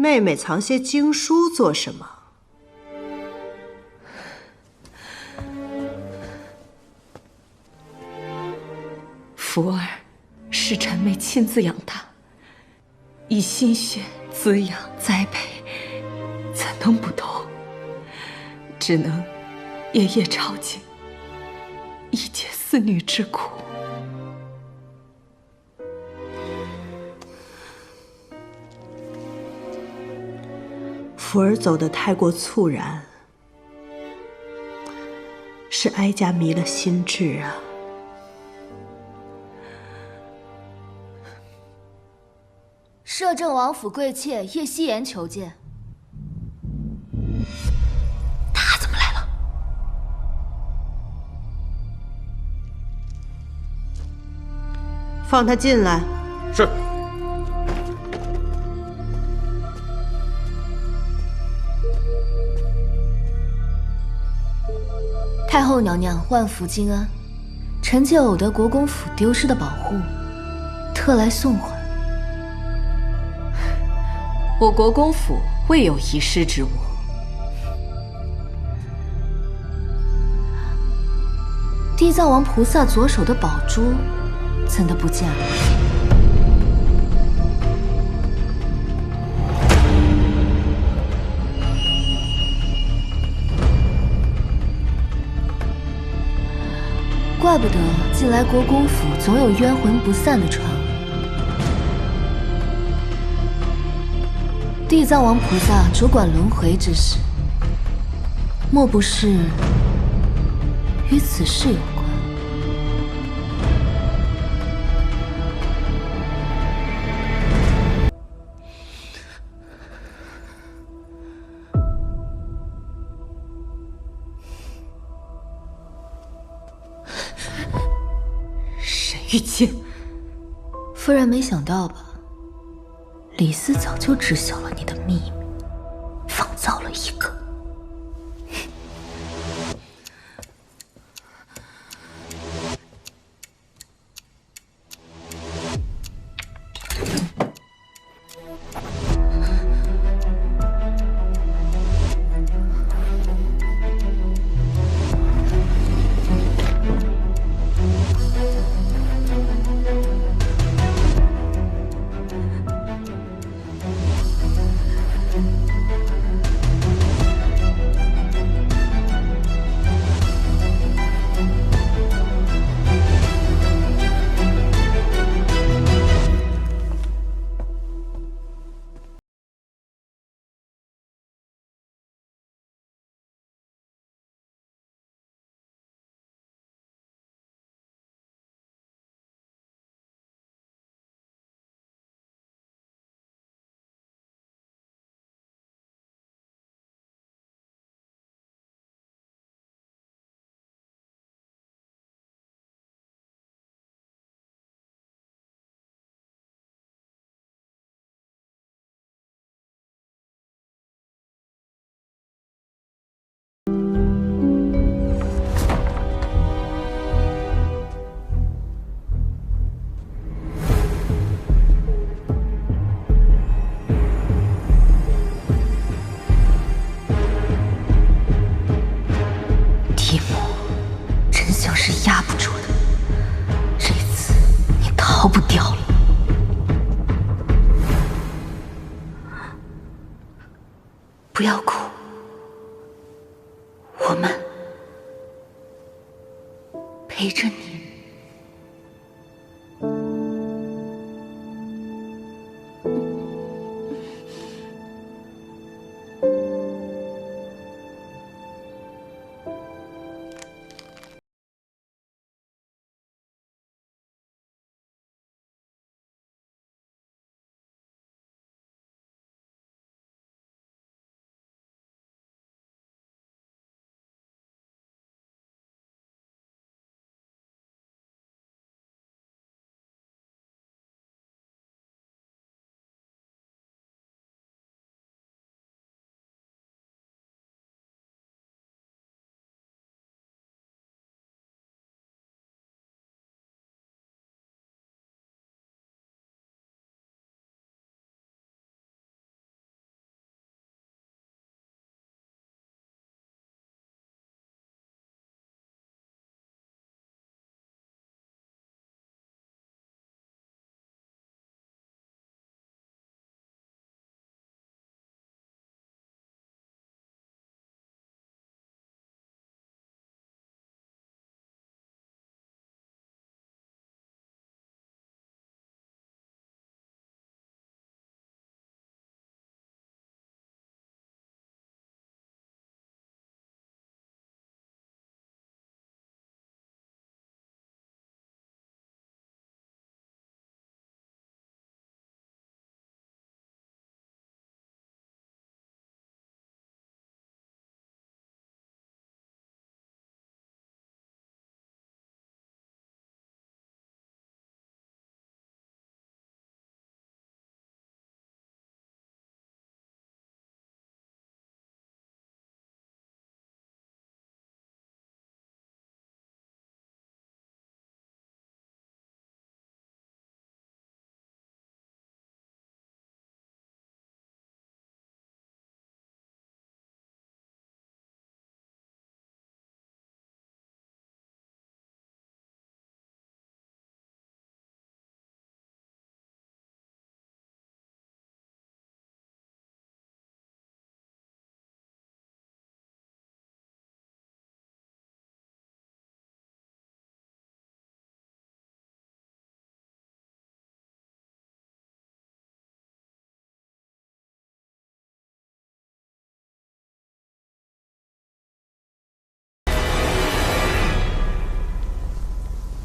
妹妹藏些经书做什么？福儿是臣妹亲自养大，以心血滋养栽培，怎能不懂？只能夜夜抄经，以解思女之苦。福儿走得太过猝然，是哀家迷了心智啊。摄政王府贵妾叶希颜求见。他怎么来了？放他进来。是。太后娘娘万福金安，臣妾偶得国公府丢失的宝物，特来送还。我国公府未有遗失之物。地藏王菩萨左手的宝珠，怎的不见了？怪不得近来国公府总有冤魂不散的传闻。地藏王菩萨主管轮回之事，莫不是与此事有关？玉清，夫人没想到吧？李斯早就知晓了你的秘密，仿造了一个。不要哭，我们陪着你。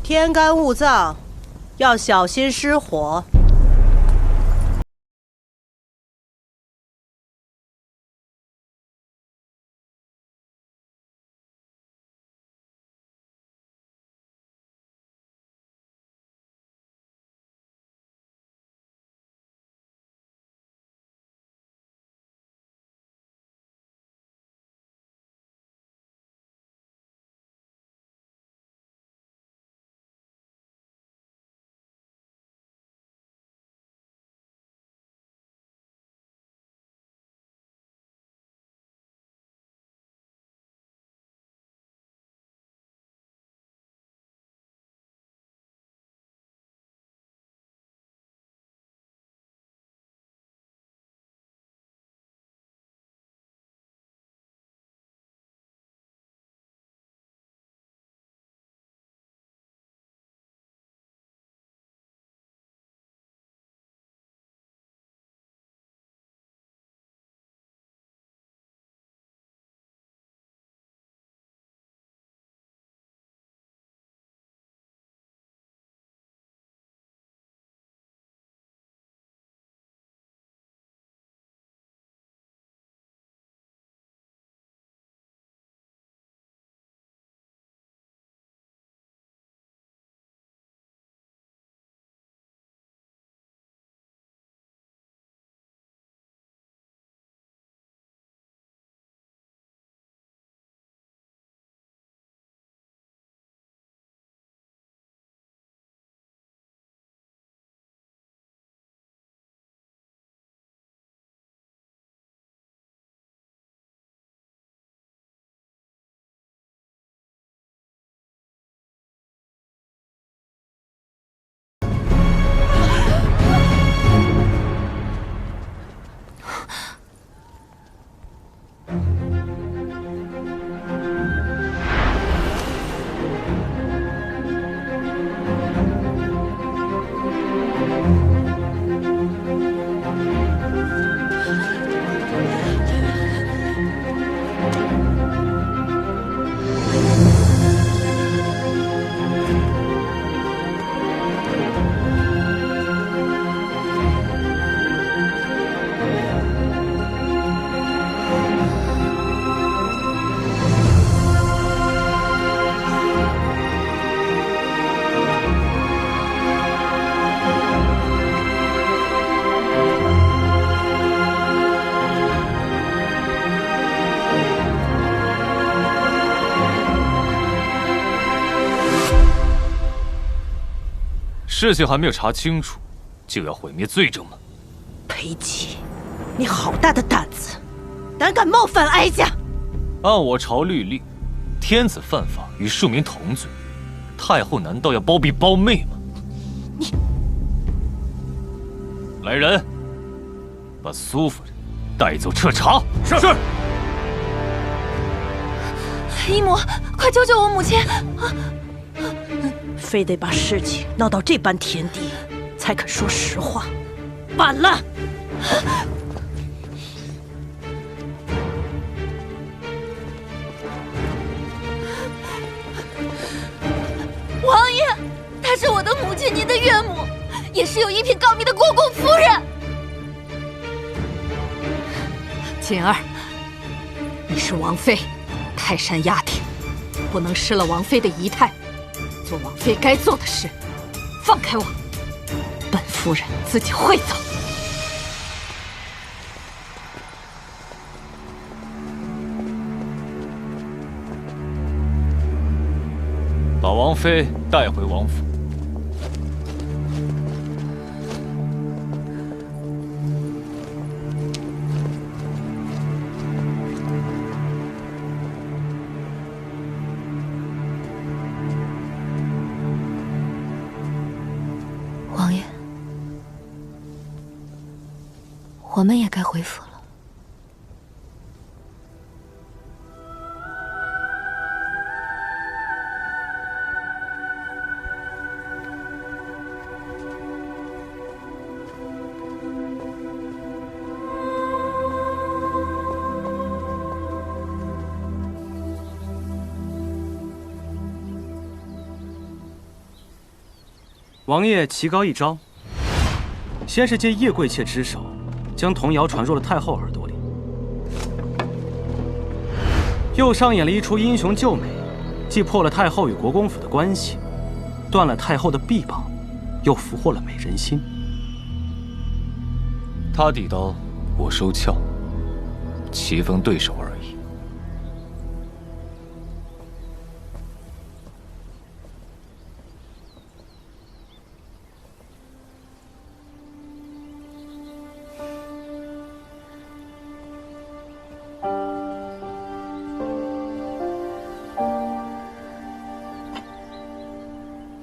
天干物燥，要小心失火。事情还没有查清楚，就要毁灭罪证吗？裴寂，你好大的胆子，胆敢冒犯哀家！按我朝律例，天子犯法与庶民同罪，太后难道要包庇胞妹吗？你，来人，把苏夫人带走彻查。是。姨母，快救救我母亲！非得把事情闹到这般田地，才肯说实话，晚了。王爷，她是我的母亲，您的岳母，也是有一品高明的国公夫人。锦儿，你是王妃，泰山压顶，不能失了王妃的仪态，做王妃该做的事。放开我，本夫人自己会走。把王妃带回王府。王爷，我们也该回府了。王爷棋高一招，先是借叶贵妾之手，将童谣传入了太后耳朵里，又上演了一出英雄救美，既破了太后与国公府的关系，断了太后的臂膀，又俘获了美人心。他抵刀，我收鞘，棋逢对手而已。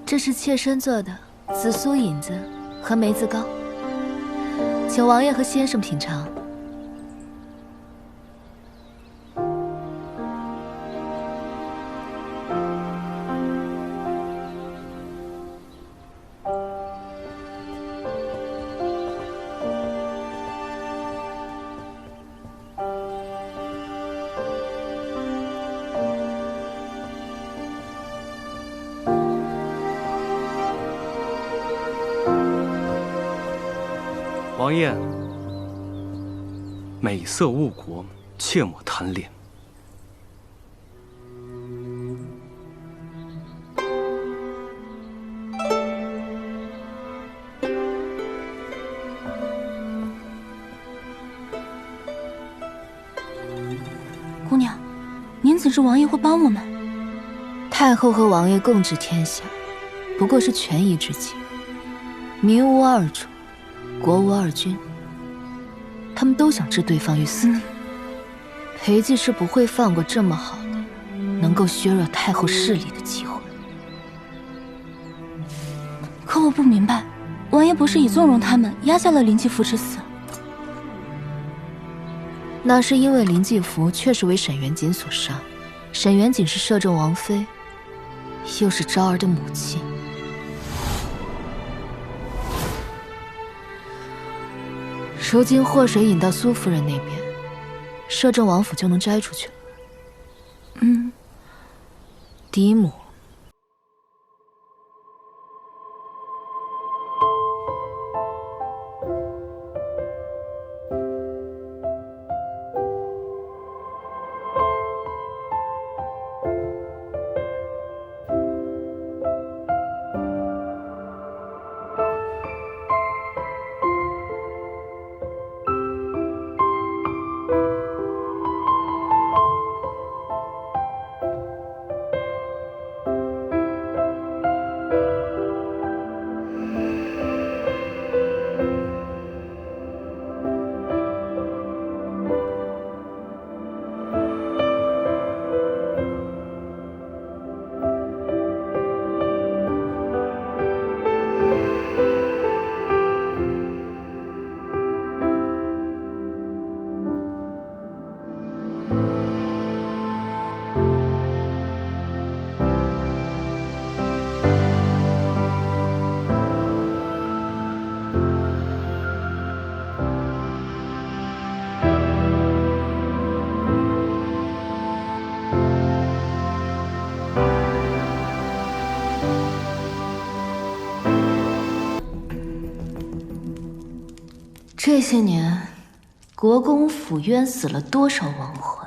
这是妾身做的紫苏引子和梅子糕，请王爷和先生品尝。王爷，美色误国，切莫贪恋。姑娘，您怎知王爷会帮我们？太后和王爷共治天下，不过是权宜之计。民无二主，国无二君，他们都想置对方于死地。裴寂是不会放过这么好的，能够削弱太后势力的机会。可我不明白，王爷不是已纵容他们，压下了林继福之死？那是因为林继福确实为沈元锦所杀，沈元锦是摄政王妃，又是昭儿的母亲。如今祸水引到苏夫人那边，摄政王府就能摘出去了。嫡母。这些年，国公府冤死了多少亡魂？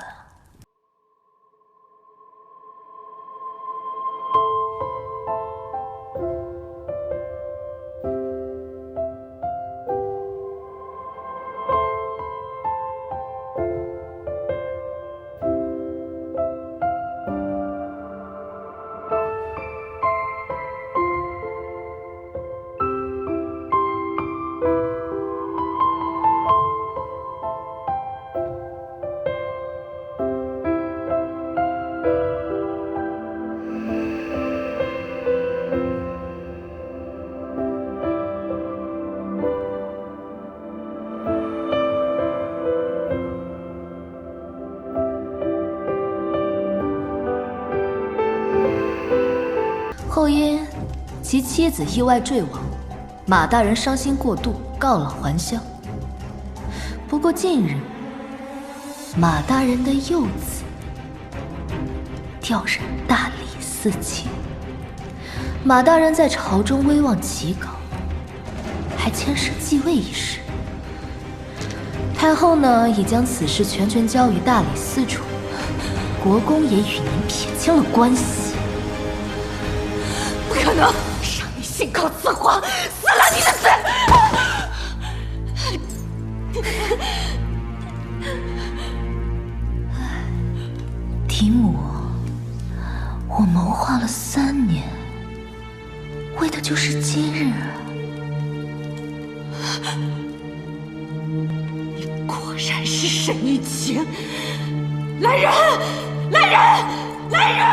后因其妻子意外坠亡，马大人伤心过度，告老还乡。不过近日，马大人的幼子调任大理寺卿，马大人在朝中威望极高，还牵涉继位一事。太后呢，已将此事全权交于大理寺处，国公也与您撇清了关系。不可能！让你信口雌黄，撕了你的嘴！嫡母，我谋划了3年，为的就是今日啊！你果然是沈玉清！来人！来人！来人！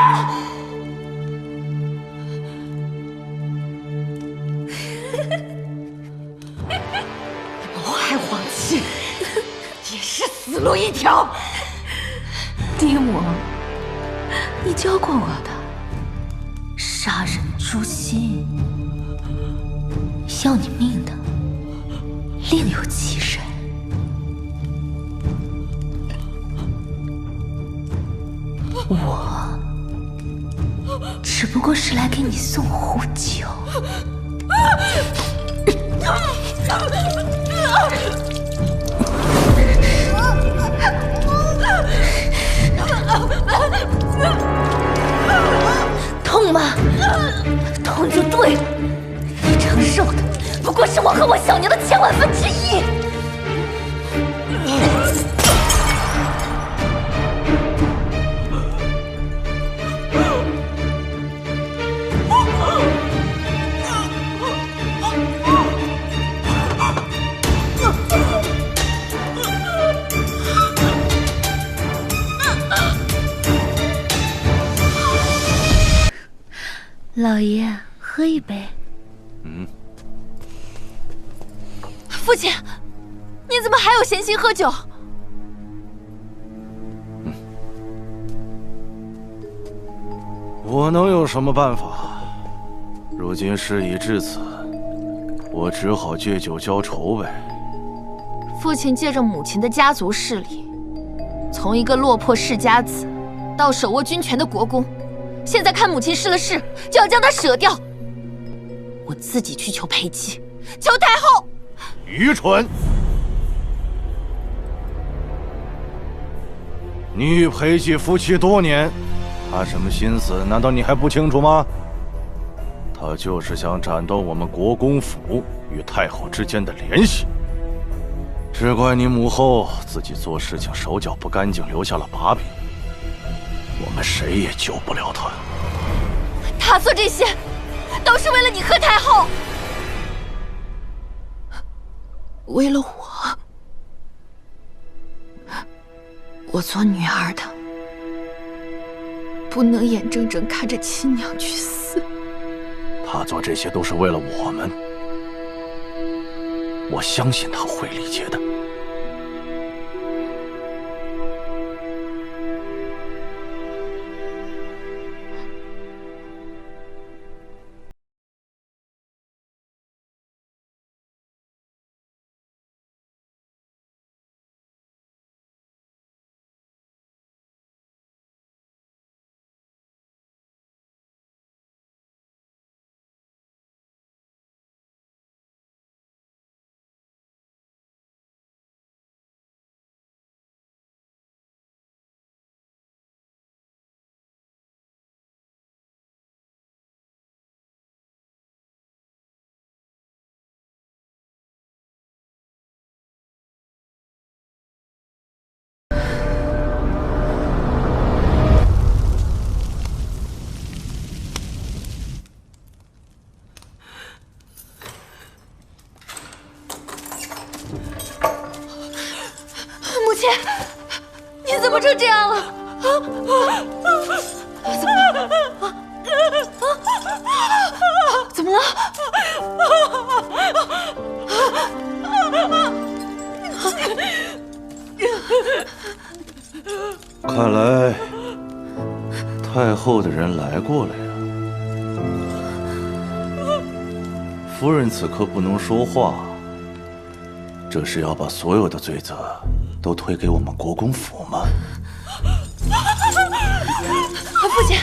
谋害皇亲，也是死路一条。嫡母，你教过我的，杀人诛心，要你命的另有其人。我只不过是来给你送壶酒。痛吗？痛就对了。你承受的不过是我和我小娘的1000万分之一。老爷，喝一杯。父亲，你怎么还有闲心喝酒？我能有什么办法？如今事已至此，我只好借酒浇愁呗。父亲借着母亲的家族势力，从一个落魄世家子，到手握军权的国公，现在看母亲失了势，就要将她舍掉。我自己去求裴姬，求太后。愚蠢！你与裴姬夫妻多年，他什么心思？难道你还不清楚吗？他就是想斩断我们国公府与太后之间的联系。只怪你母后自己做事情手脚不干净，留下了把柄。我们谁也救不了他。他做这些，都是为了你和太后。为了我做女儿的，不能眼睁睁看着亲娘去死。他做这些都是为了我们，我相信他会理解的。你怎么成这样了？怎么了？看来太后的人来过了呀。夫人此刻不能说话，这是要把所有的罪责都推给我们国公府吗？父亲，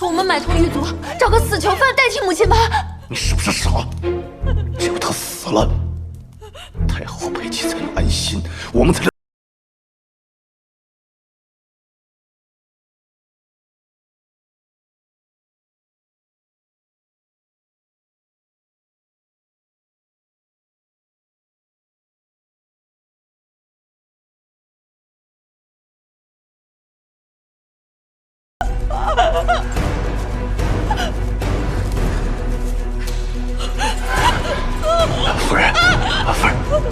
我们买通狱卒，找个死囚犯代替母亲吧。你是不是傻？只有他死了，太后和裴姬才能安心，我们才能。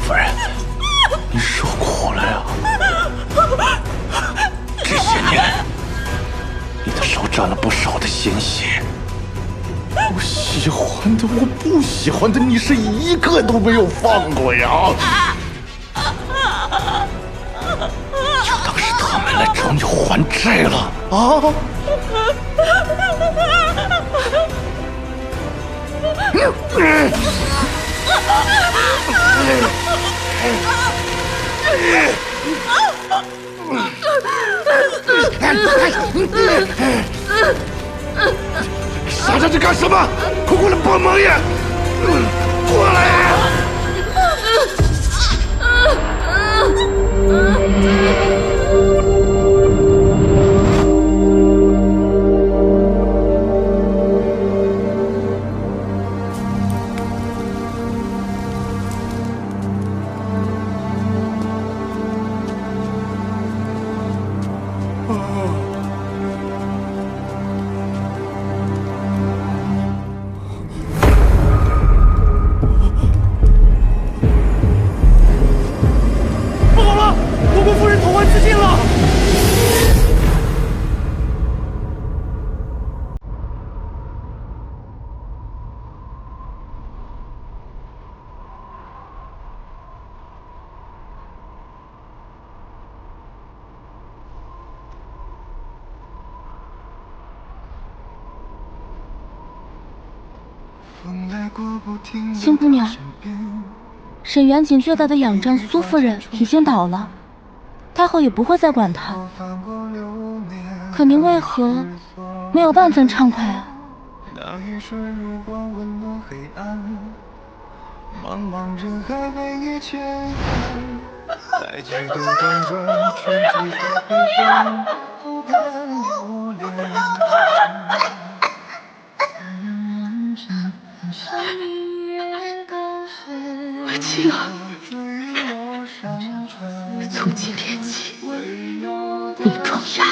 夫人，你受苦了呀！这些年，你的手沾了不少的鲜血，我喜欢的，我不喜欢的，你是一个都没有放过呀！就当是他们来找你还债了啊！傻在这干什么？快过来帮忙呀！过来呀！新姑娘，沈远景最大的仰仗苏夫人已经倒了，太后也不会再管他。可您为何没有半分畅快啊？茫茫人海为你牵绊，在几度辗转，却只在回声不敢留恋。我妻儿，从今天起，你装哑，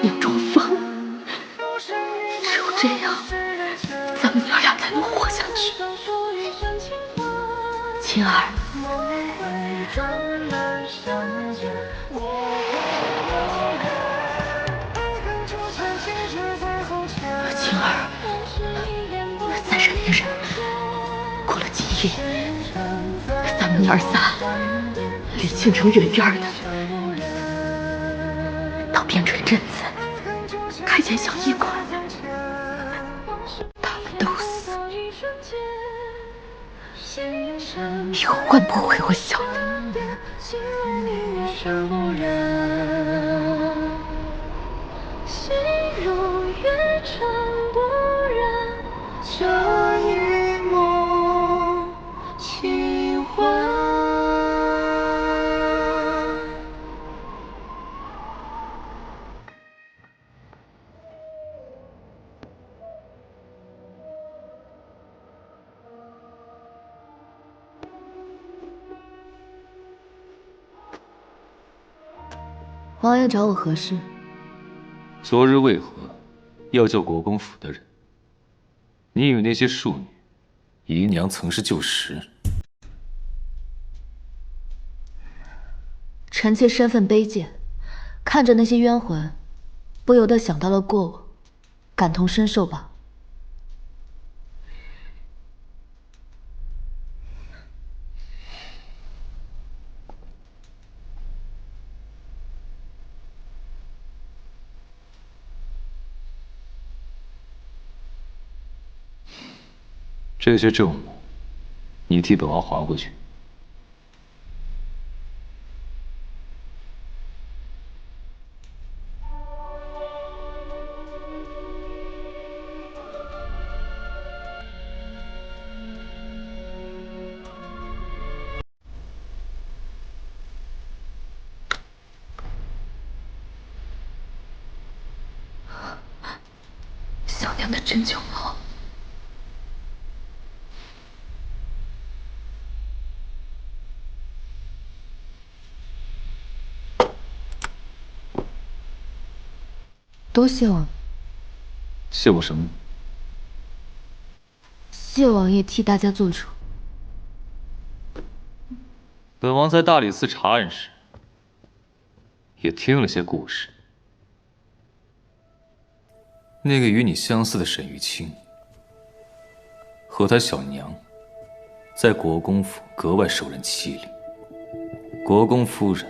你装疯，只有这样，咱们娘俩才能活下去。青儿，青儿，30年人，过了今夜，咱们娘儿仨离京城远远的，到边陲镇子开间小医馆，他们都死，以后换不回我小的。心如月长不染，这一梦清欢。王爷找我何事？昨日为何要救国公府的人？你以为那些庶女，姨娘曾是旧识？臣妾身份卑贱，看着那些冤魂，不由得想到了过往，感同身受吧。这些证物，你替本王还回去。小娘的真酒包。多谢王，谢我什么？谢王爷替大家做主。本王在大理寺查案时，也听了些故事。那个与你相似的沈玉清，和他小娘，在国公府格外受人欺凌。国公夫人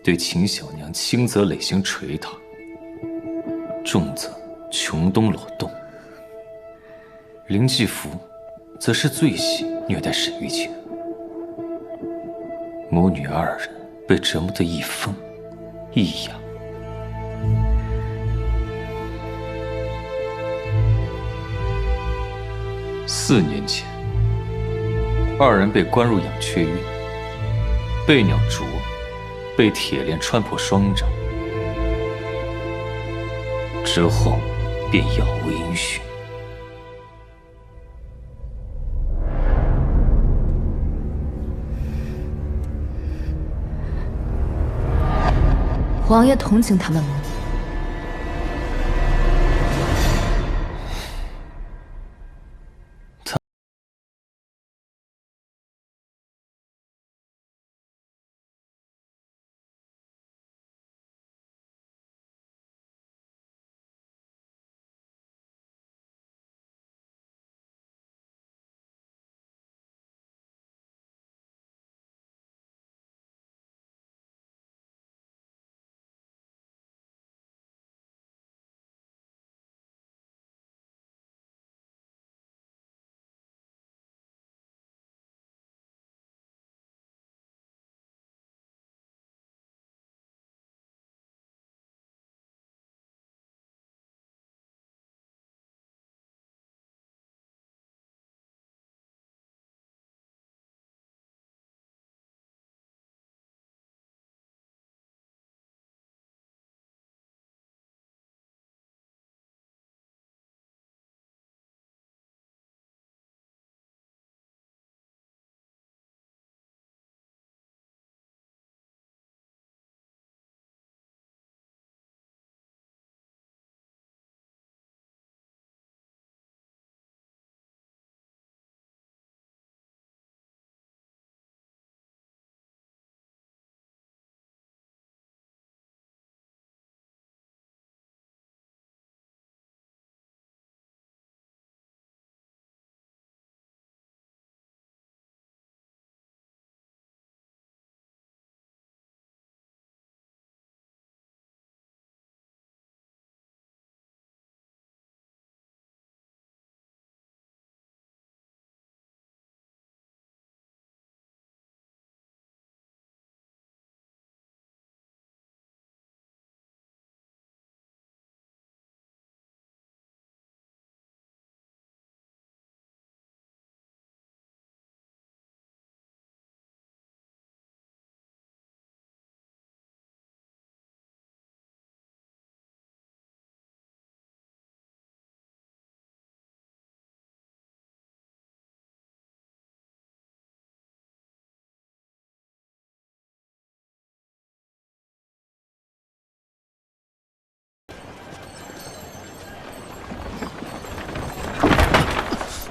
对秦小娘轻则累行捶打，重则穷冬裸冻。林继福则是最喜虐待沈玉清，母女二人被折磨得一疯一哑。4年前，二人被关入养雀院，被鸟啄，被铁链穿破双掌，之后便杳无音讯。王爷同情他们吗？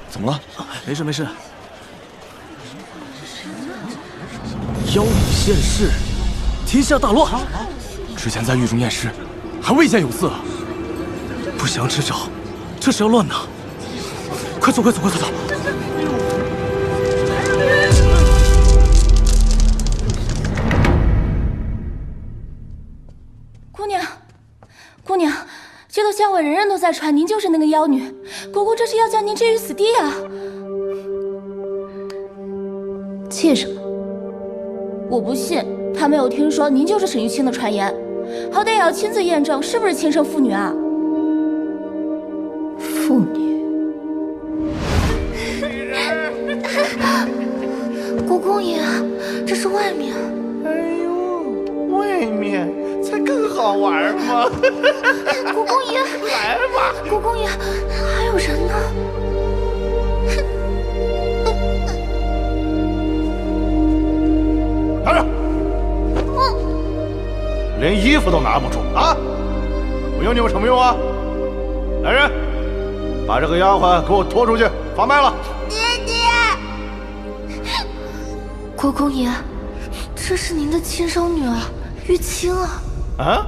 怎么了？没事没事。妖女现世，天下大乱。之前在狱中验尸，还未见有色。不祥之兆，这是要乱呐！快走，快走，快走！姑娘，这头香尾人人都在传，您就是那个妖女。国公这是要将您置于死地啊！怯什么？我不信，他没有听说您就是沈玉清的传言，好歹也要亲自验证是不是亲生父女啊！父女？国公爷，这是外面。哎呦，外面才更好玩嘛！国公爷，来吧！国公爷，还有人呢。拿着！连衣服都拿不住啊！我用你们什么用啊？来人，把这个丫鬟给我拖出去罚卖了！爹爹，国公爷，这是您的亲生女儿玉清啊！啊？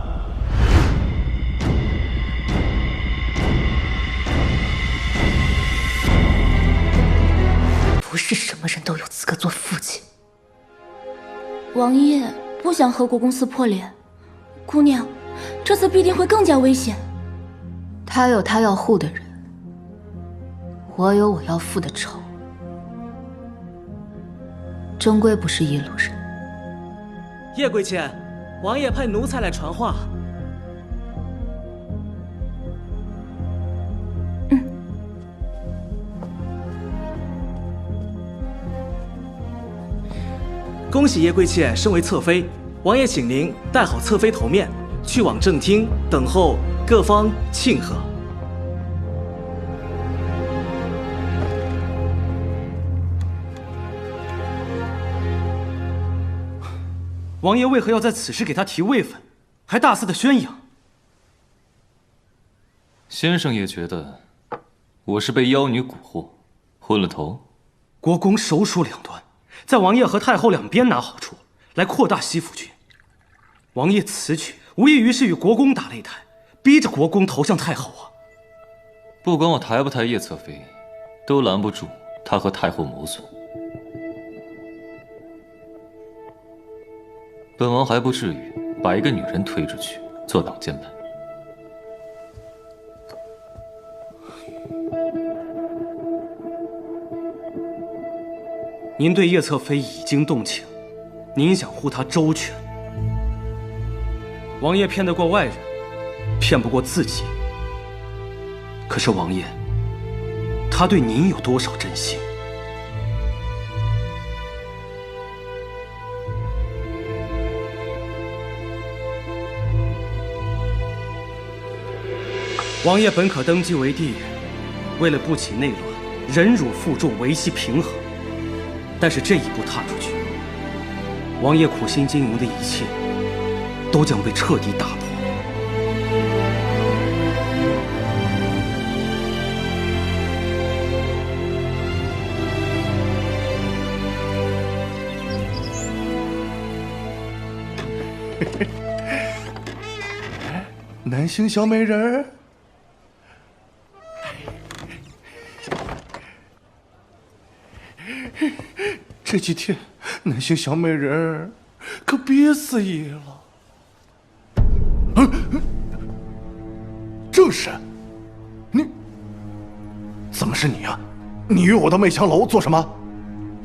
不是什么人都有资格做父亲。王爷不想和国公撕破脸，姑娘，这次必定会更加危险。他有他要护的人，我有我要复的仇，终归不是一路人。叶贵妾，王爷派奴才来传话。恭喜叶贵妾升为侧妃，王爷请您戴好侧妃头面，去往正厅等候各方庆贺。王爷为何要在此时给他提位分，还大肆的宣扬？先生也觉得我是被妖女蛊惑，昏了头？国公手鼠两端，在王爷和太后两边拿好处，来扩大西府军。王爷此举无异于是与国公打擂台，逼着国公投向太后啊！不管我抬不抬叶侧妃，都拦不住他和太后谋损。本王还不至于把一个女人推出去做挡箭牌。您对叶侧妃已经动情，您想护她周全。王爷骗得过外人，骗不过自己。可是王爷，他对您有多少真心？王爷本可登基为帝，为了不起内乱，忍辱负重，维系平衡。但是这一步踏出去，王爷苦心经营的一切，都将被彻底打破。南星小美人儿。这几天，南星小美人儿可憋死意了。正是，你怎么是你啊？你与我到媚香楼做什么？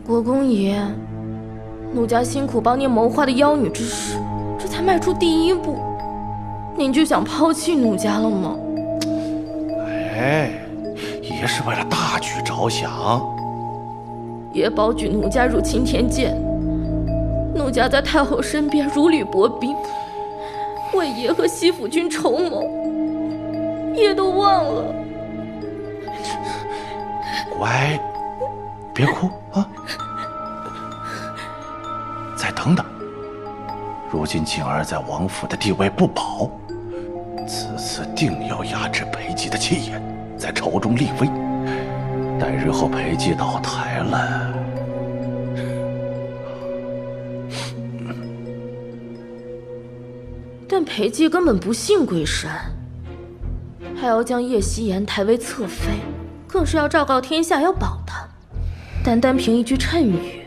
国公爷，奴家辛苦帮您谋划的妖女之事，这才迈出第一步，您就想抛弃奴家了吗？哎，也是为了大局着想。爷保举奴家入青天剑，奴家在太后身边如履薄冰，为爷和西府军筹谋，爷都忘了。乖，别哭啊！再等等，如今静儿在王府的地位不保，此次定要压制裴寂的气焰，在朝中立威。待日后裴寂倒台了，但裴寂根本不信鬼神，还要将叶夕颜抬为侧妃，更是要昭告天下要保她。单单凭一句谶语，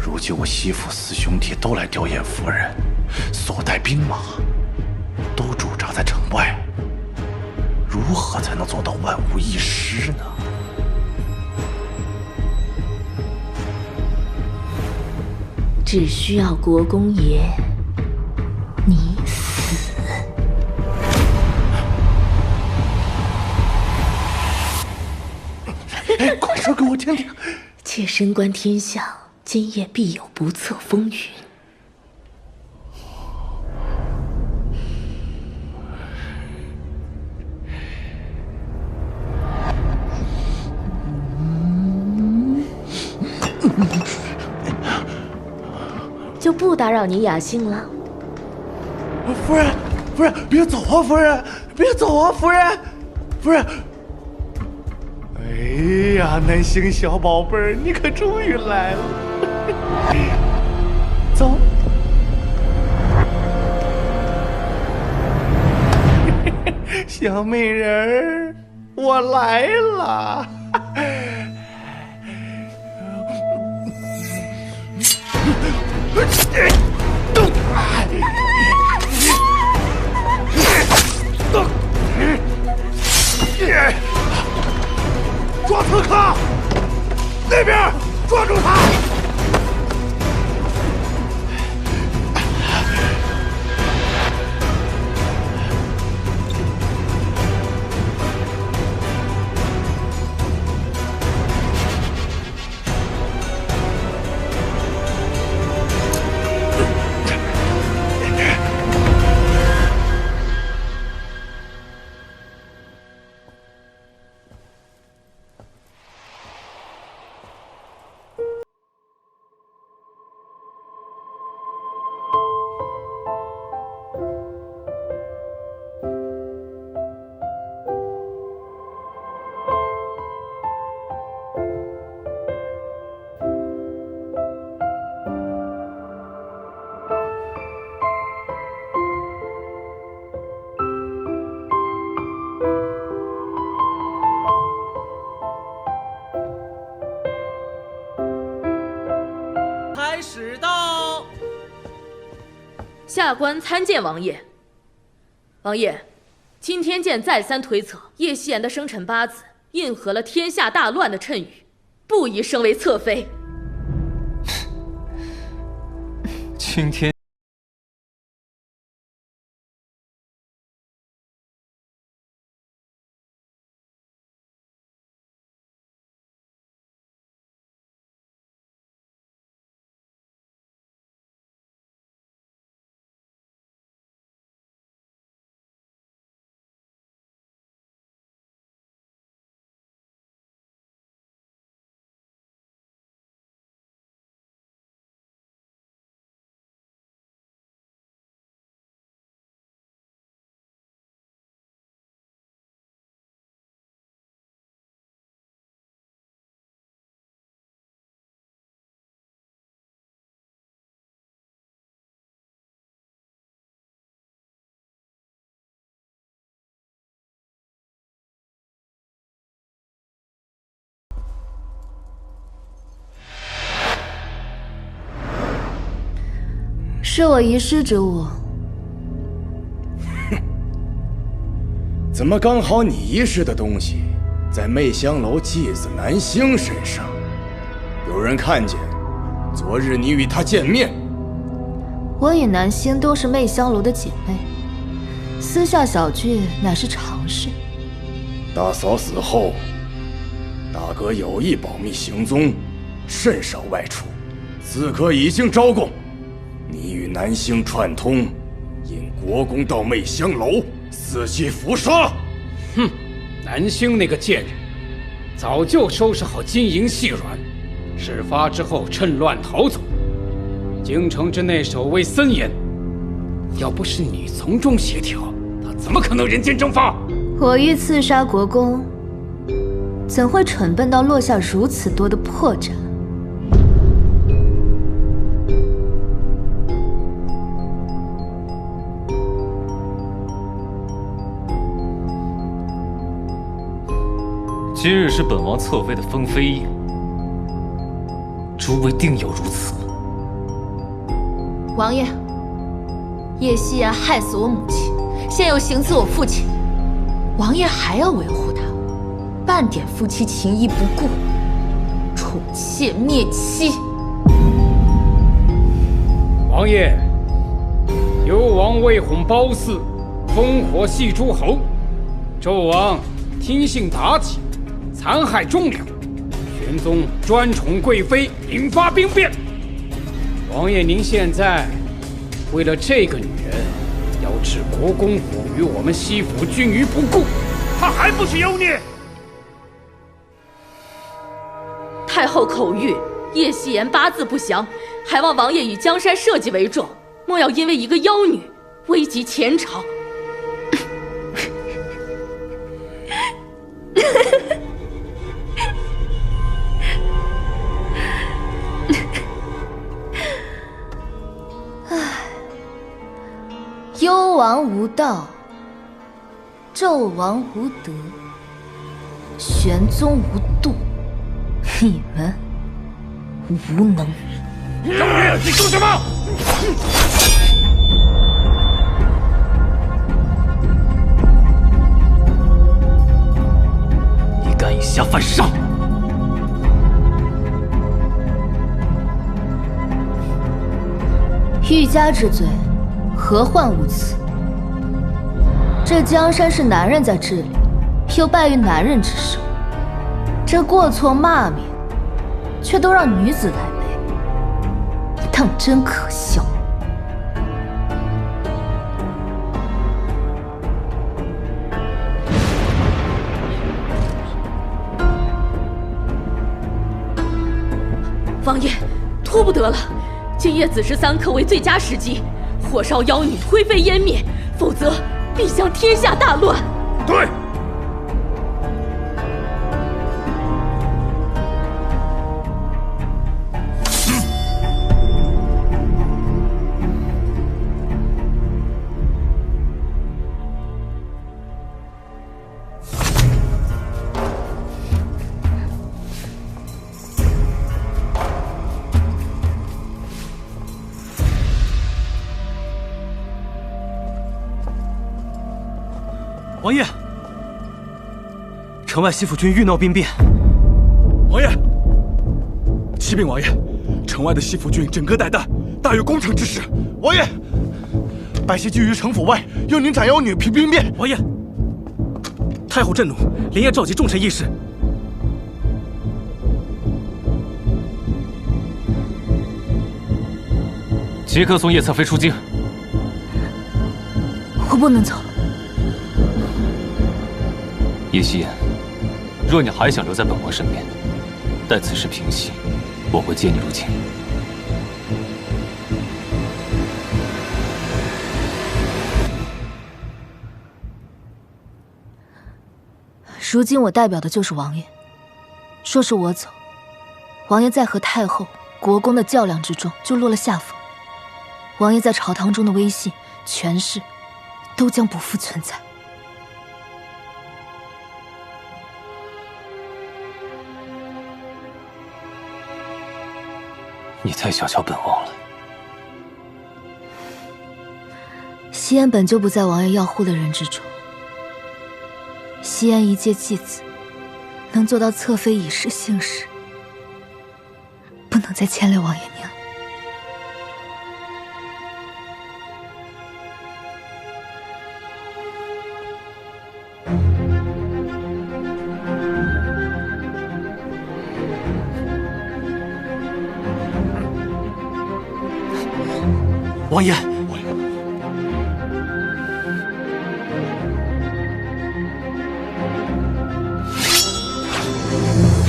如今我媳妇四兄弟都来吊唁夫人，所带兵马都驻扎在城外，如何才能做到万无一失呢？只需要国公爷你死。哎，快说给我听听。妾身观天象，今夜必有不测风云。就不打扰你雅兴了。夫人，夫人，别走啊！夫人，别走啊！夫人，夫人。哎呀，南星小宝贝儿，你可终于来了。走。小美人儿，我来了。抓刺客！那边抓住他！使到。下官参见王爷。王爷，今天见再三推测，叶夕颜的生辰八字印合了天下大乱的谶语，不宜升为侧妃。今天。是我遗失之物。哼，怎么刚好你遗失的东西在媚香楼继子南星身上？有人看见昨日你与他见面。我与南星都是媚香楼的姐妹，私下小聚乃是常事。大嫂死后，大哥有意保密行踪，甚少外出。刺客已经招供，你与南星串通，引国公到媚香楼，伺机伏杀。哼，南星那个贱人，早就收拾好金银细软，事发之后趁乱逃走。京城之内守卫森严，要不是你从中协调，他怎么可能人间蒸发？我欲刺杀国公，怎会蠢笨到落下如此多的破绽？今日是本王侧妃的封妃宴，诸位定有如此。王爷，叶夕颜害死我母亲，现又行刺我父亲，王爷还要维护他，半点夫妻情谊不顾，宠妾灭妻。王爷，幽王为哄褒姒，烽火戏诸侯，纣王听信妲己，残害忠良，玄宗专宠贵妃，引发兵变。王爷，您现在为了这个女人，要置国公府与我们西府君于不顾，她还不是妖孽？太后口谕，叶夕颜八字不详，还望王爷以江山社稷为重，莫要因为一个妖女危及前朝。幽王无道，纣王无德，玄宗无度，你们无能。妖孽，你说什么？你敢以下犯上！欲加之罪，何患无辞？这江山是男人在治理，又败于男人之手，这过错骂名，却都让女子来背，当真可笑。王爷，拖不得了，今夜子时3刻为最佳时机，火烧妖女，灰飞烟灭，否则必将天下大乱。对。王爷，城外西府军欲闹兵变。王爷，启禀王爷，城外的西府军枕戈待旦，大有攻城之势。王爷，百姓聚于城府外，要您斩妖女平兵变。王爷，太后震怒，连夜召集众臣议事。即刻送叶侧妃出京。我不能走。叶夕颜，若你还想留在本王身边，待此事平息，我会接你入京。如今我代表的就是王爷，说是我走，王爷在和太后、国公的较量之中就落了下风，王爷在朝堂中的威信、权势，都将不复存在。你太小瞧本王了。西安本就不在王爷要护的人之中。西安一介继子，能做到侧妃以示姓氏，不能再牵累王爷娘。王爷，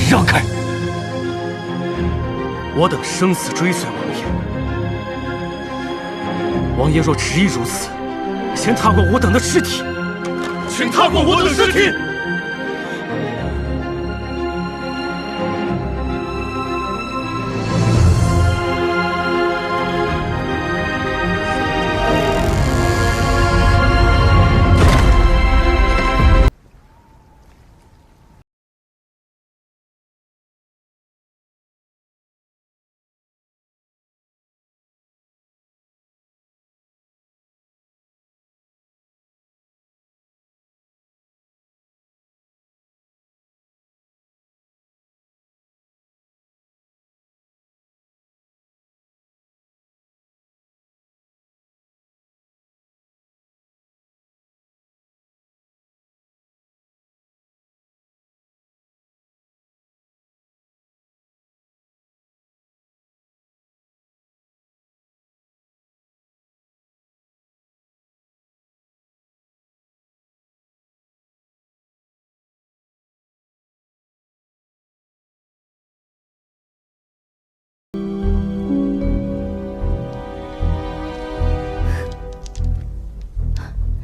让开！我等生死追随王爷。王爷若执意如此，先踏过我等的尸体，请踏过我等尸体。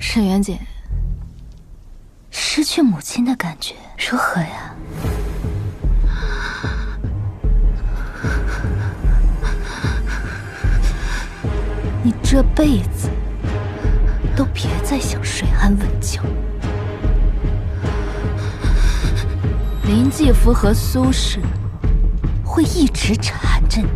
沈媛姐，失去母亲的感觉如何呀？你这辈子都别再想睡安稳觉。林继福和苏氏会一直缠着你。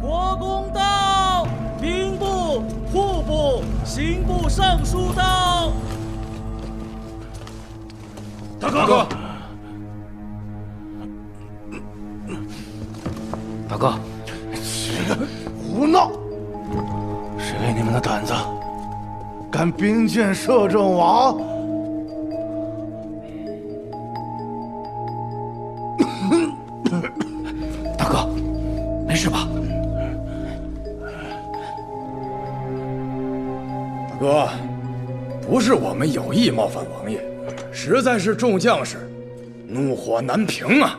国公到，兵部、户部、刑部尚书到。大哥，大哥，胡闹！谁给你们的胆子，敢兵谏摄政王？大哥，没事吧？大哥，不是我们有意冒犯王爷，实在是众将士怒火难平啊！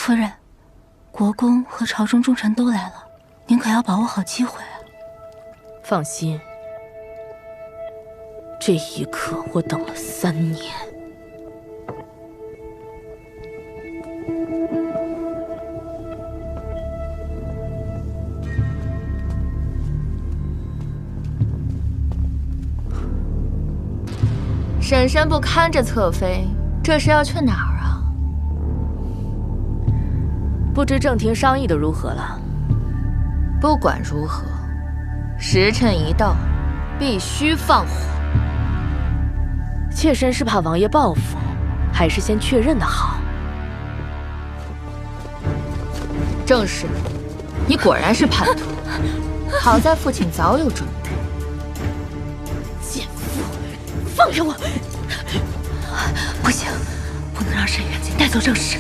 夫人，国公和朝中重臣都来了，您可要把握好机会啊！放心，这一刻我等了3年。婶婶不看着侧妃，这是要去哪儿啊？不知正廷商议的如何了？不管如何，时辰一到，必须放火。妾身是怕王爷报复，还是先确认的好？正是，你果然是叛徒。好在父亲早有准备。贱妇，放开我！不行，不能让沈远景带走正室。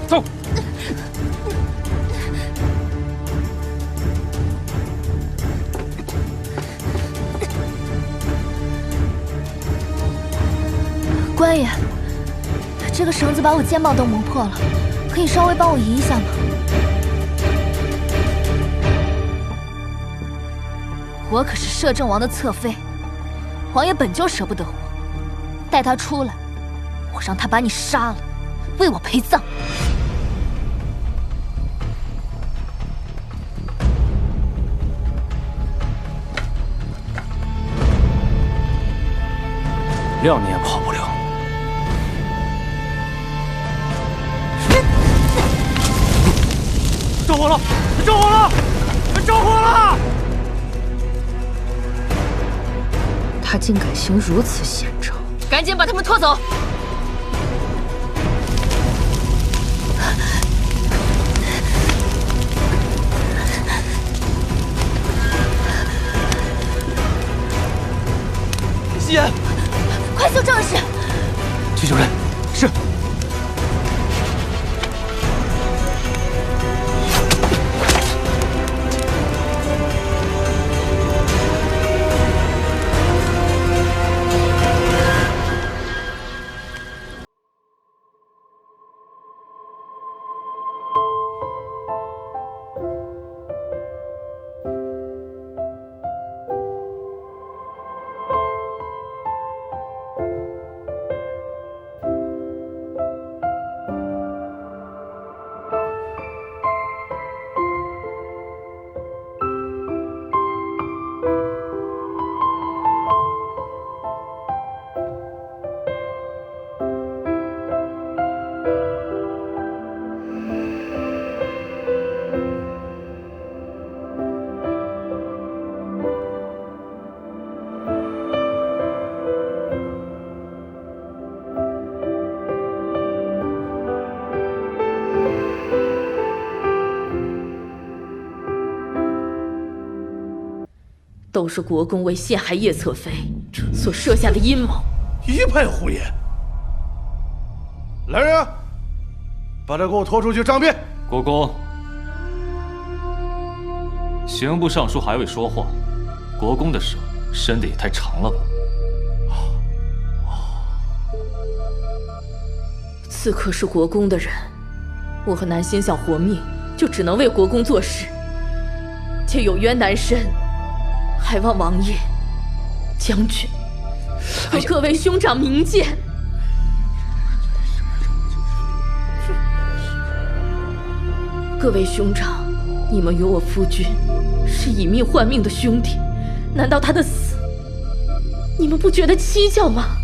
走。官爷，这个绳子把我肩膀都磨破了，可以稍微帮我移一下吗？我可是摄政王的侧妃，王爷本就舍不得我，带他出来，我让他把你杀了，为我陪葬。料你也跑不了。着火了！着火了！着火了！他竟敢行如此险招，赶紧把他们拖走！夕颜，快救正室！去救人。是。都是国公为陷害叶侧妃所设下的阴谋，一派胡言！来人，把他给我拖出去杖毙！国公，刑部尚书还未说话，国公的手伸得也太长了吧？刺客是国公的人，我和南星想活命，就只能为国公做事，且有冤难伸。还望王爷、将军和各位兄长明鉴。各位兄长，你们与我夫君是以命换命的兄弟，难道他的死，你们不觉得蹊跷吗？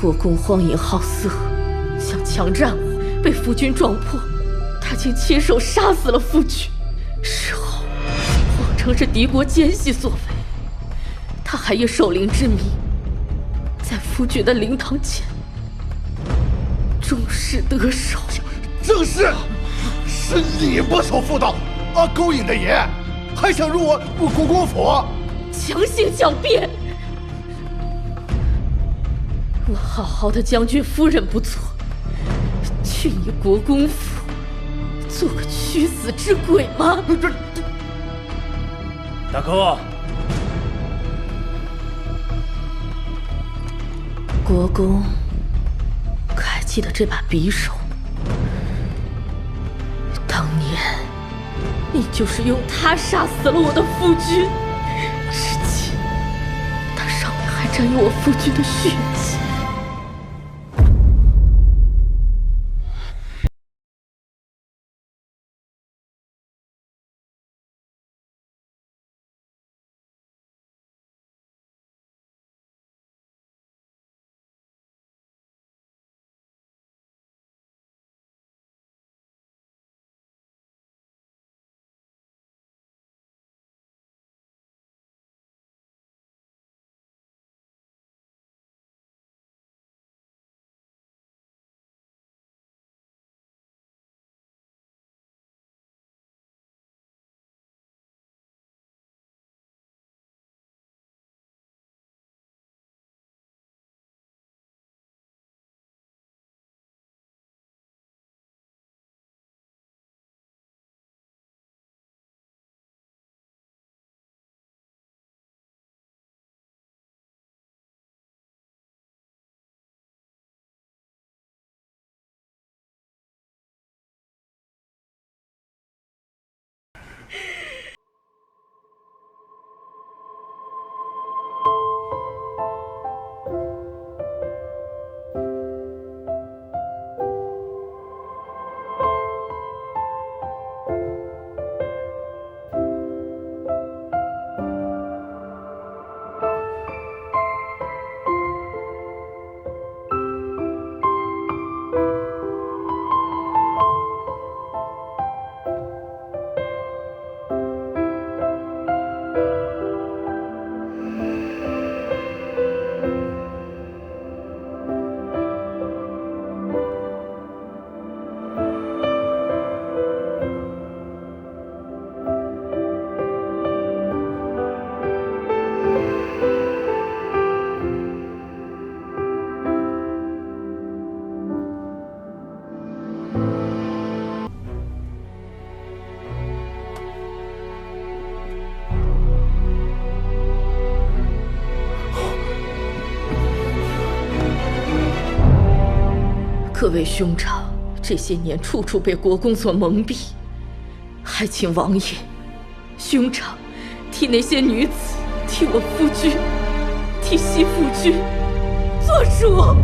国公荒淫好色，想强占我，被夫君撞破，他竟亲手杀死了夫君。事后谎称是敌国奸细所为，他还以守灵之名，在夫君的灵堂前重视得手。正是，是你不守妇道，勾引的爷，还想入我国公府，强行狡辩。我好好的将军夫人不错，去你国公府做个屈死之鬼吗？大哥，国公记的这把匕首，当年你就是用它杀死了我的夫君，至今它上面还沾有我夫君的血迹。各位兄长，这些年处处被国公所蒙蔽，还请王爷、兄长替那些女子，替我夫君，替西府君做主。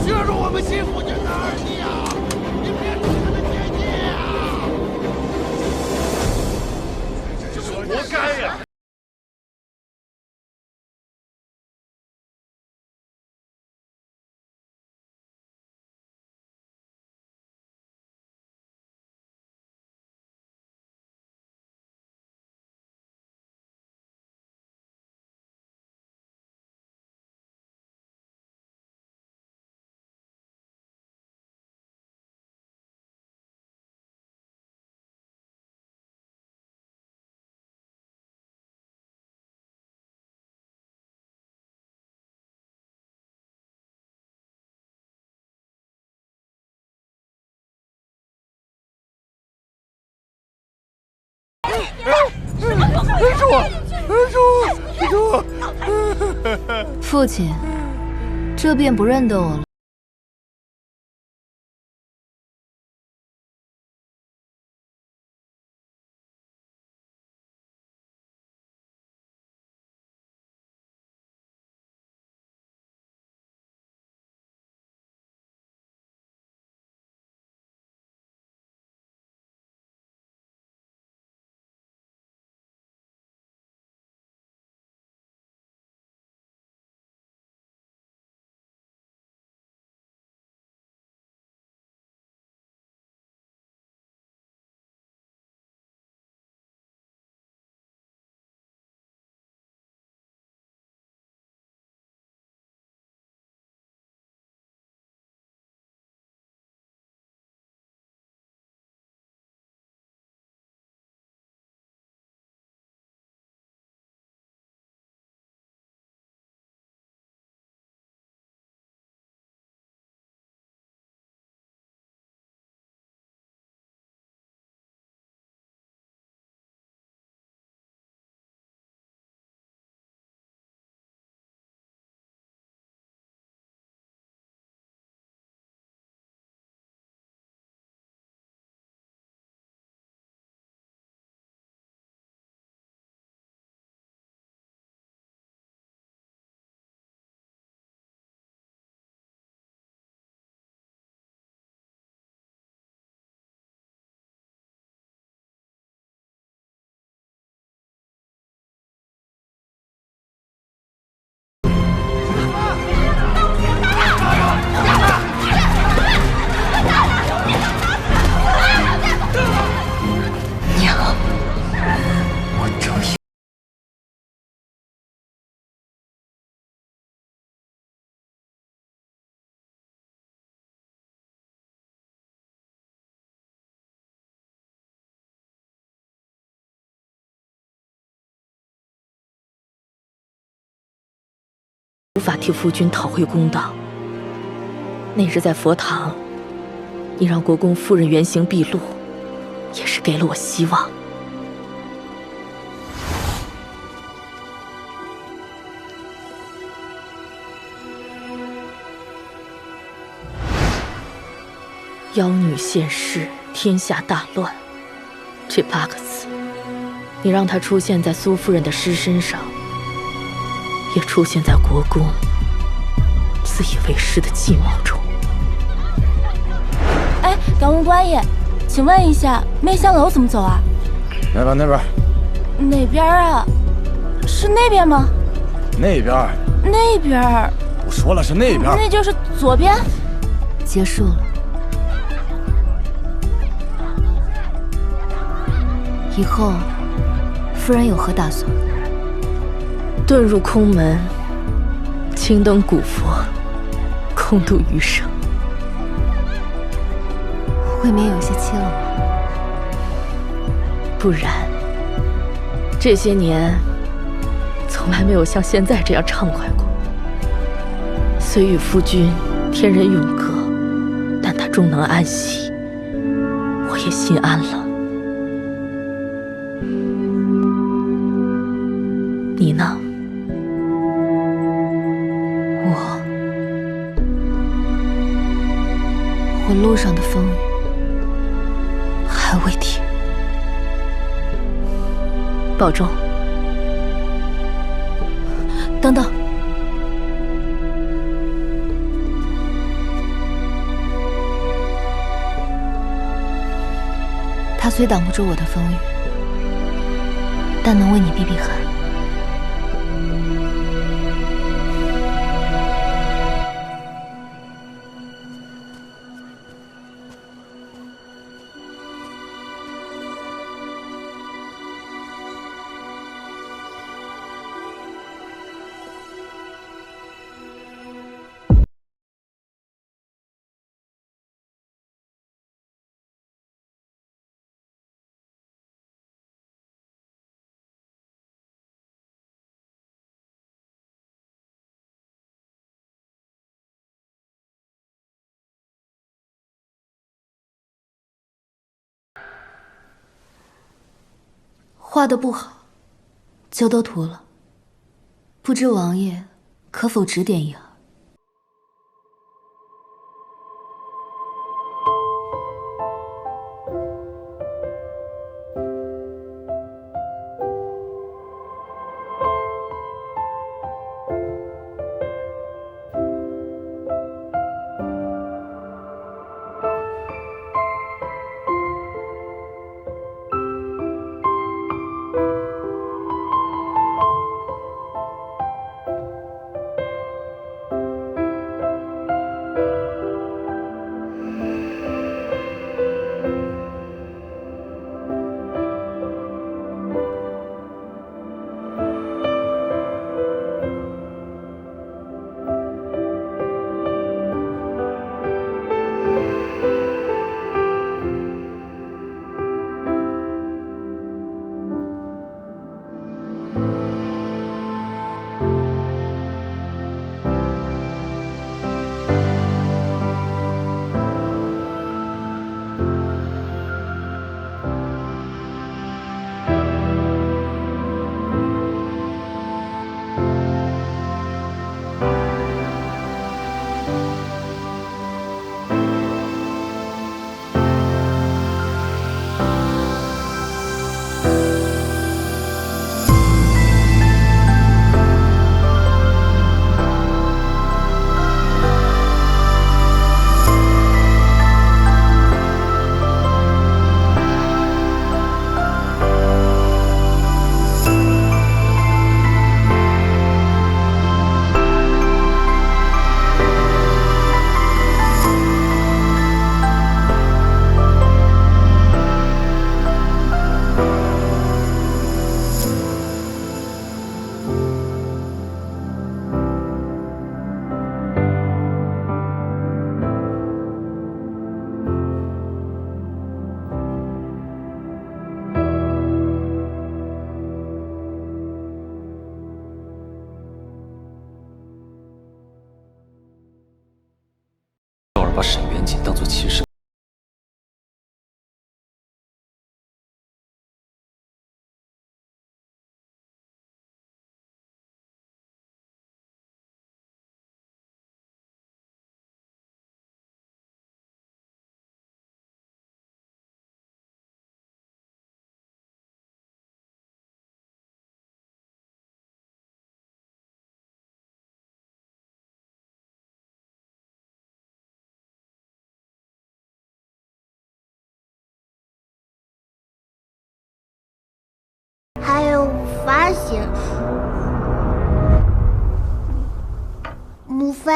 削弱我们西府军的儿女啊！你别出他的姐姐啊！这是活该呀！父亲，这这便不认得我了。无法替夫君讨回公道。那日在佛堂，你让国公夫人原形毕露，也是给了我希望。妖女现世，天下大乱，这8个字，你让它出现在苏夫人的尸身上，也出现在国公自以为是的计谋中。哎，敢问官爷，请问一下，媚香楼怎么走啊？那边，那边。哪边啊？是那边吗？那边。那边。我说了是那边。那就是左边。结束了。以后，夫人有何打算？遁入空门，青灯古佛，空度余生。未免有些凄冷了。不然，这些年从来没有像现在这样畅快过。虽与夫君天人永隔，但他终能安息，我也心安了。你呢？我路上的风雨还未停。保重。等等，他虽挡不住我的风雨，但能为你避避寒。画得不好，就都涂了。不知王爷可否指点一二？把沈远锦当作骑士。还有发现书。母妃，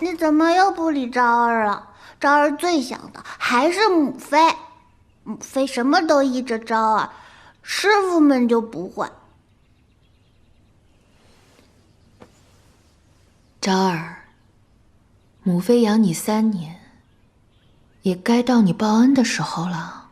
你怎么又不理昭儿了？昭儿最想的还是母妃。母妃什么都依着昭儿，师傅们就不会。昭儿，母妃养你3年，也该到你报恩的时候了。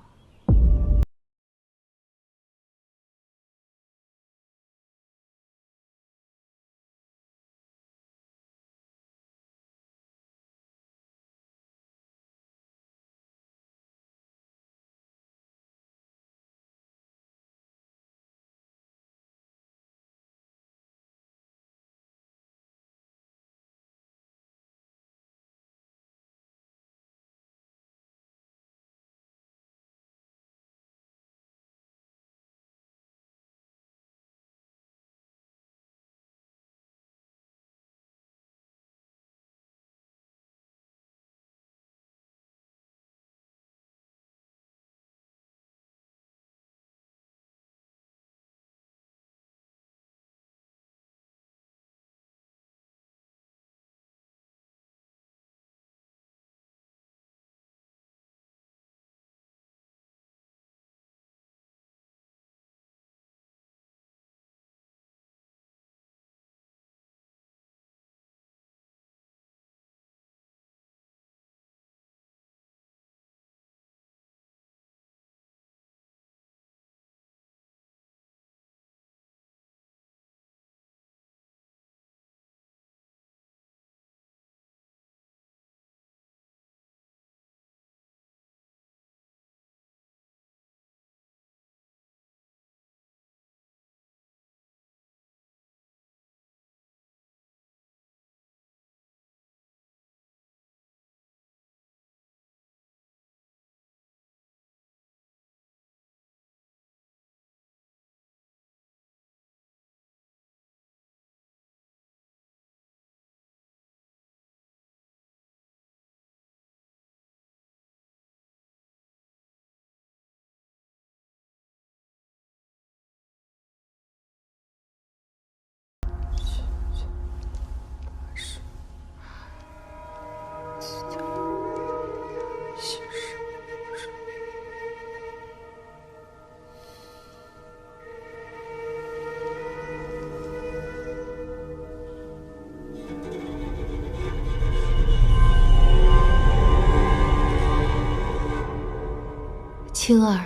青儿，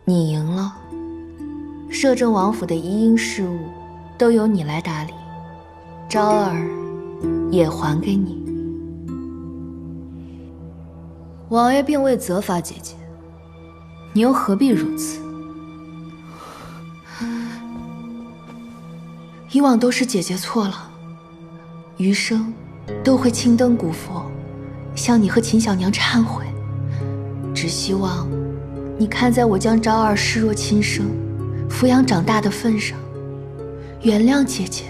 你赢了。摄政王府的一应事务都由你来打理，昭儿也还给你。王爷并未责罚姐姐，你又何必如此？以往都是姐姐错了，余生都会青灯古佛，向你和秦小娘忏悔。只希望你看在我将昭儿视若亲生，抚养长大的份上，原谅姐姐。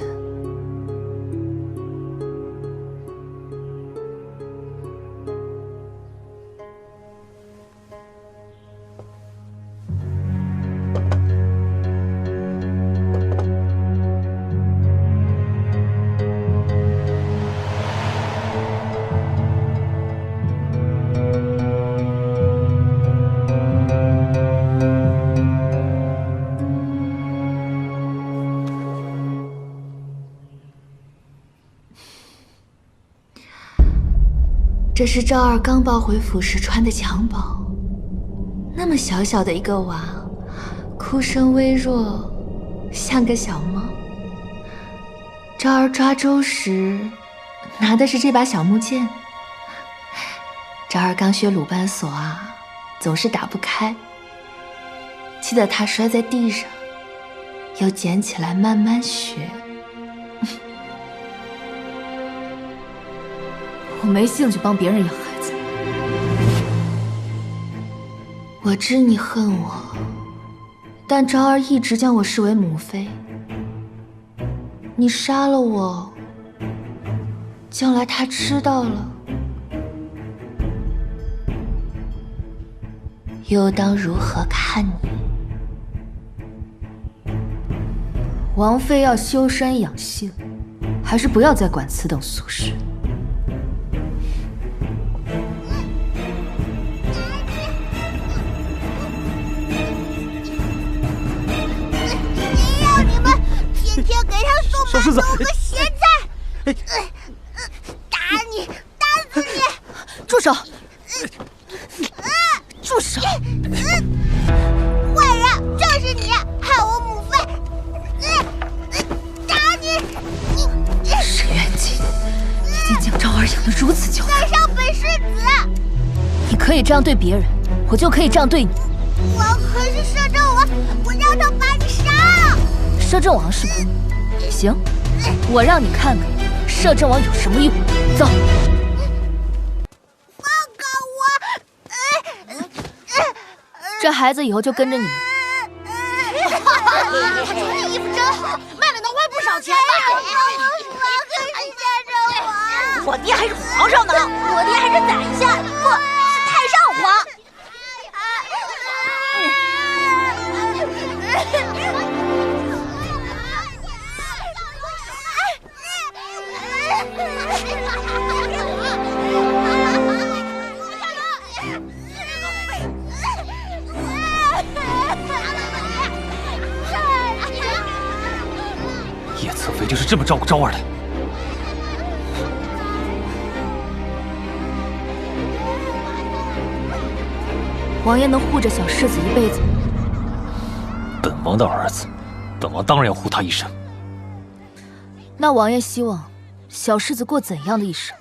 这是昭儿刚抱回府时穿的襁褓，那么小小的一个娃，哭声微弱，像个小猫。昭儿抓周时拿的是这把小木剑，昭儿刚学鲁班锁啊，总是打不开，气得他摔在地上，又捡起来慢慢学。我没兴趣帮别人养孩子。我知你恨我，但昭儿一直将我视为母妃。你杀了我，将来她知道了，又当如何看你？王妃要修身养性，还是不要再管此等俗事。让你们天天给他送馒头和咸菜，打你，打死你！住手！住手！坏人，就是你，害我母妃！打你！沈渊景已经将昭儿养得如此娇带上本世子！你可以这样对别人，我就可以这样对你。我可是摄政王，我让他把你杀了！摄政王是吧？行，我让你看看摄政王有什么用。走。放开我！这孩子以后就跟着你们。他穿的衣服真好，卖了能换不少钱吧？我可是摄政王，我爹还是皇上呢，我爹还是宰相，不是太上皇。叶侧妃就是这么照顾昭儿的。王爷能护着小世子一辈子吗？本王的儿子，本王当然要护他一生。那王爷希望小世子过怎样的一生？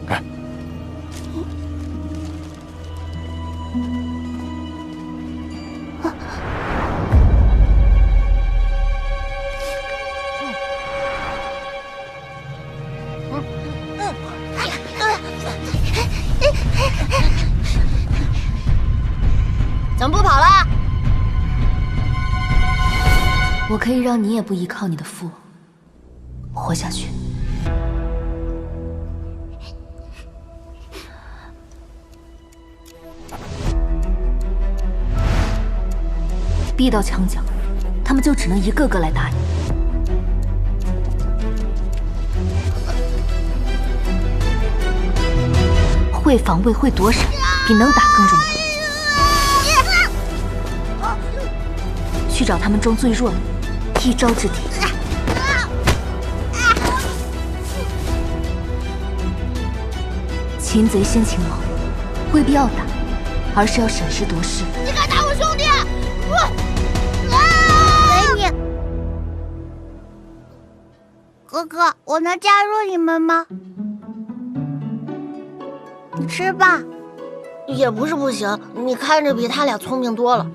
哎，怎么不跑了？我可以让你也不依靠你的父活下去。逼到墙角，他们就只能一个个来打你。会防卫、会躲闪，比能打更重要。去找他们中最弱的，一招制敌。擒贼先擒王，未必要打，而是要审时度势。你敢打我兄弟！给你，哥哥，我能加入你们吗？你吃吧。也不是不行，你看着比他俩聪明多了。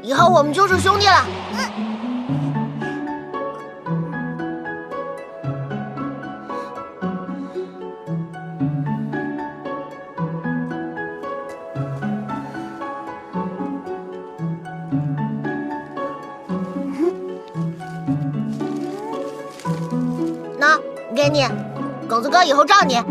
以后我们就是兄弟了。那给你，狗子哥以后罩你。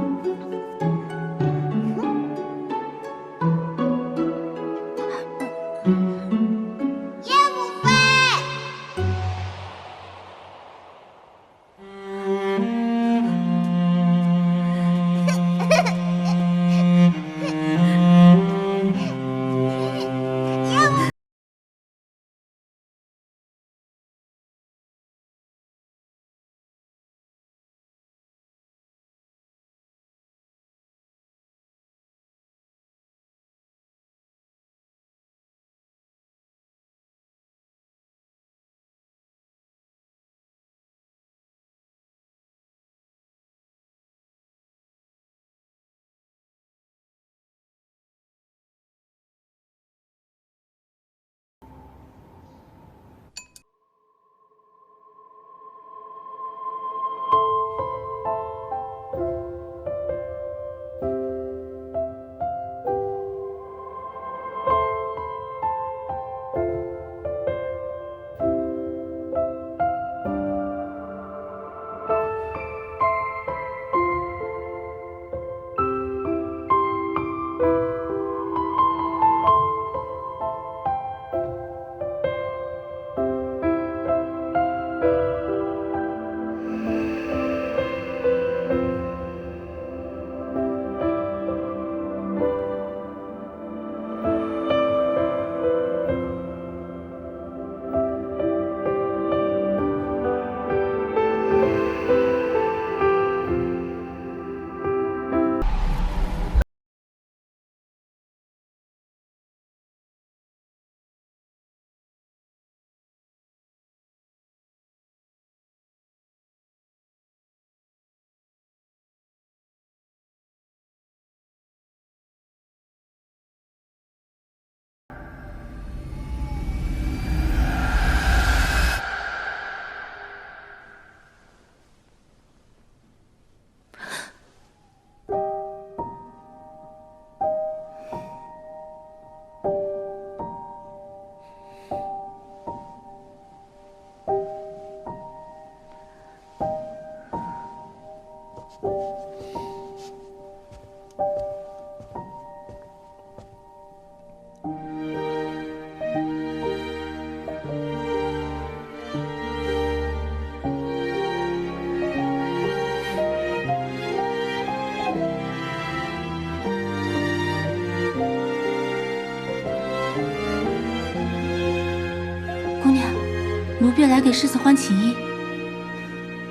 奴婢来给世子换寝衣，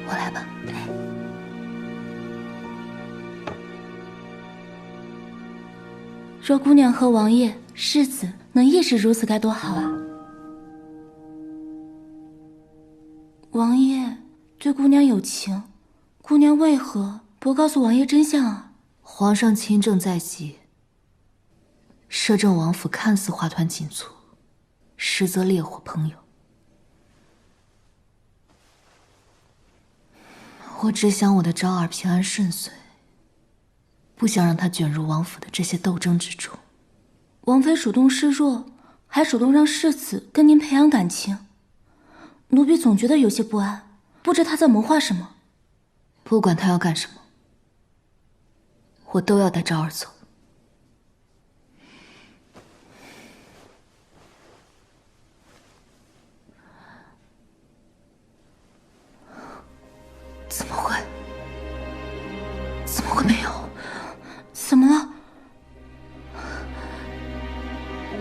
我来吧。若姑娘和王爷、世子能一直如此，该多好啊！王爷对姑娘有情，姑娘为何不告诉王爷真相啊？皇上亲政在即，摄政王府看似花团锦簇，实则烈火烹油。我只想我的昭儿平安顺遂，不想让她卷入王府的这些斗争之中。王妃主动示弱，还主动让世子跟您培养感情，奴婢总觉得有些不安，不知她在谋划什么。不管她要干什么，我都要带昭儿走。怎么会？怎么会没有？怎么了？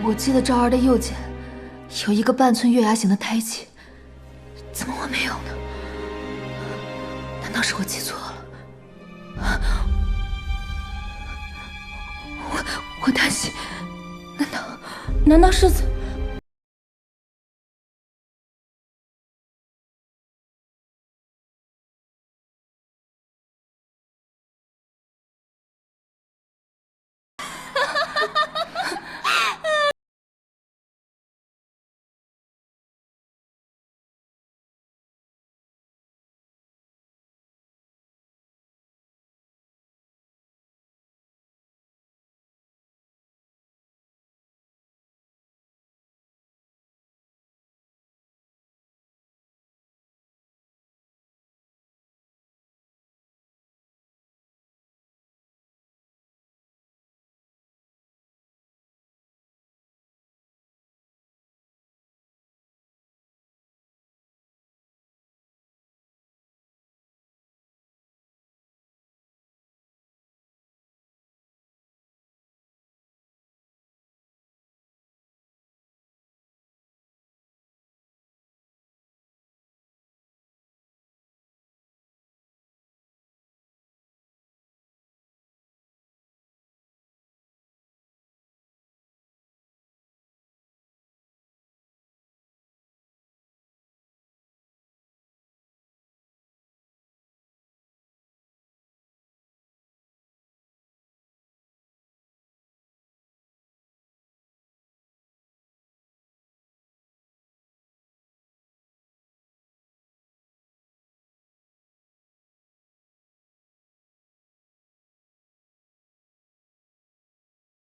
我记得昭儿的右肩有一个半寸月牙形的胎记，怎么会没有呢？难道是我记错了？我担心，难道世子？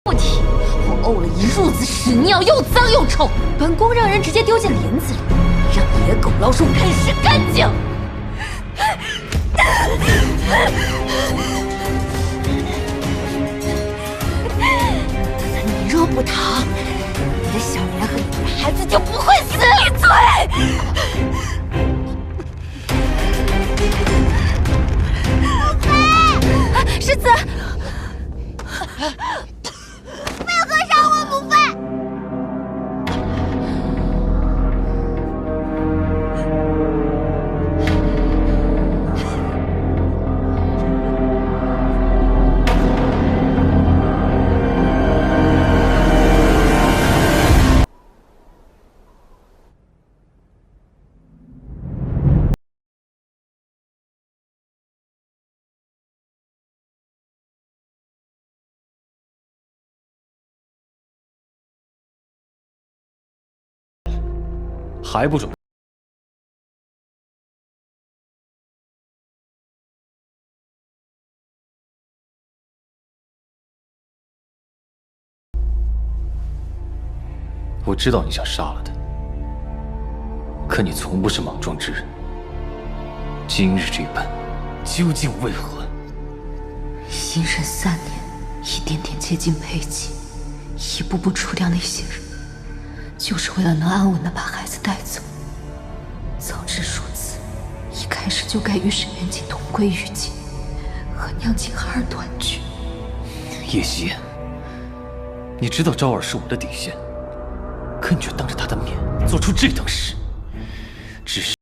不提，我呕了一褥子屎尿，又脏又臭，本宫让人直接丢进林子里，让野狗老鼠啃食干净。你若不逃，你的小莲和你的孩子就不会死。闭嘴！世子。不要割杀我，母妃！还不准！我知道你想杀了他，可你从不是莽撞之人。今日这般，究竟为何？隐忍3年，一点点接近佩姬，一步步除掉那些人，就是为了能安稳地把孩子带走。早知如此，一开始就该与沈渊景同归于尽，和娘亲孩儿团聚。叶夕，你知道昭儿是我的底线，可你却当着她的面做出这等事，只是。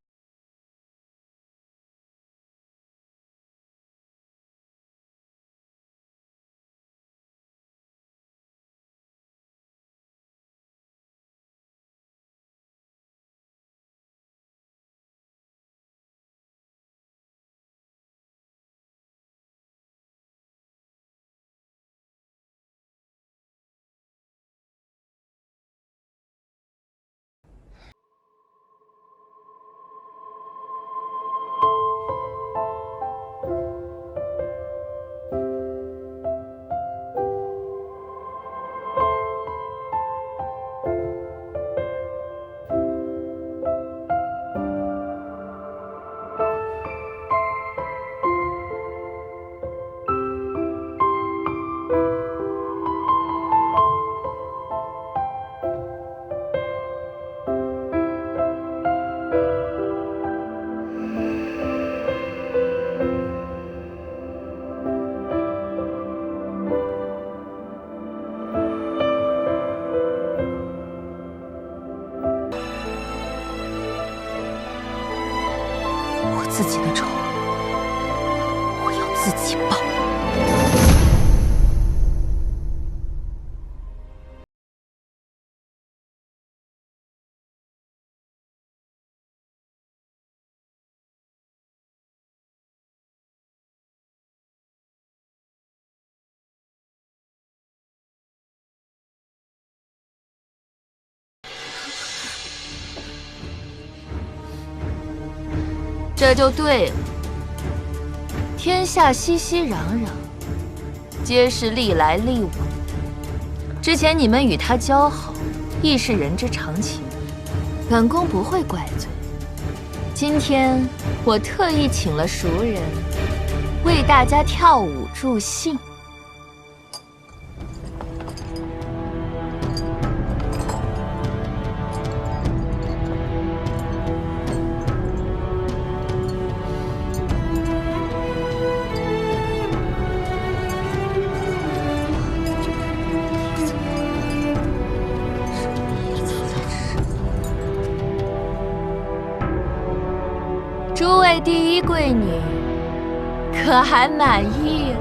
自己的仇，我要自己报。这就对了。天下熙熙攘攘，皆是利来利往。之前你们与他交好，亦是人之常情，本宫不会怪罪。今天我特意请了熟人，为大家跳舞助兴。诸位第一贵女，可还满意？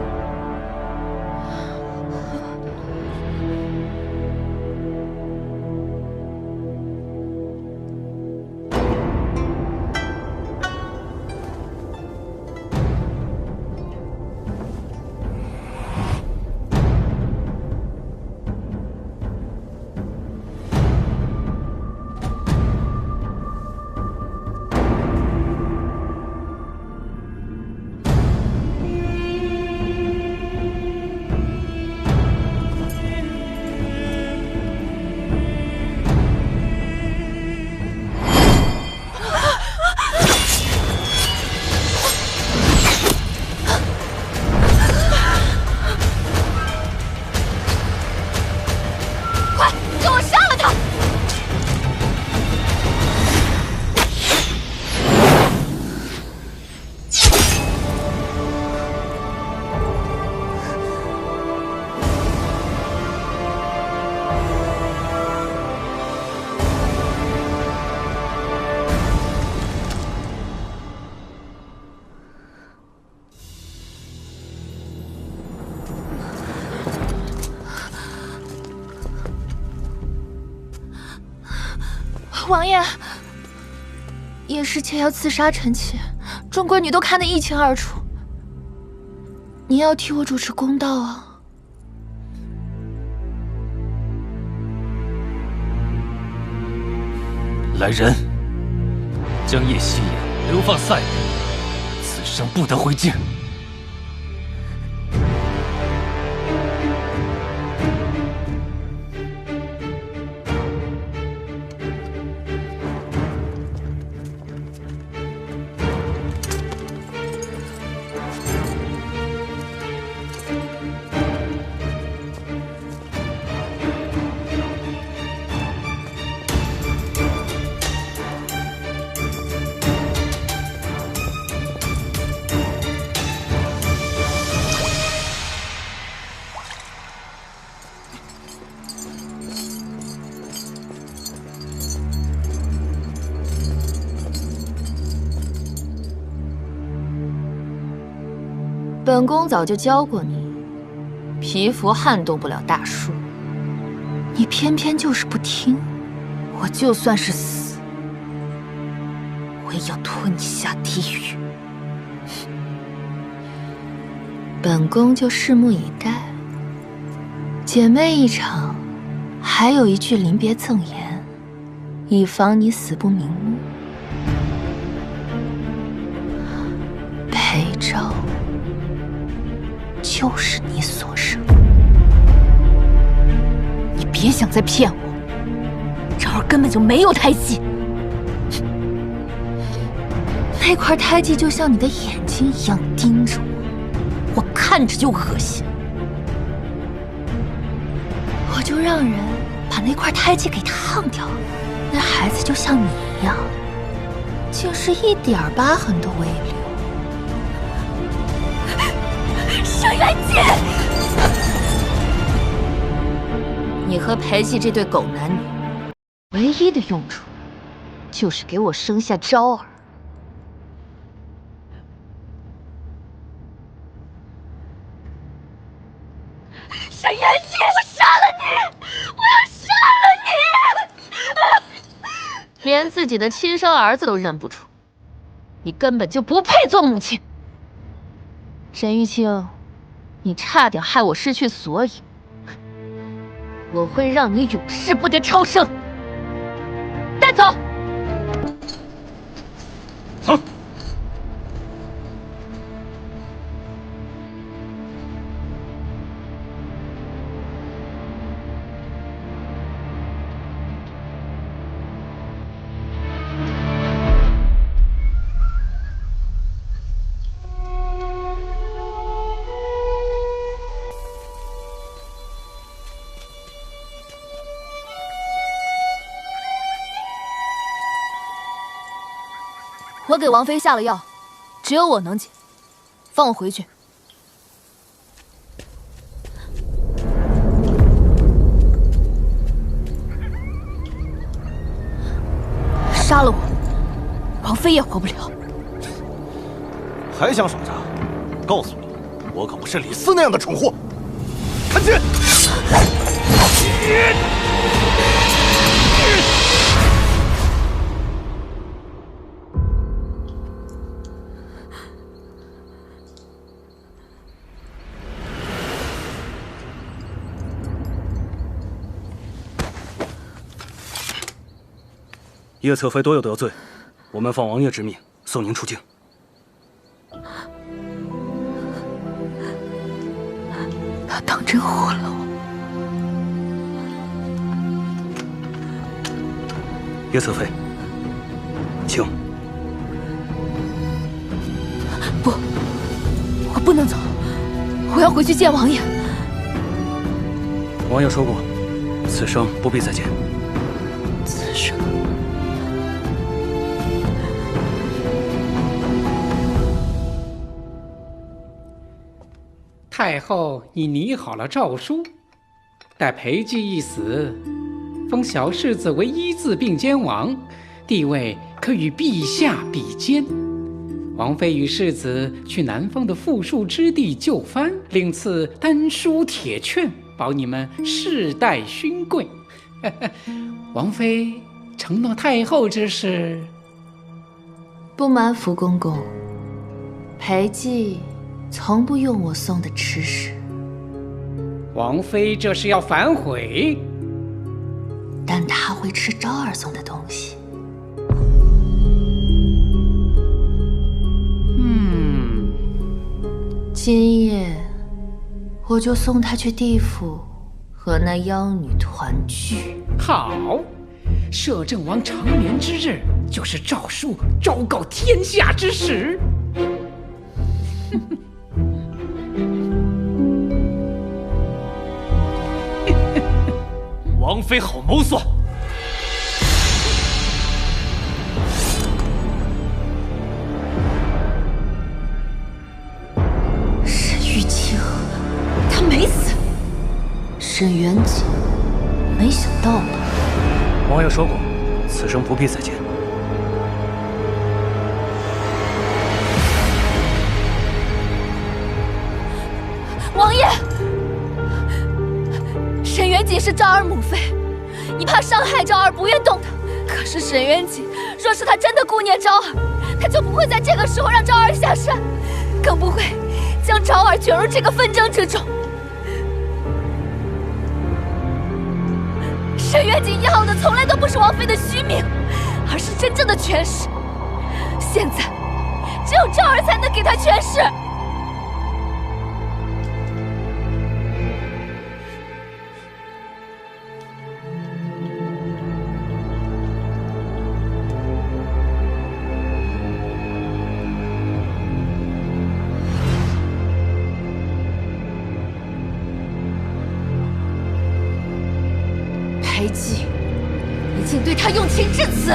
王爷，叶侍妾要刺杀臣妾，众贵女都看得一清二楚。您要替我主持公道啊！来人，将叶希言流放塞外，此生不得回京。本宫早就教过你，皮肤撼动不了大树，你偏偏就是不听。我就算是死，我也要拖你下地狱。本宫就拭目以待。姐妹一场，还有一句临别赠言，以防你死不瞑目。裴昭。就是你所生，你别想再骗我，昭儿根本就没有胎记。那块胎记就像你的眼睛一样盯着我，我看着就恶心。我就让人把那块胎记给烫掉，那孩子就像你一样，竟是一点疤痕都未留。沈元洁，你和裴寂这对狗男女，唯一的用处，就是给我生下昭儿。沈元景，我杀了你！我要杀了你！连自己的亲生儿子都认不出，你根本就不配做母亲。沈玉清，你差点害我失去所有，我会让你永世不得超生。带走。走。我给王妃下了药，只有我能解，放我回去。杀了我，王妃也活不了。还想耍诈？告诉你，我可不是李斯那样的蠢货。看剑！叶侧妃多有得罪，我们奉王爷之命送您出京。他当真活了我？叶侧妃，请。不，我不能走，我要回去见王爷。王爷说过，此生不必再见。此生。太后已拟好了诏书，待裴寂一死，封小世子为一字并肩王，地位可与陛下比肩。王妃与世子去南方的富庶之地就藩，另赐丹书铁券，保你们世代勋贵。王妃承诺太后之事。不瞒福公公，裴寂从不用我送的吃食。王妃这是要反悔？但他会吃昭儿送的东西。今夜我就送他去地府和那妖女团聚。好，摄政王长眠之日，就是诏书昭告天下之时。王妃好谋算！沈玉清，他没死。沈元景，没想到吧？王爷说过，此生不必再见。王爷，沈元景是昭儿母妃，你怕伤害昭儿，不愿动她。可是沈元景若是他真的顾念昭儿，他就不会在这个时候让昭儿下山，更不会将昭儿卷入这个纷争之中。沈元景要的从来都不是王妃的虚名，而是真正的权势。现在只有昭儿才能给他权势。裴寂已经对他用情至此。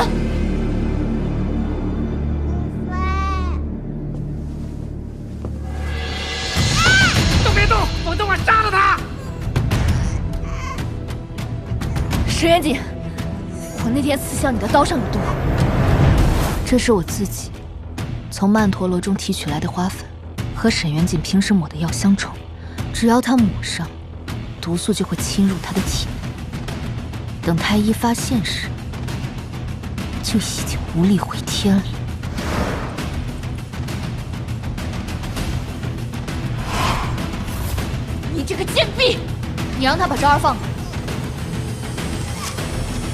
都别动，否则我杀了他！沈元景，我那天刺向你的刀上有毒。这是我自己从曼陀罗中提取来的花粉，和沈元景平时抹的药相冲，只要他抹上，毒素就会侵入他的体内。等他一发现时，就已经无力回天了。你这个贱婢！你让他把昭儿放了，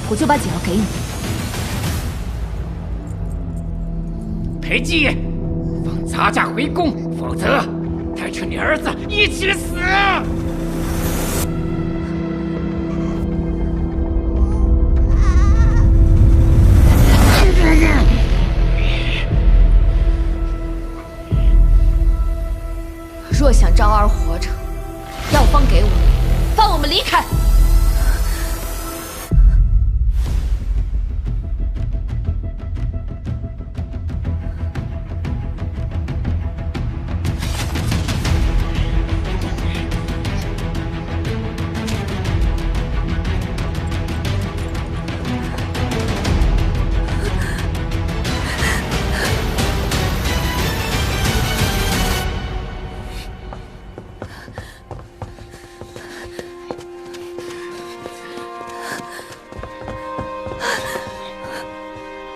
我就把解药给你。裴寂，放杂家回宫，否则带着你儿子一起死！若想昭儿活着，药方给我，放我们离开。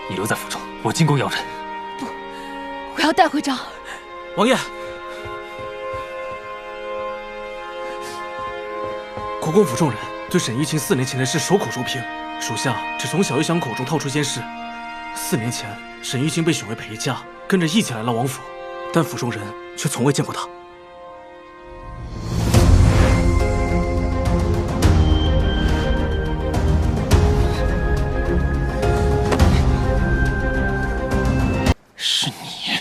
你留在府中，我进宫要人。我要带回昭儿。王爷，国公府众人对沈玉清4年前的事守口如瓶，属下只从小玉祥口中套出件事。4年前，沈玉清被选为陪嫁，跟着一起来了王府，但府中人却从未见过他。是你！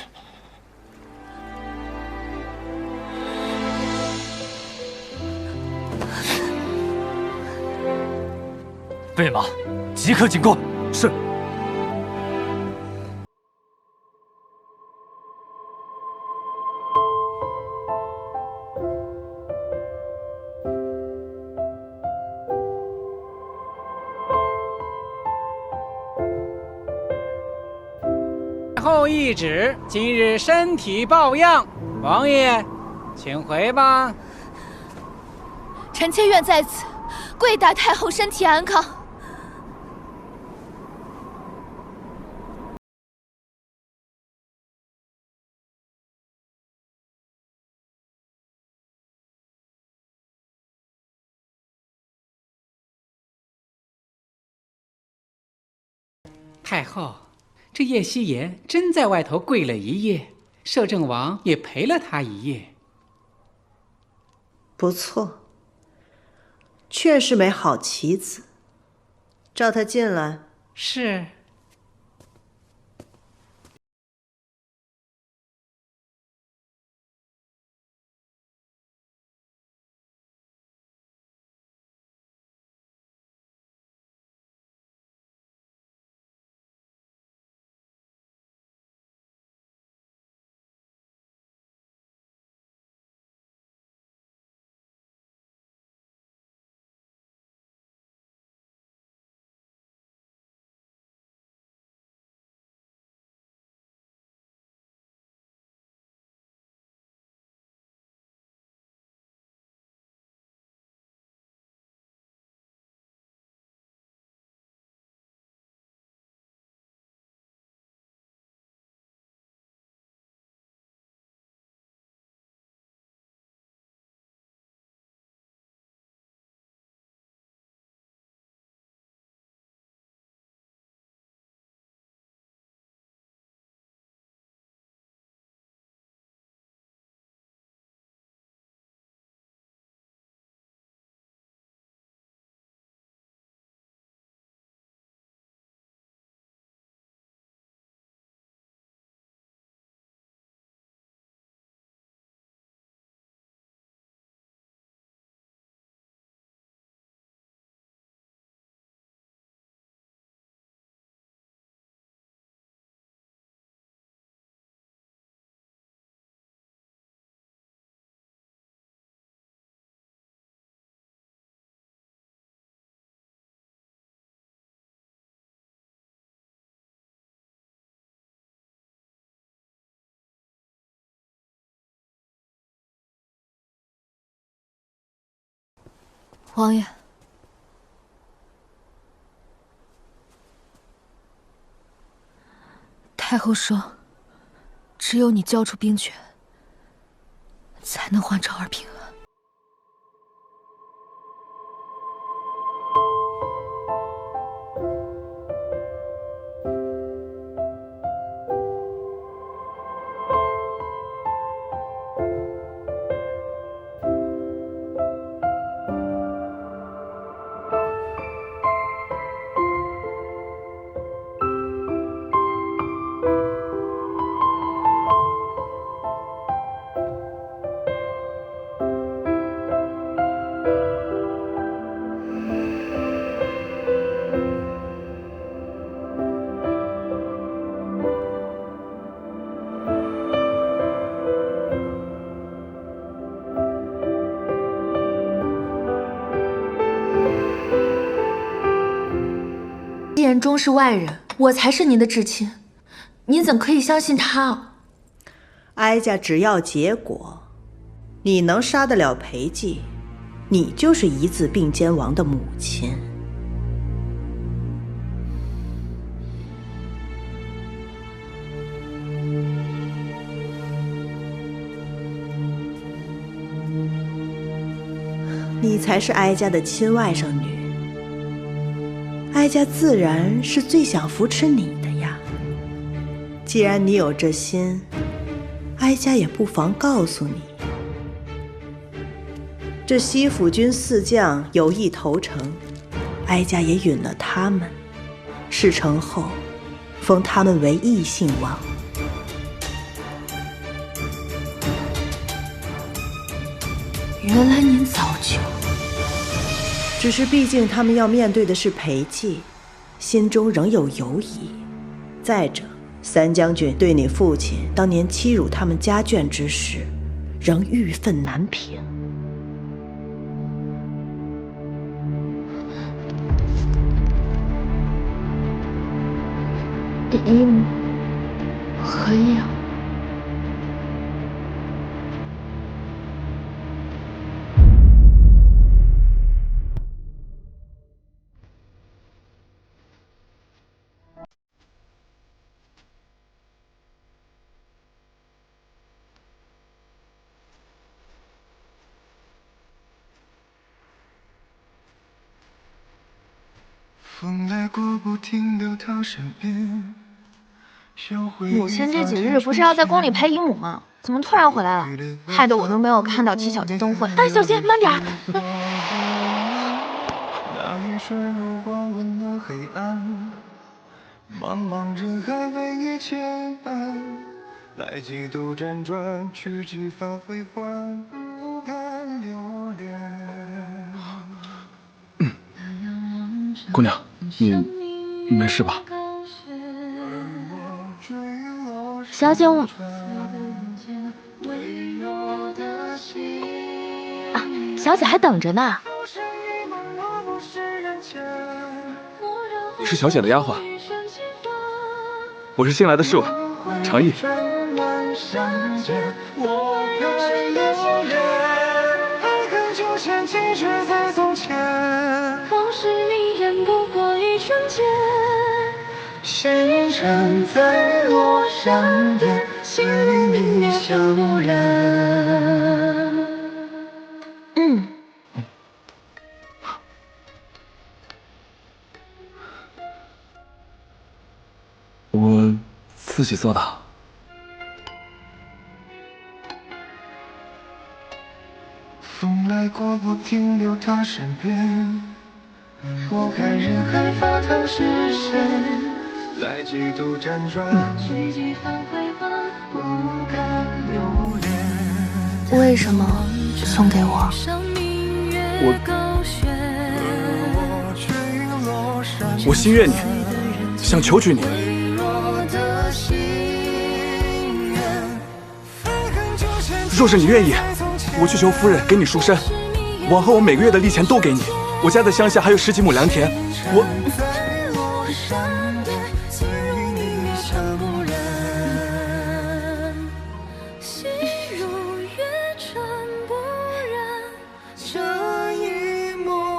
备马，即刻进宫。是。后懿旨，今日身体抱恙，王爷，请回吧。臣妾愿在此跪答太后身体安康。太后，这叶希言真在外头跪了一夜，摄政王也陪了他一夜。不错，确是枚好棋子。召他进来。是。王爷，太后说，只有你交出兵权，才能还昭儿平安。眼中是外人，我才是您的至亲，您怎可以相信他？哀家只要结果，你能杀得了裴寂，你就是一字并肩王的母亲。你才是哀家的亲外甥女。哀家自然是最想扶持你的呀。既然你有这心，哀家也不妨告诉你，这西府军4将有意投诚，哀家也允了他们。事成后，封他们为异姓王。原来您早就……只是毕竟他们要面对的是裴寂，心中仍有犹疑。再者，三将军对你父亲当年欺辱他们家眷之事，仍郁愤难平。姨母何意啊？风来过不停地他身边。母亲这几日不是要在宫里陪姨母吗？怎么突然回来了？害得我都没有看到七小节灯会。哎，小心，慢点儿。那雨水如光温了黑暗，茫茫人海为你牵绊，来几度辗转，去几番回环，不敢留恋。姑娘，你没事吧？小姐，我小姐还等着呢。你是小姐的丫鬟，我是新来的侍卫常毅。星辰在落山间，随你悄然。我自己做的。风来过不停留他身边，拨开人海发他是谁？来几度辗转，去几番回环，不敢留恋。为什么送给我？我心悦你，想求娶你。若是你愿意，我去求夫人给你赎身，往后我每个月的利钱都给你。我家在乡下还有10几亩良田，这一幕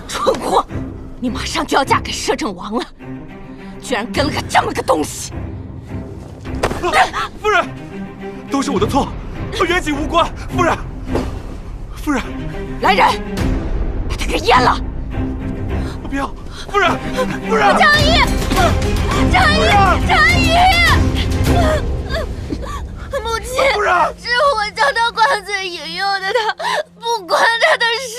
蠢货，你马上就要嫁给摄政王了，居然跟了个这么个东西！夫人，都是我的错，和远景无关。夫人，夫人，来人，把他给阉了！不要，夫人，夫人！张仪，张仪，张仪！母亲，夫人，是我将他灌醉引诱的，他不关他的事。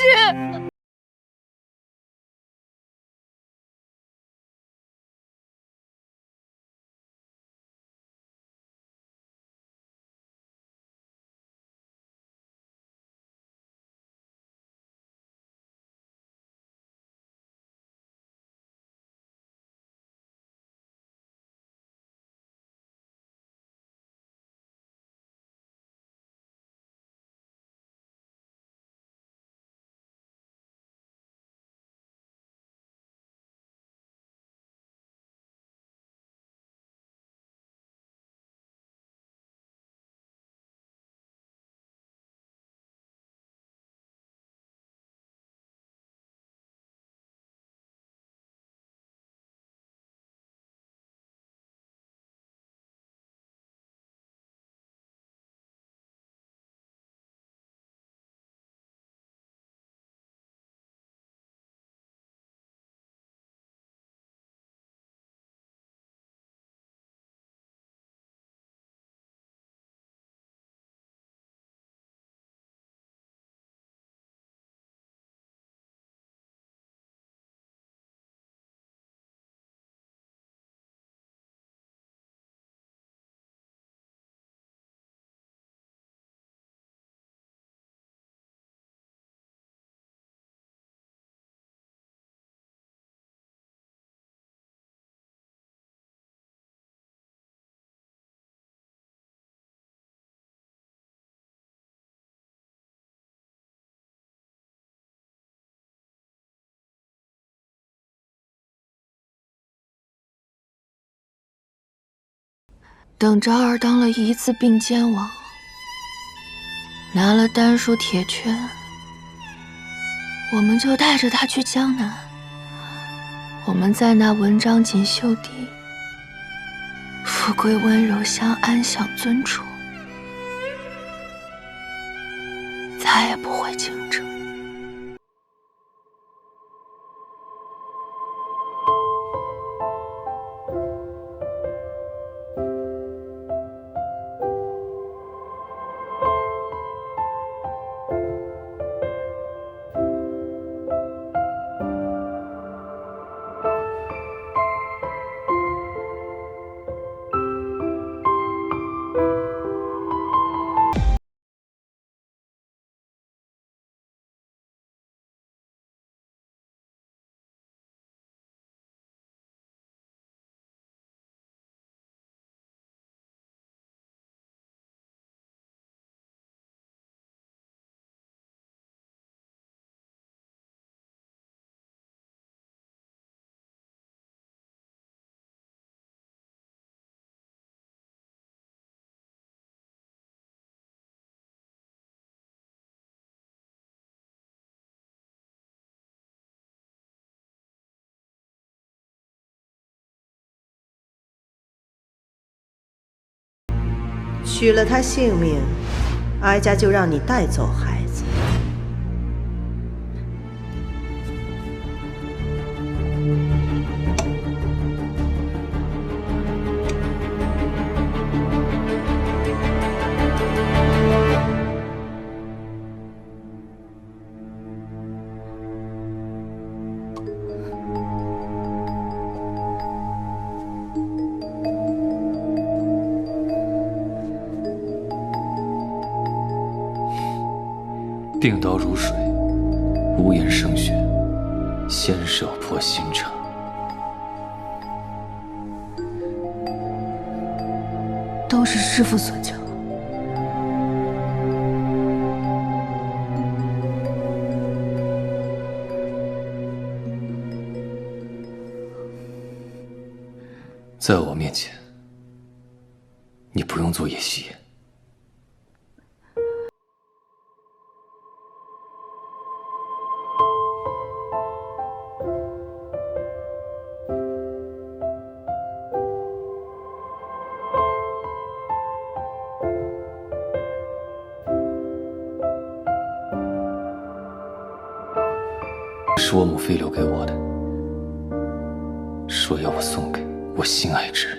等昭儿当了一字并肩王，拿了丹书铁券，我们就带着他去江南。我们在那文章锦绣地，富贵温柔乡安享尊崇，再也不回京城。取了他性命，哀家就让你带走孩子。定刀如水，无言胜雪，先手破心肠。都是师父所教。在我面前，你不用做演戏。是我母妃留给我的，说要我送给我心爱之人。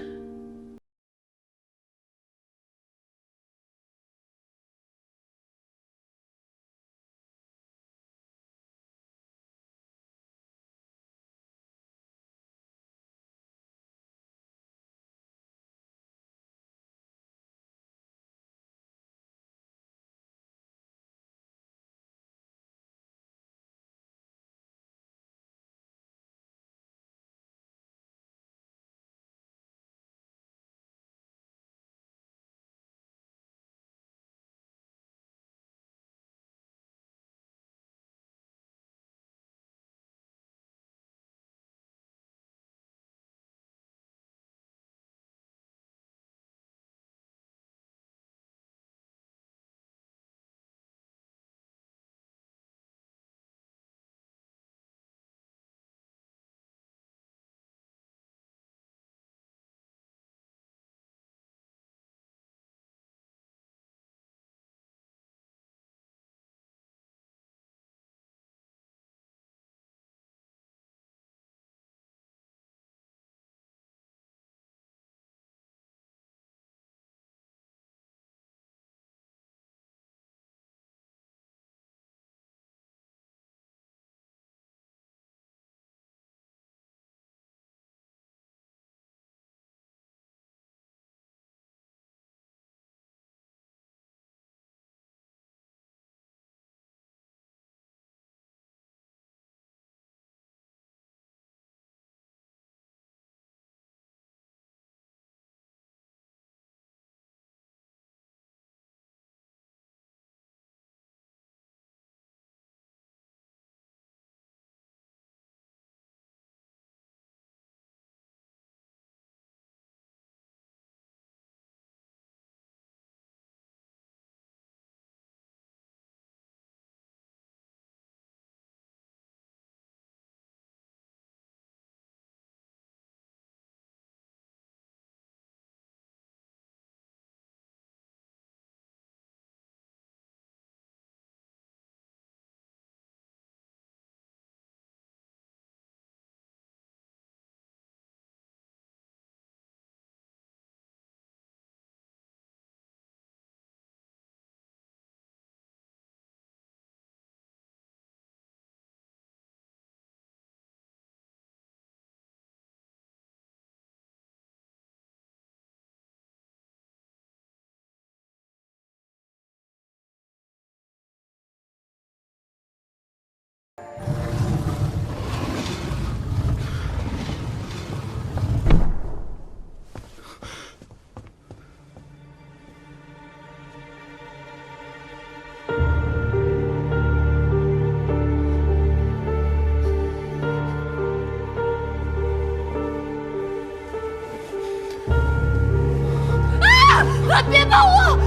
别碰我！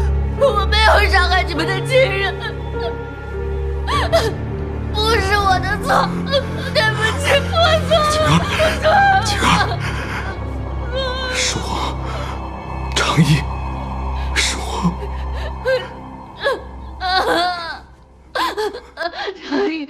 我没有伤害你们的亲人，不是我的错，对不起，我错了，晴儿，是我，长意，是我。长意，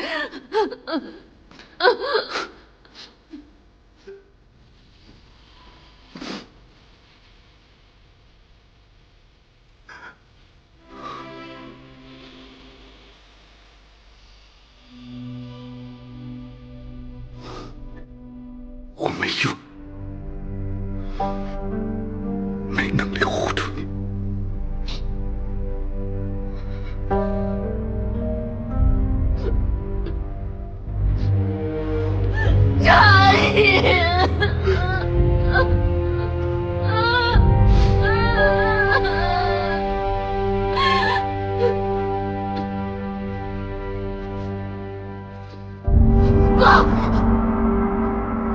我没用，没能力护住你。长意，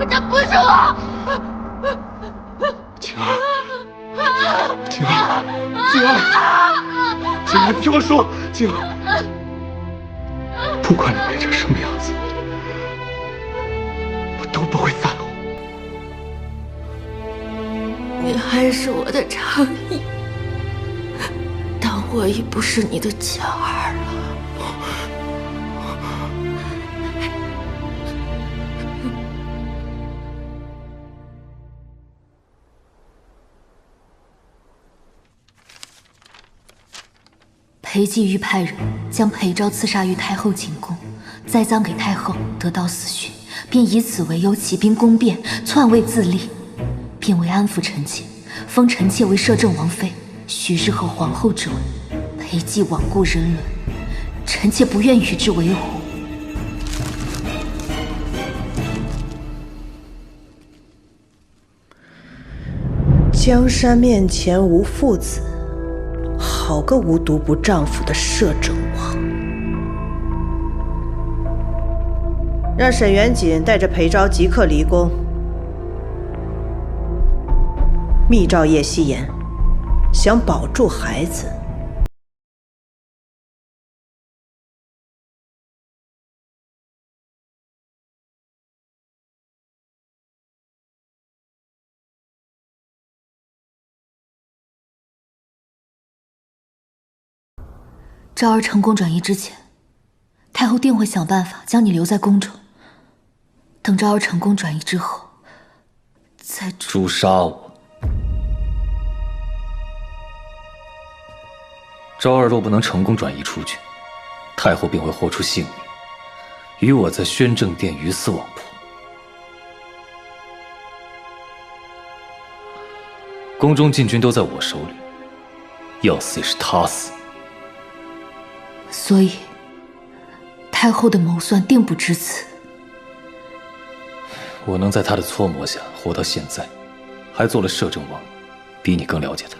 这不是我。晴儿，晴儿，晴儿，晴儿，你听我说，晴儿，不管你变成什么样子，我都不会在乎。你还是我的长意，但我已不是你的巧儿了。裴寂欲派人将裴昭刺杀于太后寝宫，栽赃给太后，得到死讯，便以此为由起兵攻辩，篡位自立，并为安抚臣妾，封臣妾为摄政王妃，许日和皇后之位。裴寂罔顾人伦，臣妾不愿与之为伍。江山面前无父子，好个无毒不丈夫的摄政王！让沈元锦带着裴昭即刻离宫，密诏叶希言，想保住孩子。昭儿成功转移之前，太后定会想办法将你留在宫中。等昭儿成功转移之后，再诛杀我。昭儿若不能成功转移出去，太后便会豁出性命，与我在宣政殿鱼死网破。宫中禁军都在我手里，要死也是他死。所以，太后的谋算定不至此。我能在他的搓磨下活到现在，还做了摄政王，比你更了解他。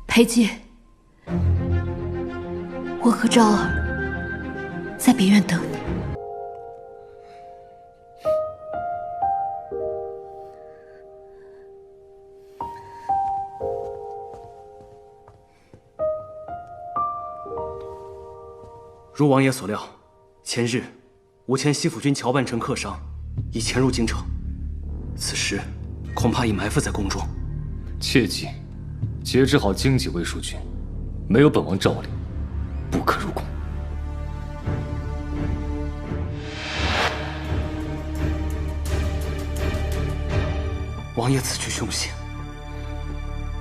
裴寂，我和昭儿在别院等你。如王爷所料，前日吴前西府军乔半城客商已潜入京城，此时恐怕已埋伏在宫中。切记，节制好经济卫戍军，没有本王诏令，不可入宫。王爷此去凶险，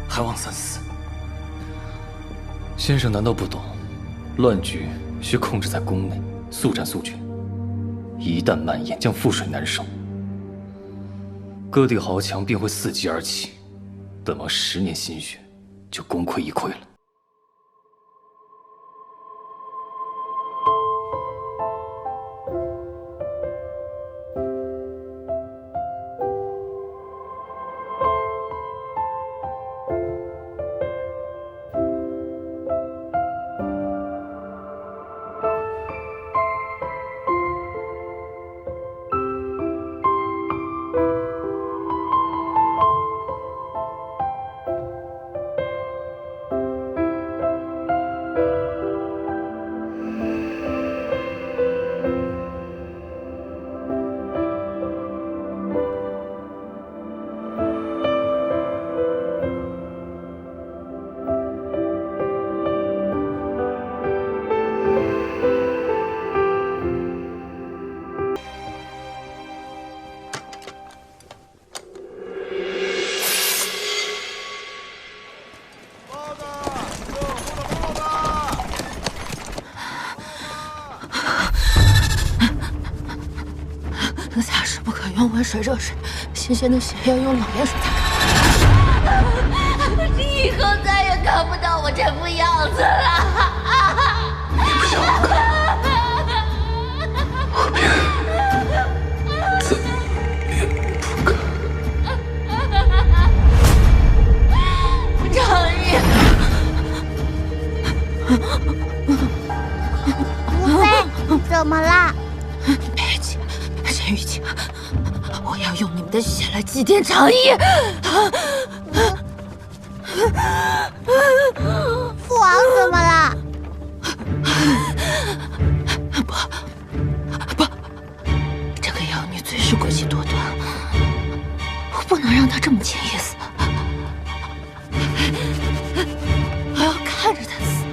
还望三思。先生难道不懂，乱局需控制在宫内，速战速决，一旦蔓延，将覆水难收。各地豪强便会伺机而起，本王10年心血就功亏一篑了。下水不可用温水热水，新鲜的血要用冷盐水擦干。以后再也看不到我这副样子了。怎么啦？裴姐，沈玉清，我要用你们的血来祭奠长义。父王怎么了？不，这个妖女最是诡计多端，我不能让她这么轻易死。我要看着她死，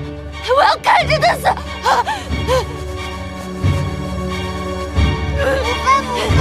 我要看着她死。母妃。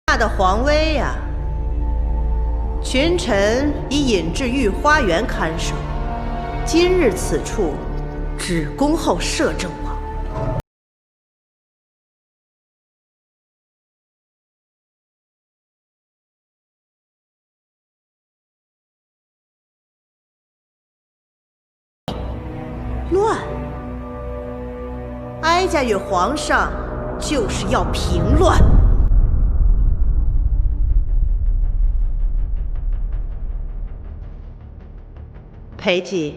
大的皇威呀！群臣已引至御花园看守，今日此处只恭候摄政王。乱！哀家与皇上就是要平乱。裴寂，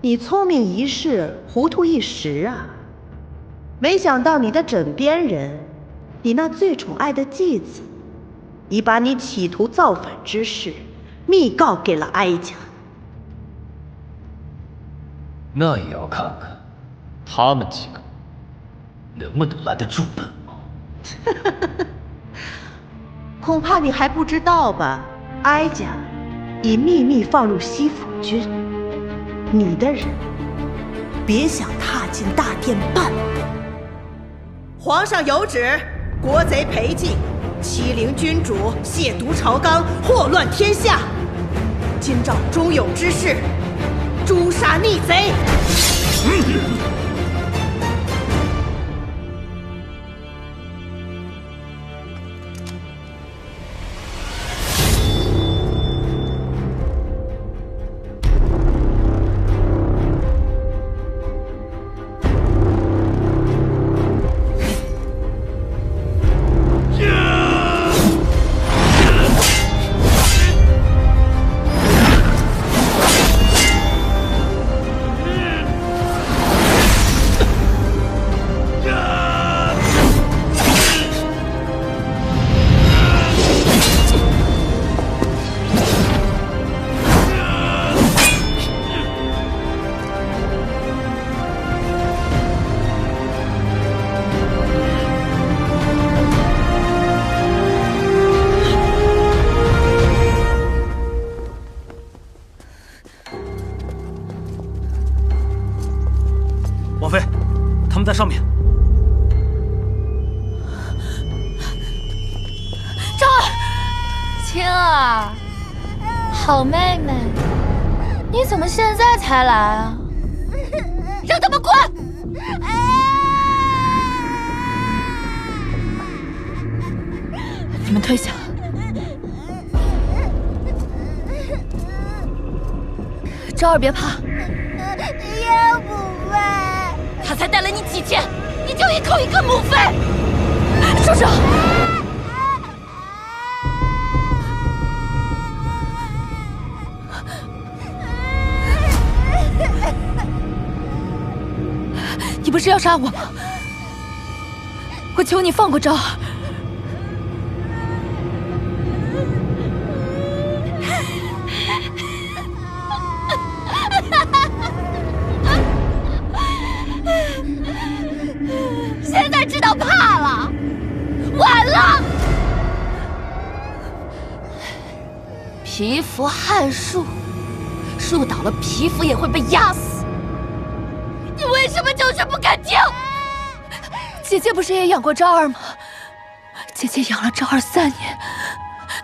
你聪明一世，糊涂一时啊！没想到你的枕边人，你那最宠爱的继子，已把你企图造反之事密告给了哀家。那也要看看他们几个能不能拦得住本王。恐怕你还不知道吧？哀家已秘密放入西府军，你的人别想踏进大殿半步。皇上有旨，国贼裴寂欺凌君主，亵渎朝纲，祸乱天下。今照忠勇之事，诛杀逆贼。王妃，他们在上面。昭儿，青儿，好妹妹，你怎么现在才来啊？让他们滚！你们退下。昭儿别怕。叶母妃，他才带了你几天，你就一口一个母妃！住手！你不是要杀我吗？我求你放过昭儿。现在知道怕了，晚了。皮肤撼树，树倒了，皮肤也会被压死。你为什么就是不肯听？姐姐不是也养过昭儿吗？姐姐养了昭儿3年，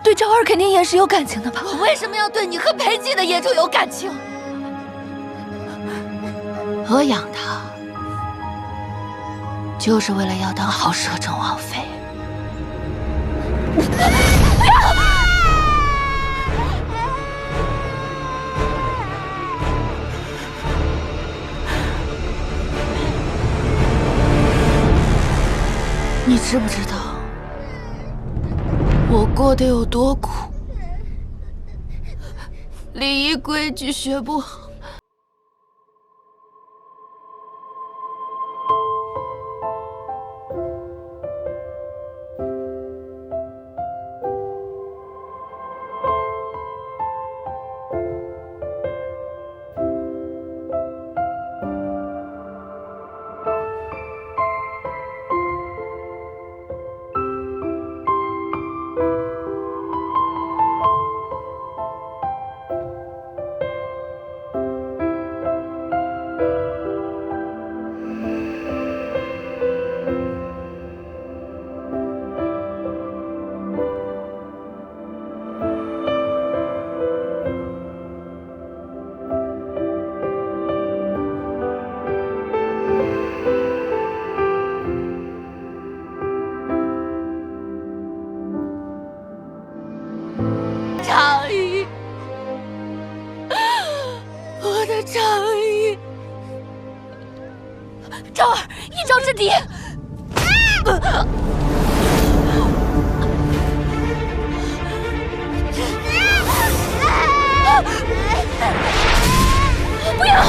对昭儿肯定也是有感情的吧？我为什么要对你和裴寂的野种有感情？我养她，就是为了要当好摄政王妃。你知不知道我过得有多苦？礼仪规矩学不好，长衣，我的长衣，昭儿，一招制敌。不要！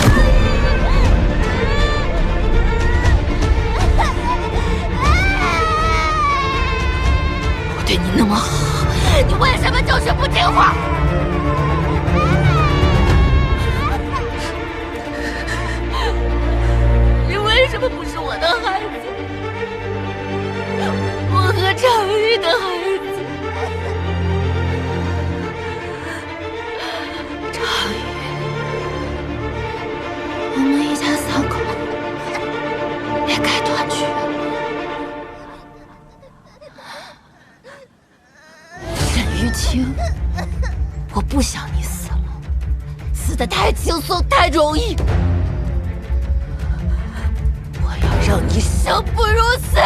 我对你那么好，你为什么就是不听话？你为什么不是我的孩子？我和长玉的孩子。长玉，我们一家3口也该团聚了。沈玉清，我不想你死了，死得太轻松太容易，我要让你生不如死。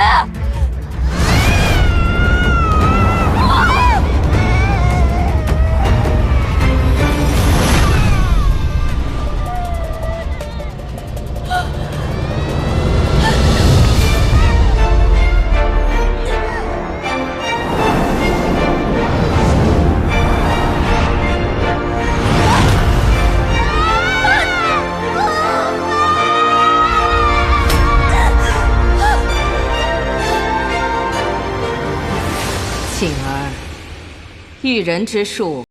庆儿，育人之术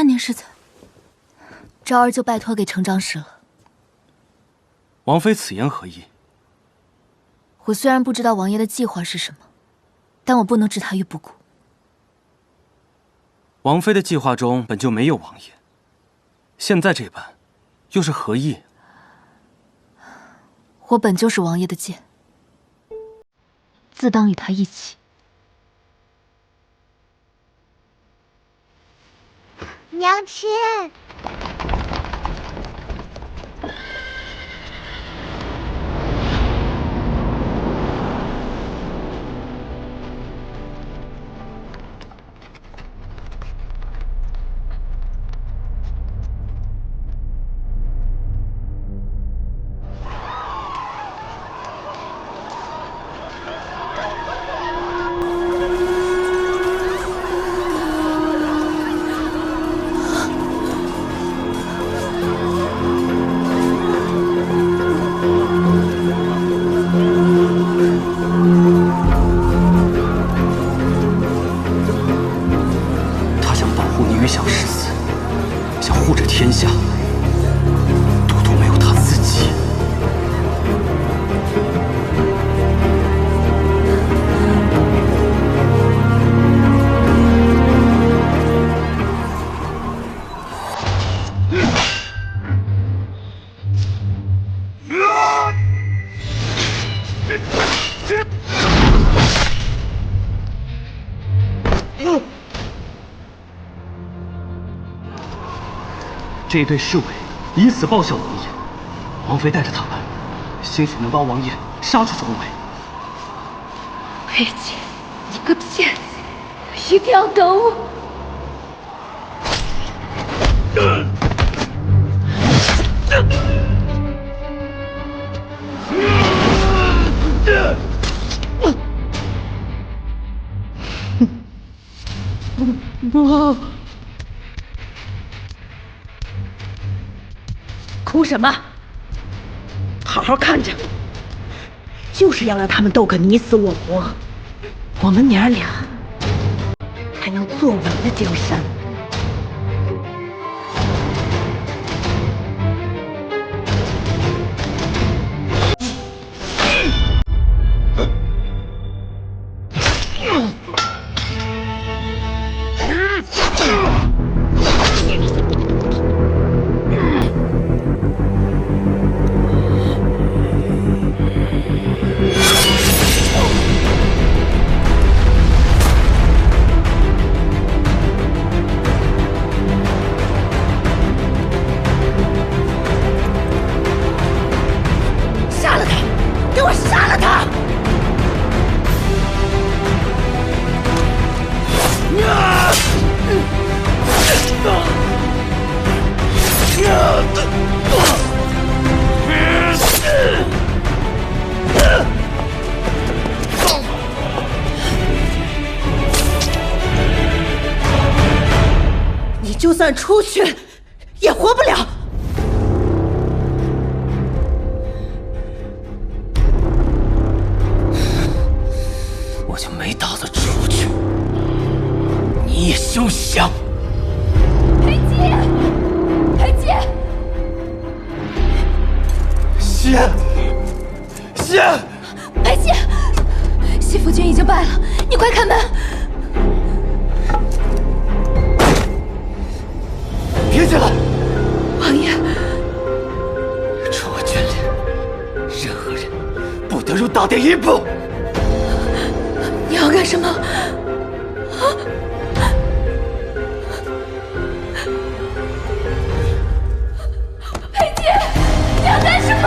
万年世子，昭儿就拜托给成长使了。王妃此言何意？我虽然不知道王爷的计划是什么，但我不能置他于不顾。王妃的计划中本就没有王爷，现在这般，又是何意？我本就是王爷的剑，自当与他一起。娘亲。这对侍卫以此报效王爷，王妃带着他们，兴许能帮王爷杀出重围。裴姐，你个骗子，一定要等我！哭什么？好好看着，就是要让他们斗个你死我活，我们娘俩才能坐稳了江山。你就算出去，也活不了。我就没打算出去，你也休想！裴姐，裴姐，仙，裴姐，西府军已经败了，你快开门！别进来！王爷，出我军里，任何人不得入大殿一步。你要干什么？裴姐，你要干什么？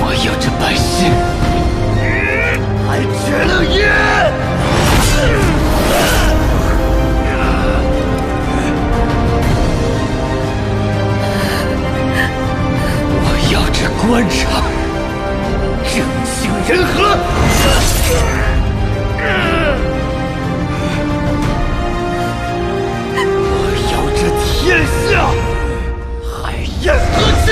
我要这百姓安全乐业。我要这官场人性人和。我要这天下海晏和气。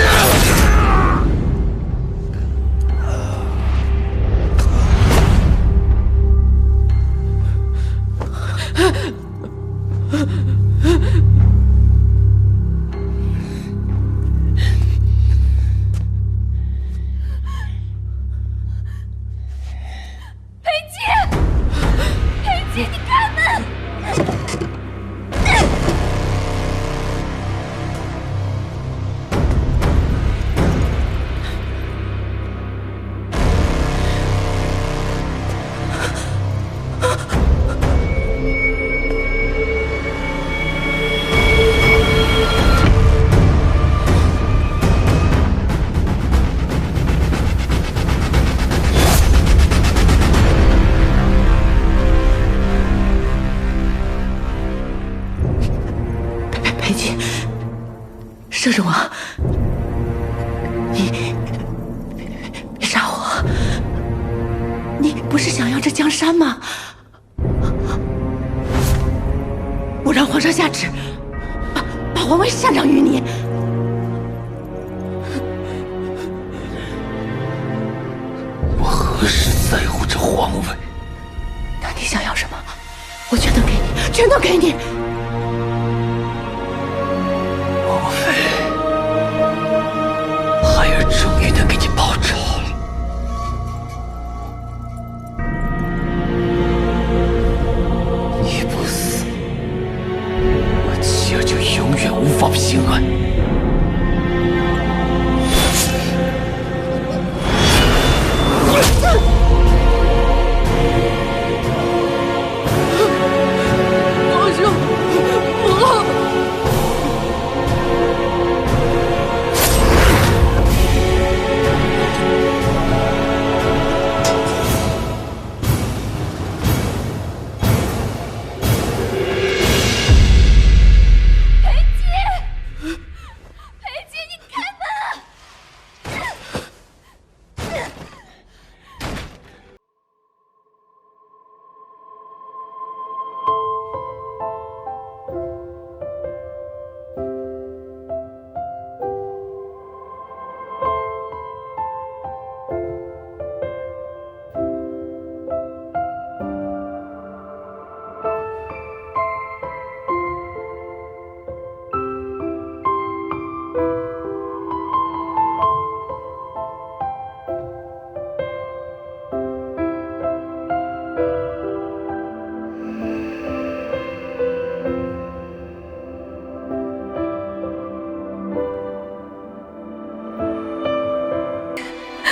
不是想要这江山吗？我让皇上下旨，把皇位禅让于你。我何时在乎这皇位？那你想要什么？我全都给你，全都给你。王妃，孩儿终于能给你报仇了。你不死，我妻儿就永远无法平安。皇兄，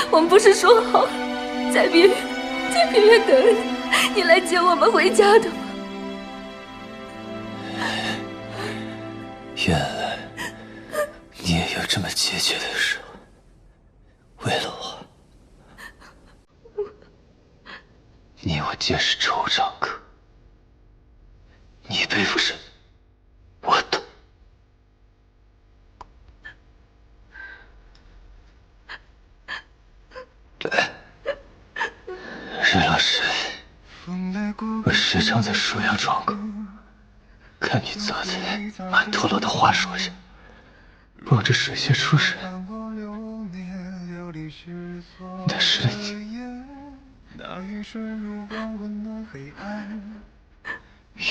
我们不是说好在边缘等你来接我们回家的吗？原来你也有这么决绝的时候，为了我，你我皆是仇长客，你背负什么，我懂。对，任老师，我时常在舒阳窗口看你坐在满陀罗的花树下，望着水仙出神。那是你，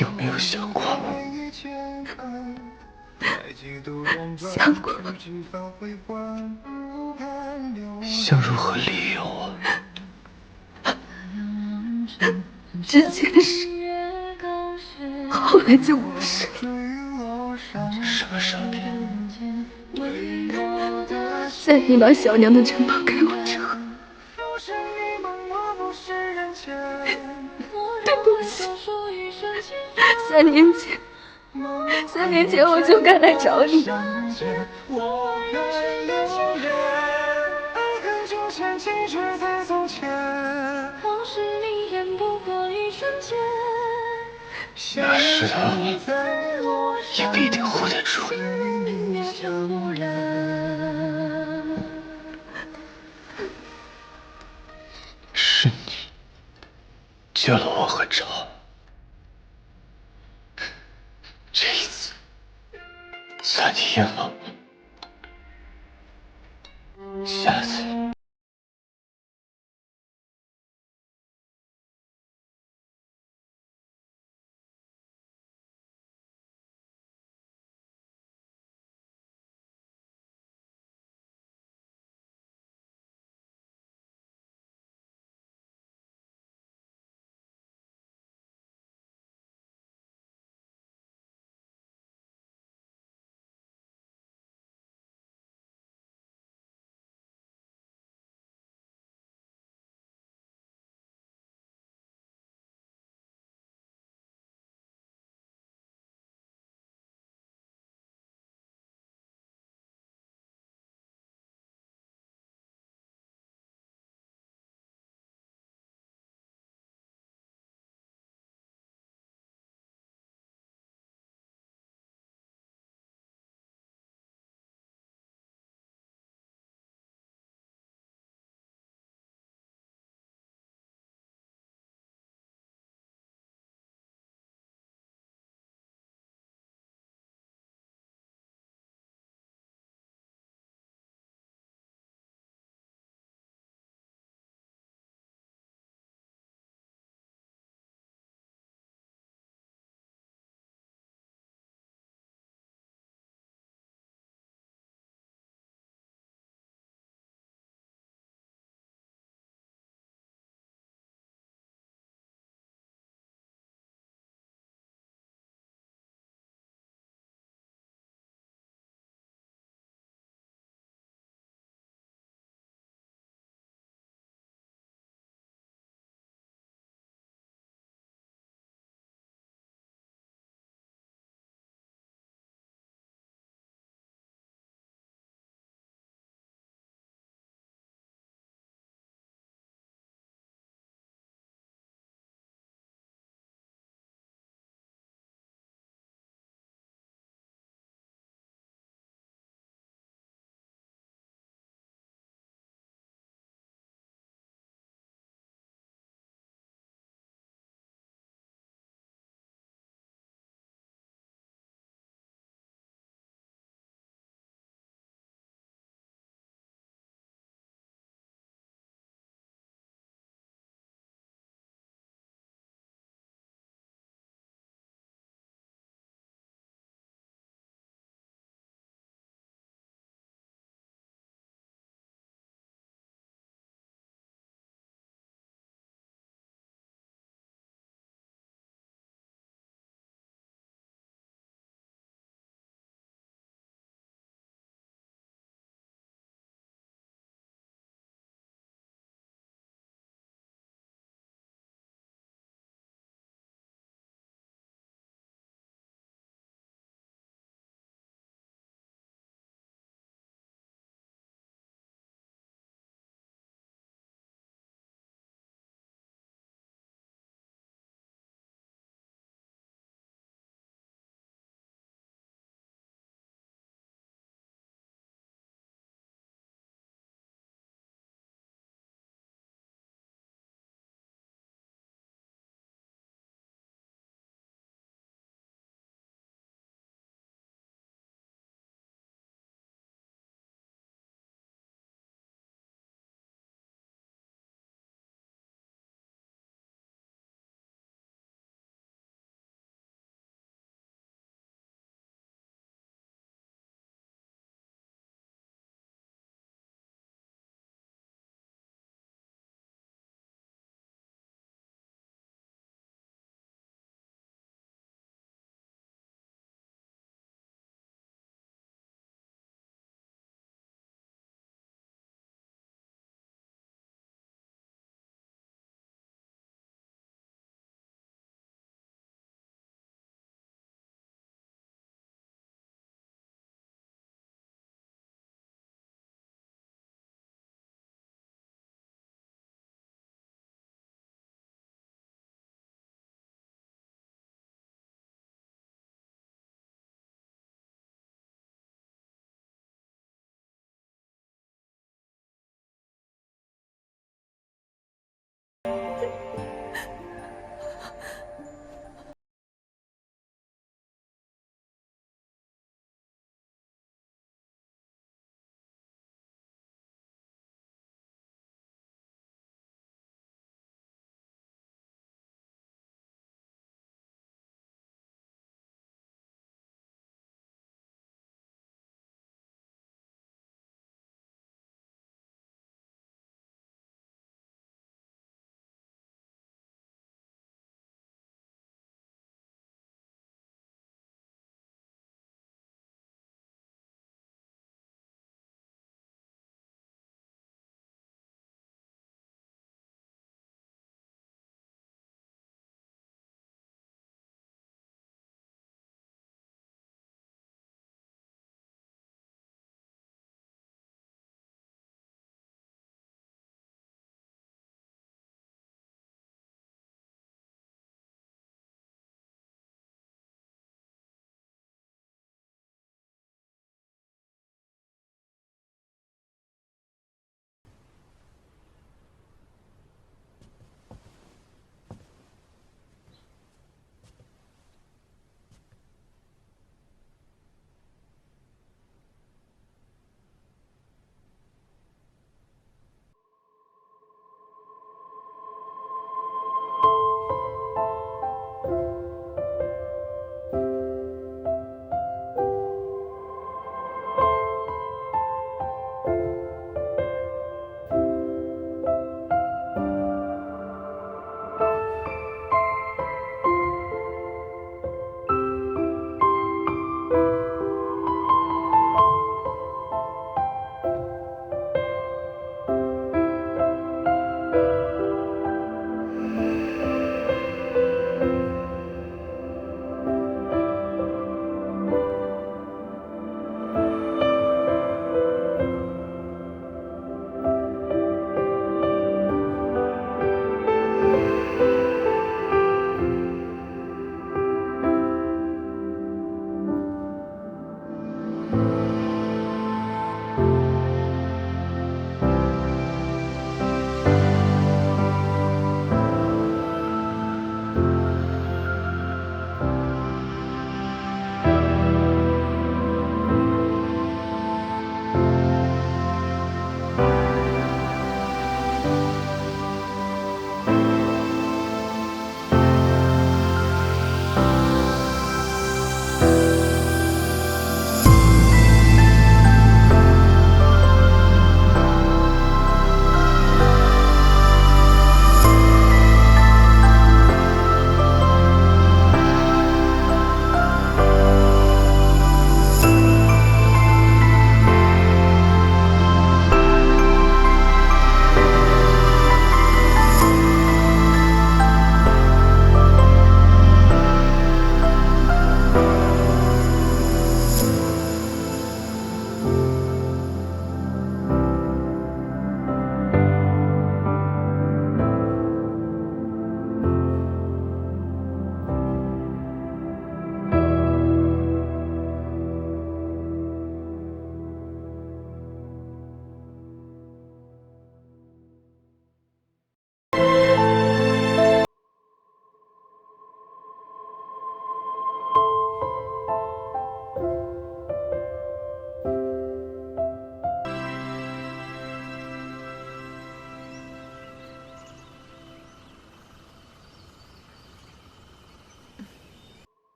有没有想过？想过。想如何利用我？之前是，后来就不是。什么时候变？在你把小娘的珍宝给我之后，对不起。3年前我就该来找你。那石头也不一定护得住你。是你救了我和昭，这一次算你赢了。下次。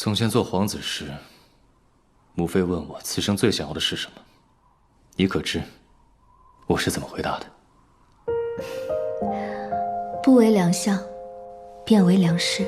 从前做皇子时，母妃问我此生最想要的是什么，你可知我是怎么回答的？不为良相，便为良师。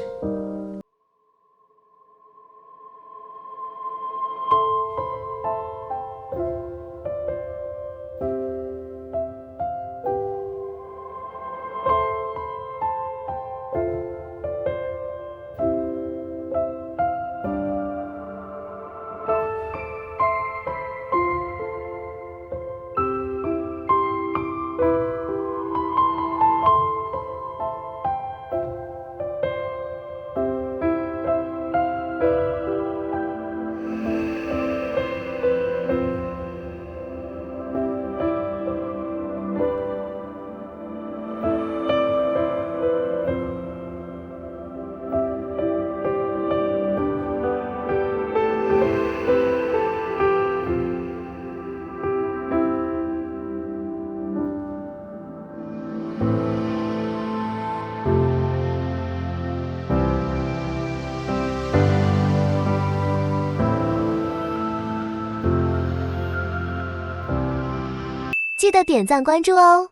记得点赞关注哦。